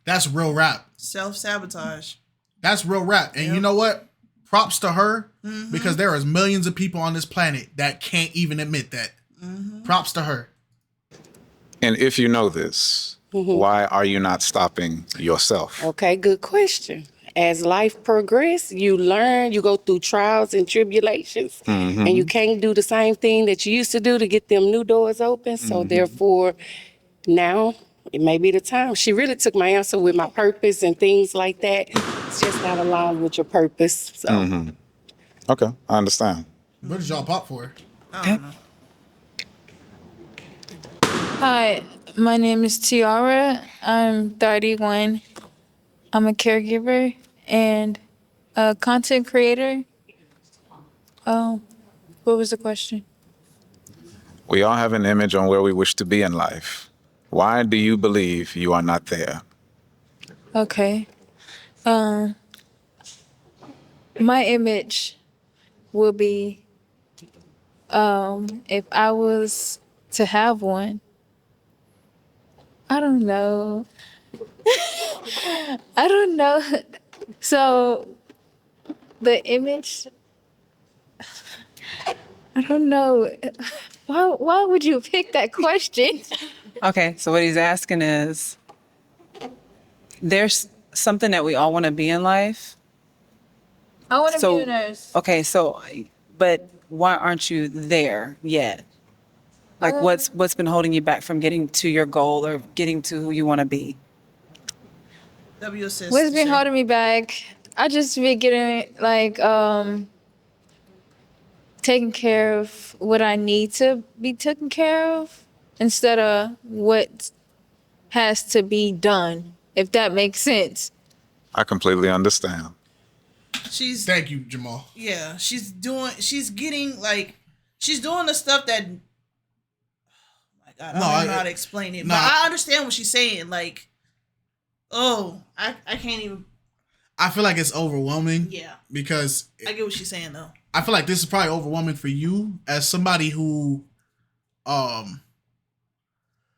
That's real rap. Self-sabotage. That's real rap. And you know what? Props to her because there is millions of people on this planet that can't even admit that. Props to her. And if you know this, why are you not stopping yourself? Okay, good question. As life progresses, you learn, you go through trials and tribulations, and you can't do the same thing that you used to do to get them new doors open. So therefore, now it may be the time. She really took my answer with my purpose and things like that. It's just not aligned with your purpose. So. Okay, I understand. What did y'all pop for? I don't know. Hi, my name is Tiara. I'm 31. I'm a caregiver and a content creator. What was the question? We all have an image on where we wish to be in life. Why do you believe you are not there? Okay. My image will be if I was to have one. I don't know. I don't know. So the image, I don't know. Why would you pick that question? Okay, so what he's asking is, there's something that we all want to be in life. I want to be a nurse. Okay, so, but why aren't you there yet? Like what's been holding you back from getting to your goal or getting to who you want to be? W assist. What's been holding me back? I just be getting like taking care of what I need to be taken care of instead of what has to be done, if that makes sense. I completely understand. Thank you, Jamal. Yeah, she's doing the stuff that I don't know how to explain it. But I understand what she's saying. Like, I can't even. I feel like it's overwhelming. Yeah. Because I get what she's saying though. I feel like this is probably overwhelming for you as somebody who,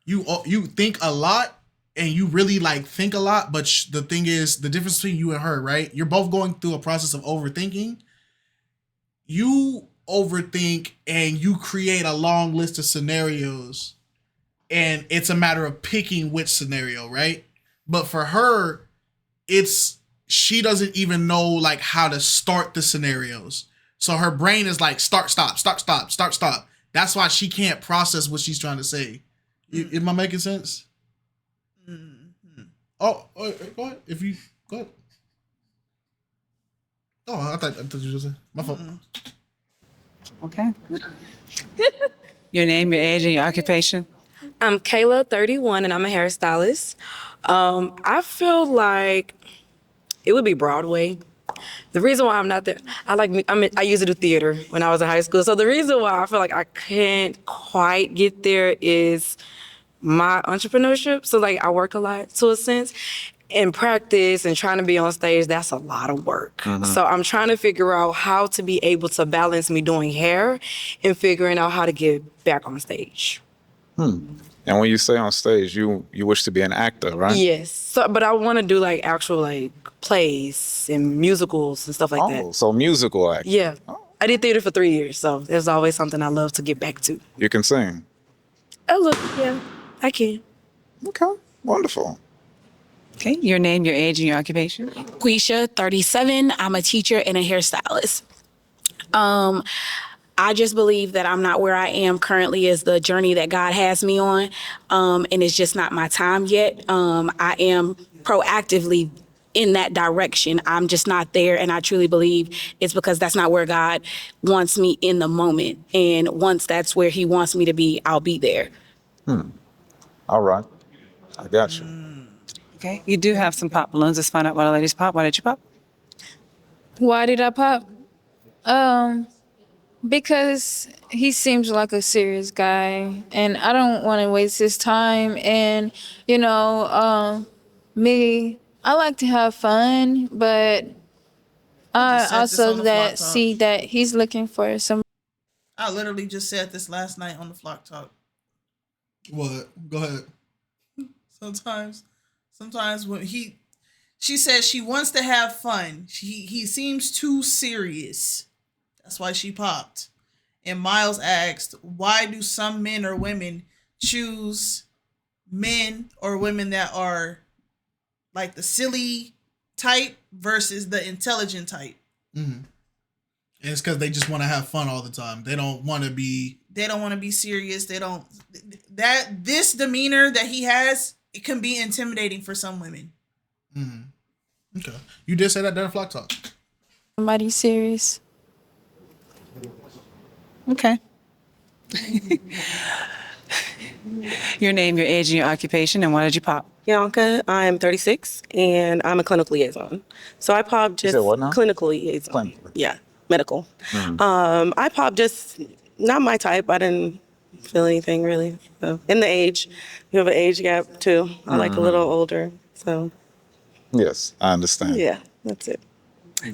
you think a lot and you really like think a lot. But the thing is, the difference between you and her, right? You're both going through a process of overthinking. You overthink and you create a long list of scenarios, and it's a matter of picking which scenario, right? But for her, she doesn't even know like how to start the scenarios. So her brain is like start, stop, start, stop, start, stop. That's why she can't process what she's trying to say. Am I making sense? Mm-hmm. Oh, go ahead. Go ahead. Oh, I thought you were saying my fault. Okay. Your name, your age, and your occupation? I'm Kayla, 31, and I'm a hairstylist. I feel like it would be Broadway. The reason why I'm not there, I used to do theater when I was in high school. So the reason why I feel like I can't quite get there is my entrepreneurship. So like I work a lot to a sense. And practice and trying to be on stage, that's a lot of work. Mm-hmm. So I'm trying to figure out how to be able to balance me doing hair and figuring out how to get back on stage. And when you say on stage, you wish to be an actor, right? Yes. So, but I want to do like actual like plays and musicals and stuff like that. So musical acting. Yeah. I did theater for 3 years, so there's always something I love to get back to. You can sing. Oh, look, yeah, I can. Okay, wonderful. Okay, your name, your age, and your occupation? Quisha, 37. I'm a teacher and a hairstylist. I just believe that I'm not where I am currently is the journey that God has me on, and it's just not my time yet. I am proactively in that direction. I'm just not there, and I truly believe it's because that's not where God wants me in the moment. And once that's where he wants me to be, I'll be there. All right, I got you. Okay, you do have some pop balloons. Let's find out why the ladies pop. Why did you pop? Why did I pop? Because he seems like a serious guy, and I don't want to waste his time. And me, I like to have fun, but I also see that he's looking for some. I literally just said this last night on the Flock Talk. What? Go ahead. Sometimes when she says she wants to have fun, he seems too serious. That's why she popped. And Miles asked, why do some men or women choose men or women that are like the silly type versus the intelligent type? Mm-hmm. And it's because they just want to have fun all the time. They don't want to be serious. This demeanor that he has, it can be intimidating for some women. Mm-hmm. Okay. You did say that during Flock Talk. Somebody serious. Okay. Your name, your age, and your occupation, and why did you pop? Bianca, I'm 36, and I'm a clinical liaison. So I popped just clinical liaison. Clinical. Yeah, medical. I popped just not my type. I didn't feel anything really. So, in the age, you have an age gap too. I like a little older. So. Yes, I understand. Yeah, that's it.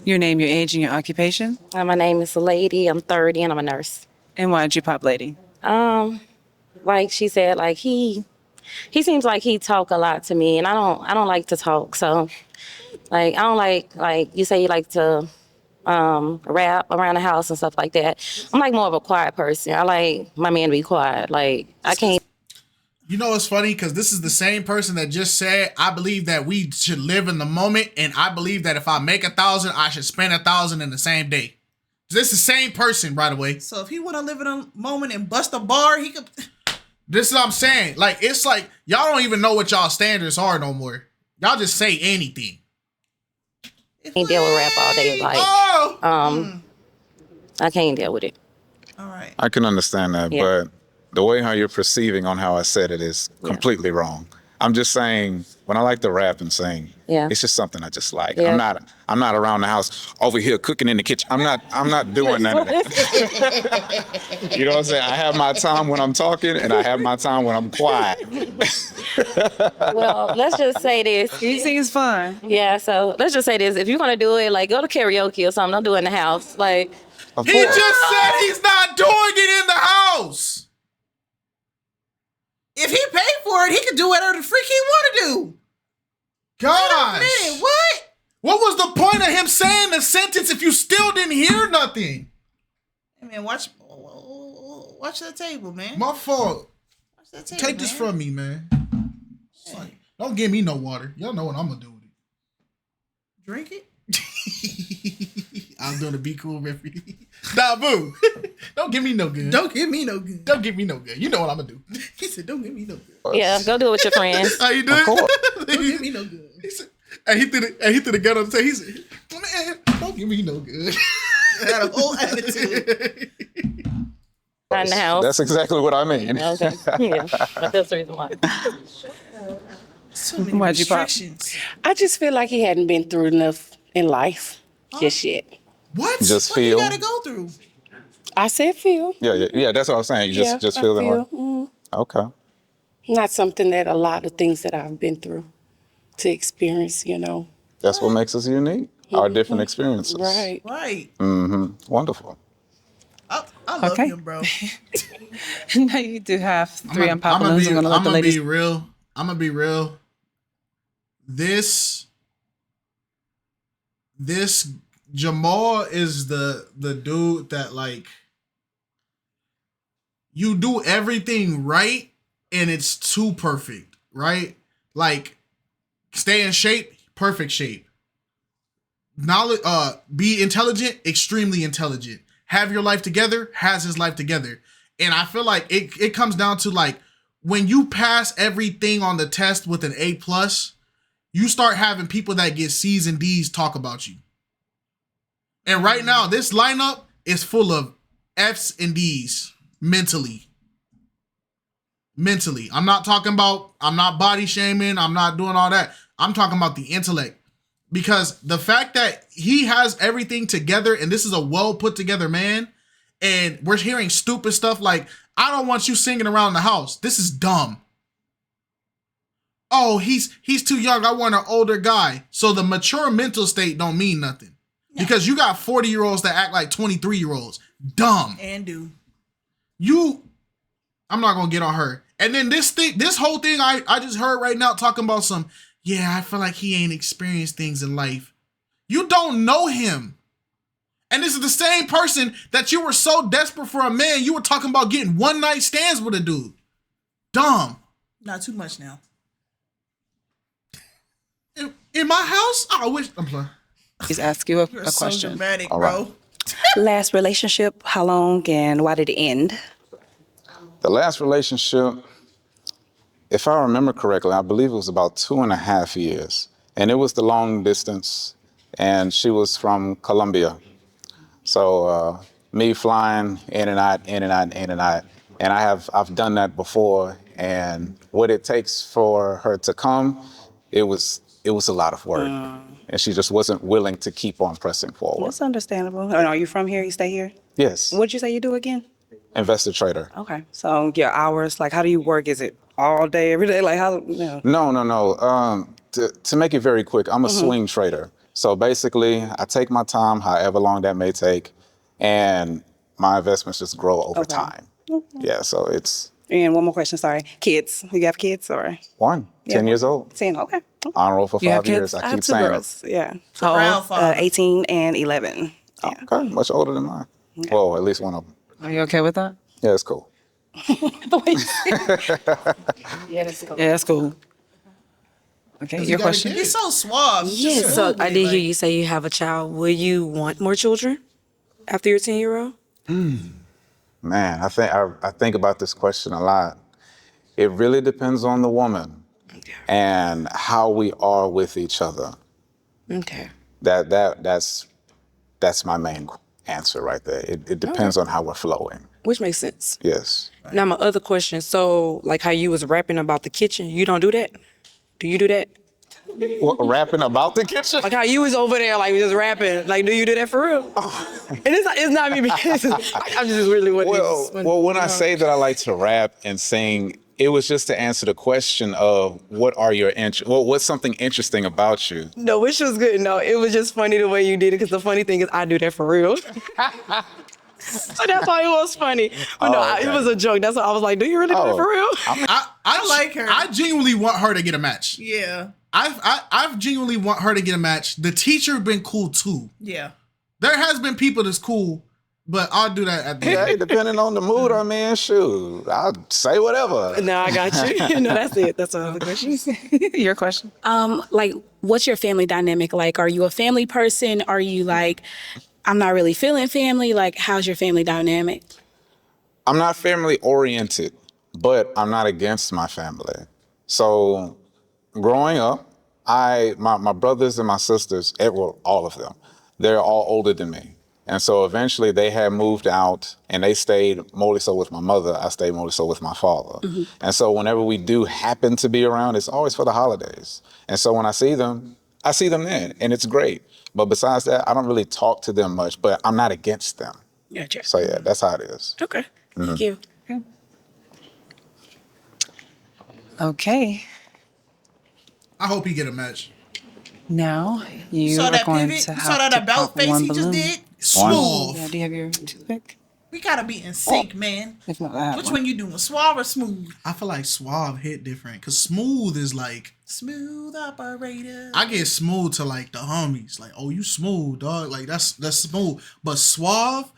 Your name, your age, and your occupation? My name is Lady. I'm 30 and I'm a nurse. And why did you pop, Lady? Like she said, like he seems like he talk a lot to me, and I don't like to talk. So, like I don't like you say you like to rap around the house and stuff like that. I'm like more of a quiet person. I like my man to be quiet. Like I can't. You know, it's funny because this is the same person that just said, I believe that we should live in the moment. And I believe that if I make 1,000, I should spend 1,000 in the same day. This is the same person, by the way. So if he want to live in a moment and bust a bar, he could. This is what I'm saying. Like, it's like, y'all don't even know what y'all standards are no more. Y'all just say anything. Can't deal with rap all day. Like, I can't deal with it. I can understand that, Yeah. but the way how you're perceiving on how I said it is completely wrong. I'm just saying, when I like to rap and sing, it's just something I just like. Yeah. I'm not around the house over here cooking in the kitchen. I'm not doing none of that. You know what I'm saying? I have my time when I'm talking, and I have my time when I'm quiet. Well, let's just say this. He seems fun. Yeah, so let's just say this. If you're gonna do it, like, go to karaoke or something. Don't do it in the house. Like, He just said he's not doing it in the house. If he paid for it, he could do whatever the freak he want to do. Gosh. Wait a minute, what? What was the point of him saying the sentence if you still didn't hear nothing? Hey, man, watch that table, man. My fault. Watch that table, Take this man. from me, man. It's like, don't give me no water. Y'all know what I'm gonna do with it. Drink it? I'm gonna be cool, referee. Nah, boo. Don't give me no good. Don't give me no good. Don't give me no good. You know what I'm gonna do. He said, don't give me no good. yeah, go do it with your friends. How you doing? Don't give me no good. He said, and he threw the gun on the table. He said, man, don't give me no good. Had a whole attitude. Not in the house. That's exactly what I mean. Okay. Yeah, that's the reason why. So many Why'd you pop? restrictions. I just feel like he hadn't been through enough in life just yet. What? Just What feel. you gotta go through? I said feel. Yeah. That's what I was saying. You just I feel feel. it. Okay. Not something that a lot of things that I've been through to experience, you know. That's what makes us unique. Our different experiences. Right. Right. Wonderful. I love Okay. him, bro. Now you do have three I'm unpopular. I'm gonna let the ladies. be real. I'm gonna be real. This Jamal is the dude that, like, you do everything right and it's too perfect, right? Like, stay in shape, perfect shape. Knowledge, be intelligent, extremely intelligent. Have your life together, has his life together. And I feel like it comes down to, like, when you pass everything on the test with an A+, you start having people that get C's and D's talk about you. And right now, this lineup is full of F's and D's mentally. Mentally. I'm not body shaming. I'm not doing all that. I'm talking about the intellect. Because the fact that he has everything together, and this is a well put together man, and we're hearing stupid stuff like, I don't want you singing around the house. This is dumb. Oh, he's too young. I want an older guy. So the mature mental state don't mean nothing. Because you got 40-year-olds that act like 23-year-olds. Dumb. And do. I'm not gonna get on her. And then this whole thing I just heard right now talking about some, yeah, I feel like he ain't experienced things in life. You don't know him. And this is the same person that you were so desperate for a man, you were talking about getting one night stands with a dude. Dumb. Not too much now. In my house? I wish. I'm sorry. Please ask you a You're so question. dramatic, All bro. Last relationship, how long and why did it end? The last relationship, if I remember correctly, I believe it was about 2.5 years. And it was the long distance. And she was from Colombia. So me flying in and out. And I've done that before. And what it takes for her to come, it was a lot of work. And she just wasn't willing to keep on pressing forward. That's understandable. And are you from here? You stay here? Yes, What'd you say you do again? investor trader. Okay. So your hours, like how do you work? Is it all day, every day? Like how, you know? No. To make it very quick, I'm a swing trader. So basically, I take my time, however long that may take, and my investments just grow over time. Yeah, so it's... And one more question, sorry. Kids. You have kids or? 10 years old. 10, okay. On roll for You have 5 years. kids? I have keep two saying girls. Yeah. So How old? 18 and 11. Yeah. Okay, much older than mine. Yeah. Well, at least one of them. Are you okay with that? Yeah, it's cool. Yeah, that's cool. Yeah, that's cool. Okay, your question? He's so suave. Yes. So I did hear you say you have a child. Will you want more children after your 10-year-old? Man, I think about this question a lot. It really depends on the woman and how we are with each other. Okay. That's my main answer right there. It depends on how we're flowing. Which makes sense. Yes. Now my other question, so like how you was rapping about the kitchen, you don't do that? Do you do that? What, rapping about the kitchen? Like how you was over there like just rapping, like do you do that for real? And it's not me because I'm just really wondering. Well, when I say that I like to rap and sing, it was just to answer the question of what are your what's something interesting about you? No, which was good. No, it was just funny the way you did it because the funny thing is I do that for real. So that's why it was funny. But no, it was a joke. That's why I was like, do you really do that for real? I like her. I genuinely want her to get a match. Yeah. I've genuinely want her to get a match. The teacher been cool too. Yeah. There has been people that's cool, but I'll do that at the end. Hey, depending on the mood I'm in, shoot, I'll say whatever. No, I got you. No, that's it. That's all the questions. Your question. Like, what's your family dynamic like? Are you a family person? Are you like, I'm not really feeling family? Like, how's your family dynamic? I'm not family oriented, but I'm not against my family. So growing up, my brothers and my sisters, well, all of them, they're all older than me. And so eventually they had moved out and they stayed mostly so with my mother. I stayed mostly so with my father. Mm-hmm. And so whenever we do happen to be around, it's always for the holidays. And so when I see them then, and it's great. But besides that, I don't really talk to them much, but I'm not against them. Gotcha. So yeah, that's how it is. Okay. Thank you. Okay. I hope he get a match. Now you Saw are that going pivot? to You have saw that to about pop face one he just balloon. did? Smooth. Yeah, do you have your toothpick? We gotta be in sync, man. If not, I have Which one you doing, suave or smooth? I feel like suave hit different because smooth is like smooth operator. I get smooth to like the homies, like, oh, you smooth, dog. Like that's smooth. But suave,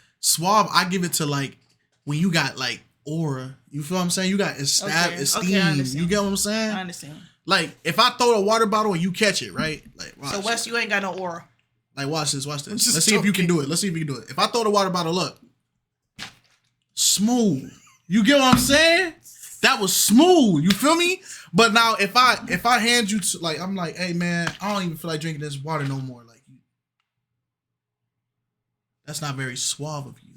I give it to like when you got like aura. You feel what I'm saying? You got esteem. I understand. You get what I'm saying? I understand. Like if I throw a water bottle and you catch it, right? Like watch. So Wes, you ain't got no aura. Like watch this. just Let's see if you can do it. If I throw the water bottle up, smooth. You get what I'm saying? That was smooth. You feel me? But now if I hand you to like I'm like, hey man, I don't even feel like drinking this water no more. Like that's not very suave of you.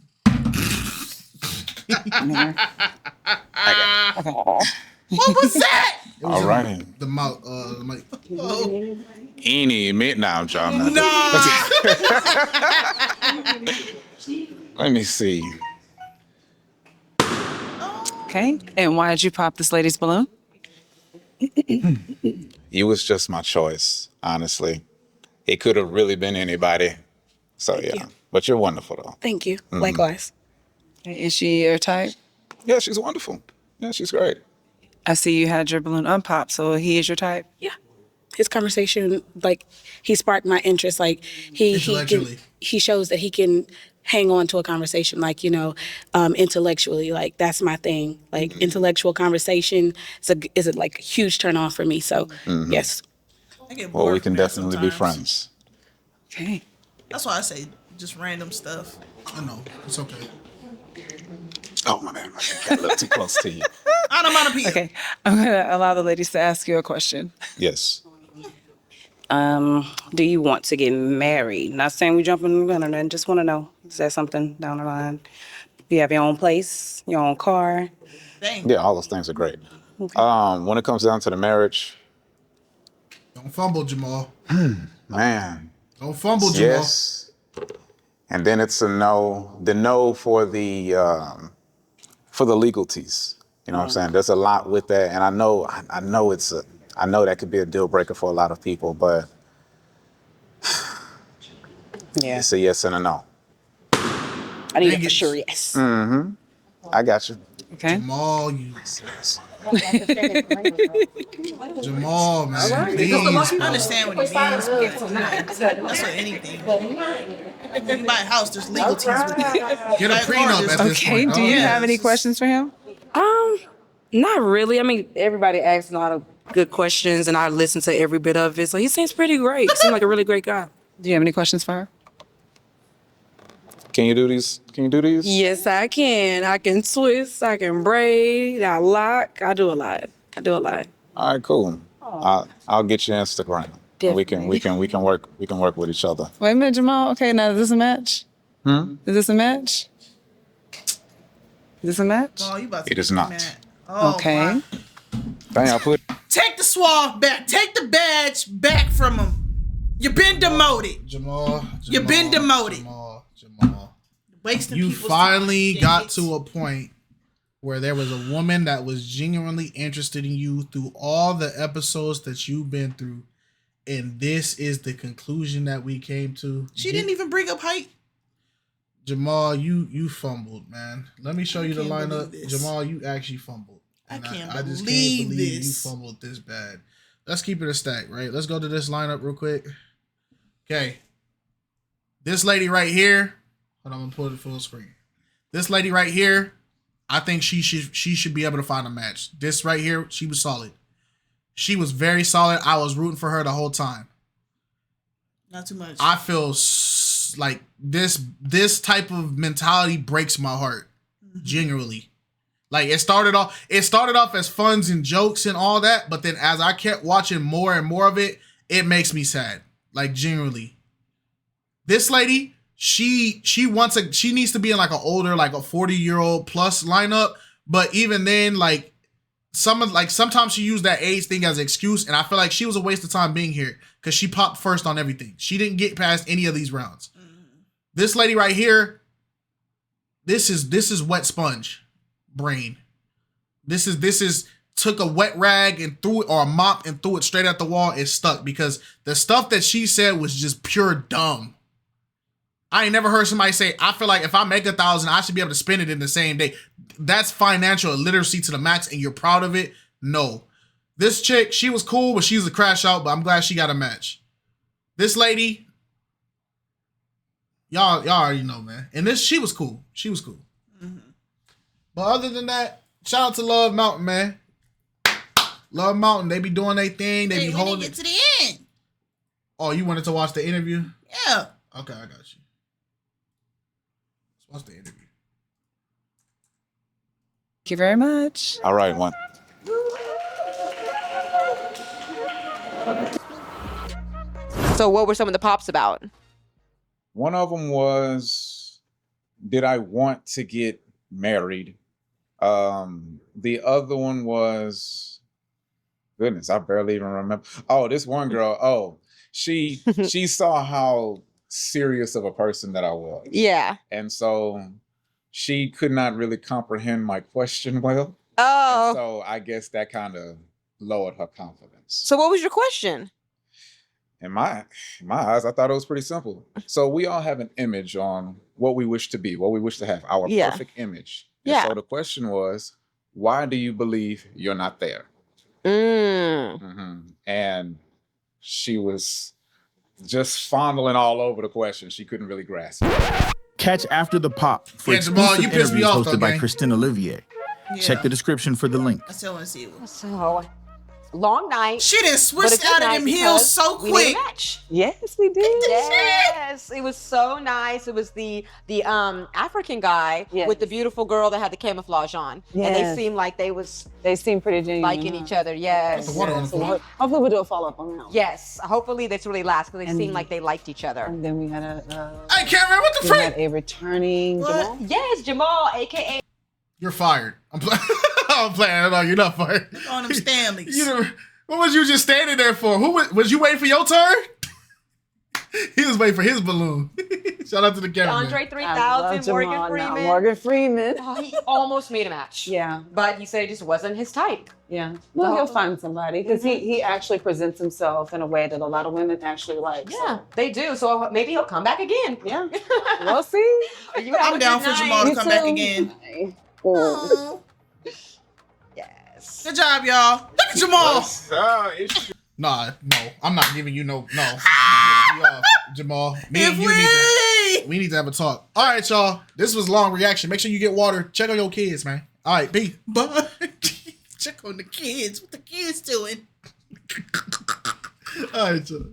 What was that? All right. The mouth. Like, oh. Any minute now, John. Nah. Let me see. Okay. And why did you pop this lady's balloon? You was just my choice, honestly. It could have really been anybody. So yeah. But you're wonderful though. Thank you. Mhm. Likewise. Is she your type? Yeah, she's wonderful. Yeah, she's great. I see you had your balloon unpopped, so he is your type? Yeah. His conversation, like, he sparked my interest. Like, he shows that he can hang on to a conversation, like, you know, intellectually. Like, that's my thing. Like, intellectual conversation is a like huge turn on for me. So, yes. Well, we can definitely be friends. Okay. That's why I say just random stuff. I know. It's okay. Oh, my man. I got a little too close to you. Okay. I'm going to allow the ladies to ask you a question. Yes. Do you want to get married? Not saying we jump in the gun or nothing, just want to know. Is that something down the line? Do you have your own place, your own car? Yeah, all those things are great. When it comes down to the marriage, Don't fumble, Jamal. man. Don't fumble, Jamal. Yes. And then it's a no. The no for the legalties. You know what I'm saying? There's a lot with that, and I know that could be a deal breaker for a lot of people, but it's a yes and a no. I need a for sure yes. Mm-hmm. I got you. Okay. Jamal, Jamal, man. Please, I understand what he means. That's what anything. If you buy a house, there's legal teams with it. Get a prenup at this Okay. point. Do you have any questions for him? Not really. I mean, everybody asks a lot of good questions, and I listen to every bit of it. So he seems pretty great. Seems like a really great guy. Do you have any questions for her? Can you do these? Can you do these? Yes, I can. I can twist. I can braid. I lock. I do a lot. All right, cool. I'll get your Instagram. We can work with each other. Wait a minute, Jamal. Okay, now is this a match? Hmm? Is this a match? Is this a match? Oh, you about to It is get not. mad. Oh, Okay. my. Dang, I put. Take the swab back. Take the badge back from him. You've been demoted. Jamal. You've been demoted. Wasting You people's finally time. got to a point where there was a woman that was genuinely interested in you through all the episodes that you've been through. And this is the conclusion that we came to. She didn't even bring up height. Jamal, you fumbled, man. Let me show you the can't lineup. believe this. Jamal, you actually fumbled. I And can't I just believe can't believe this. you fumbled this bad. Let's keep it a stack, right? Let's go to this lineup real quick. Okay. This lady right here. Hold on, I'm gonna pull it full screen. This lady right here, I think she should be able to find a match. This right here, she was solid. She was very solid. I was rooting for her the whole time. Not too much. I feel like this type of mentality breaks my heart. Genuinely. Like it started off as funs and jokes and all that, but then as I kept watching more and more of it, it makes me sad. Like genuinely. This lady, she needs to be in like an older, like a 40-year-old plus lineup, but even then, like sometimes she used that age thing as an excuse, and I feel like she was a waste of time being here because she popped first on everything. She didn't get past any of these rounds. This lady right here, this is wet sponge brain. This is took a wet rag and threw it, or a mop and threw it straight at the wall. It's stuck because the stuff that she said was just pure dumb. I ain't never heard somebody say, I feel like if I make 1,000, I should be able to spend it in the same day. That's financial illiteracy to the max, and you're proud of it? No. This chick, she was cool, but she's a crash out, but I'm glad she got a match. This lady, y'all already know, man. And she was cool. She was cool. But other than that, shout out to Love Mountain, man. Love Mountain, they be doing their thing. They be holding Get to the end. Oh, you wanted to watch the interview? Yeah. Okay, I got you. Let's watch the interview. Thank you very much. All right, one. So what were some of the pops about? One of them was, did I want to get married? The other one was, goodness, I barely even remember. Oh, this one girl. She saw how serious of a person that I was. Yeah. And so she could not really comprehend my question well. Oh. And so I guess that kind of lowered her confidence. So what was your question? In my eyes, I thought it was pretty simple. So we all have an image on what we wish to be, what we wish to have, our perfect image. And Yeah. so the question was, why do you believe you're not there? And she was just fondling all over the question. She couldn't really grasp it. Catch After the Pop for Jamal, exclusive you pissed me interviews off, hosted by okay? Christine Olivier. Check the description for the link. I still want to see it. So long night. She done but a switched good out of night them heels because so we made quick. a match. Yes, we did. Yes, it was so nice. It was the African guy with the beautiful girl that had the camouflage on, and they Yes. seemed like they seem pretty genuine. liking each other. Yes. Hopefully we'll do a follow-up on that one. Yes. Hopefully this really lasts because they seemed like they liked each other. And then we had Hey, Cameron, what the we frick? had a returning Jamal. Yes, Jamal, aka. You're fired. I'm playing. No, you're not fired. Look on them Stanleys. What was you just standing there for? Who was you waiting for your turn? He was waiting for his balloon. Shout out to the cameraman. Andre 3000, Morgan Freeman. Morgan Freeman. Oh, he almost made a match. Yeah. But he said it just wasn't his type. Yeah. Well, he'll find somebody because he actually presents himself in a way that a lot of women actually like. Yeah, they do. So maybe he'll come back again. Yeah. We'll see. You have I'm a down good for Jamal to night. come back again. Oh. Yes. Good job, y'all. Look at Jamal. Nah, no, I'm not giving you no. Jamal. Me and you we need to have a talk. All right, y'all. This was long reaction. Make sure you get water. Check on your kids, man. All right, peace. Bye. Check on the kids. What the kids doing? All right, y'all.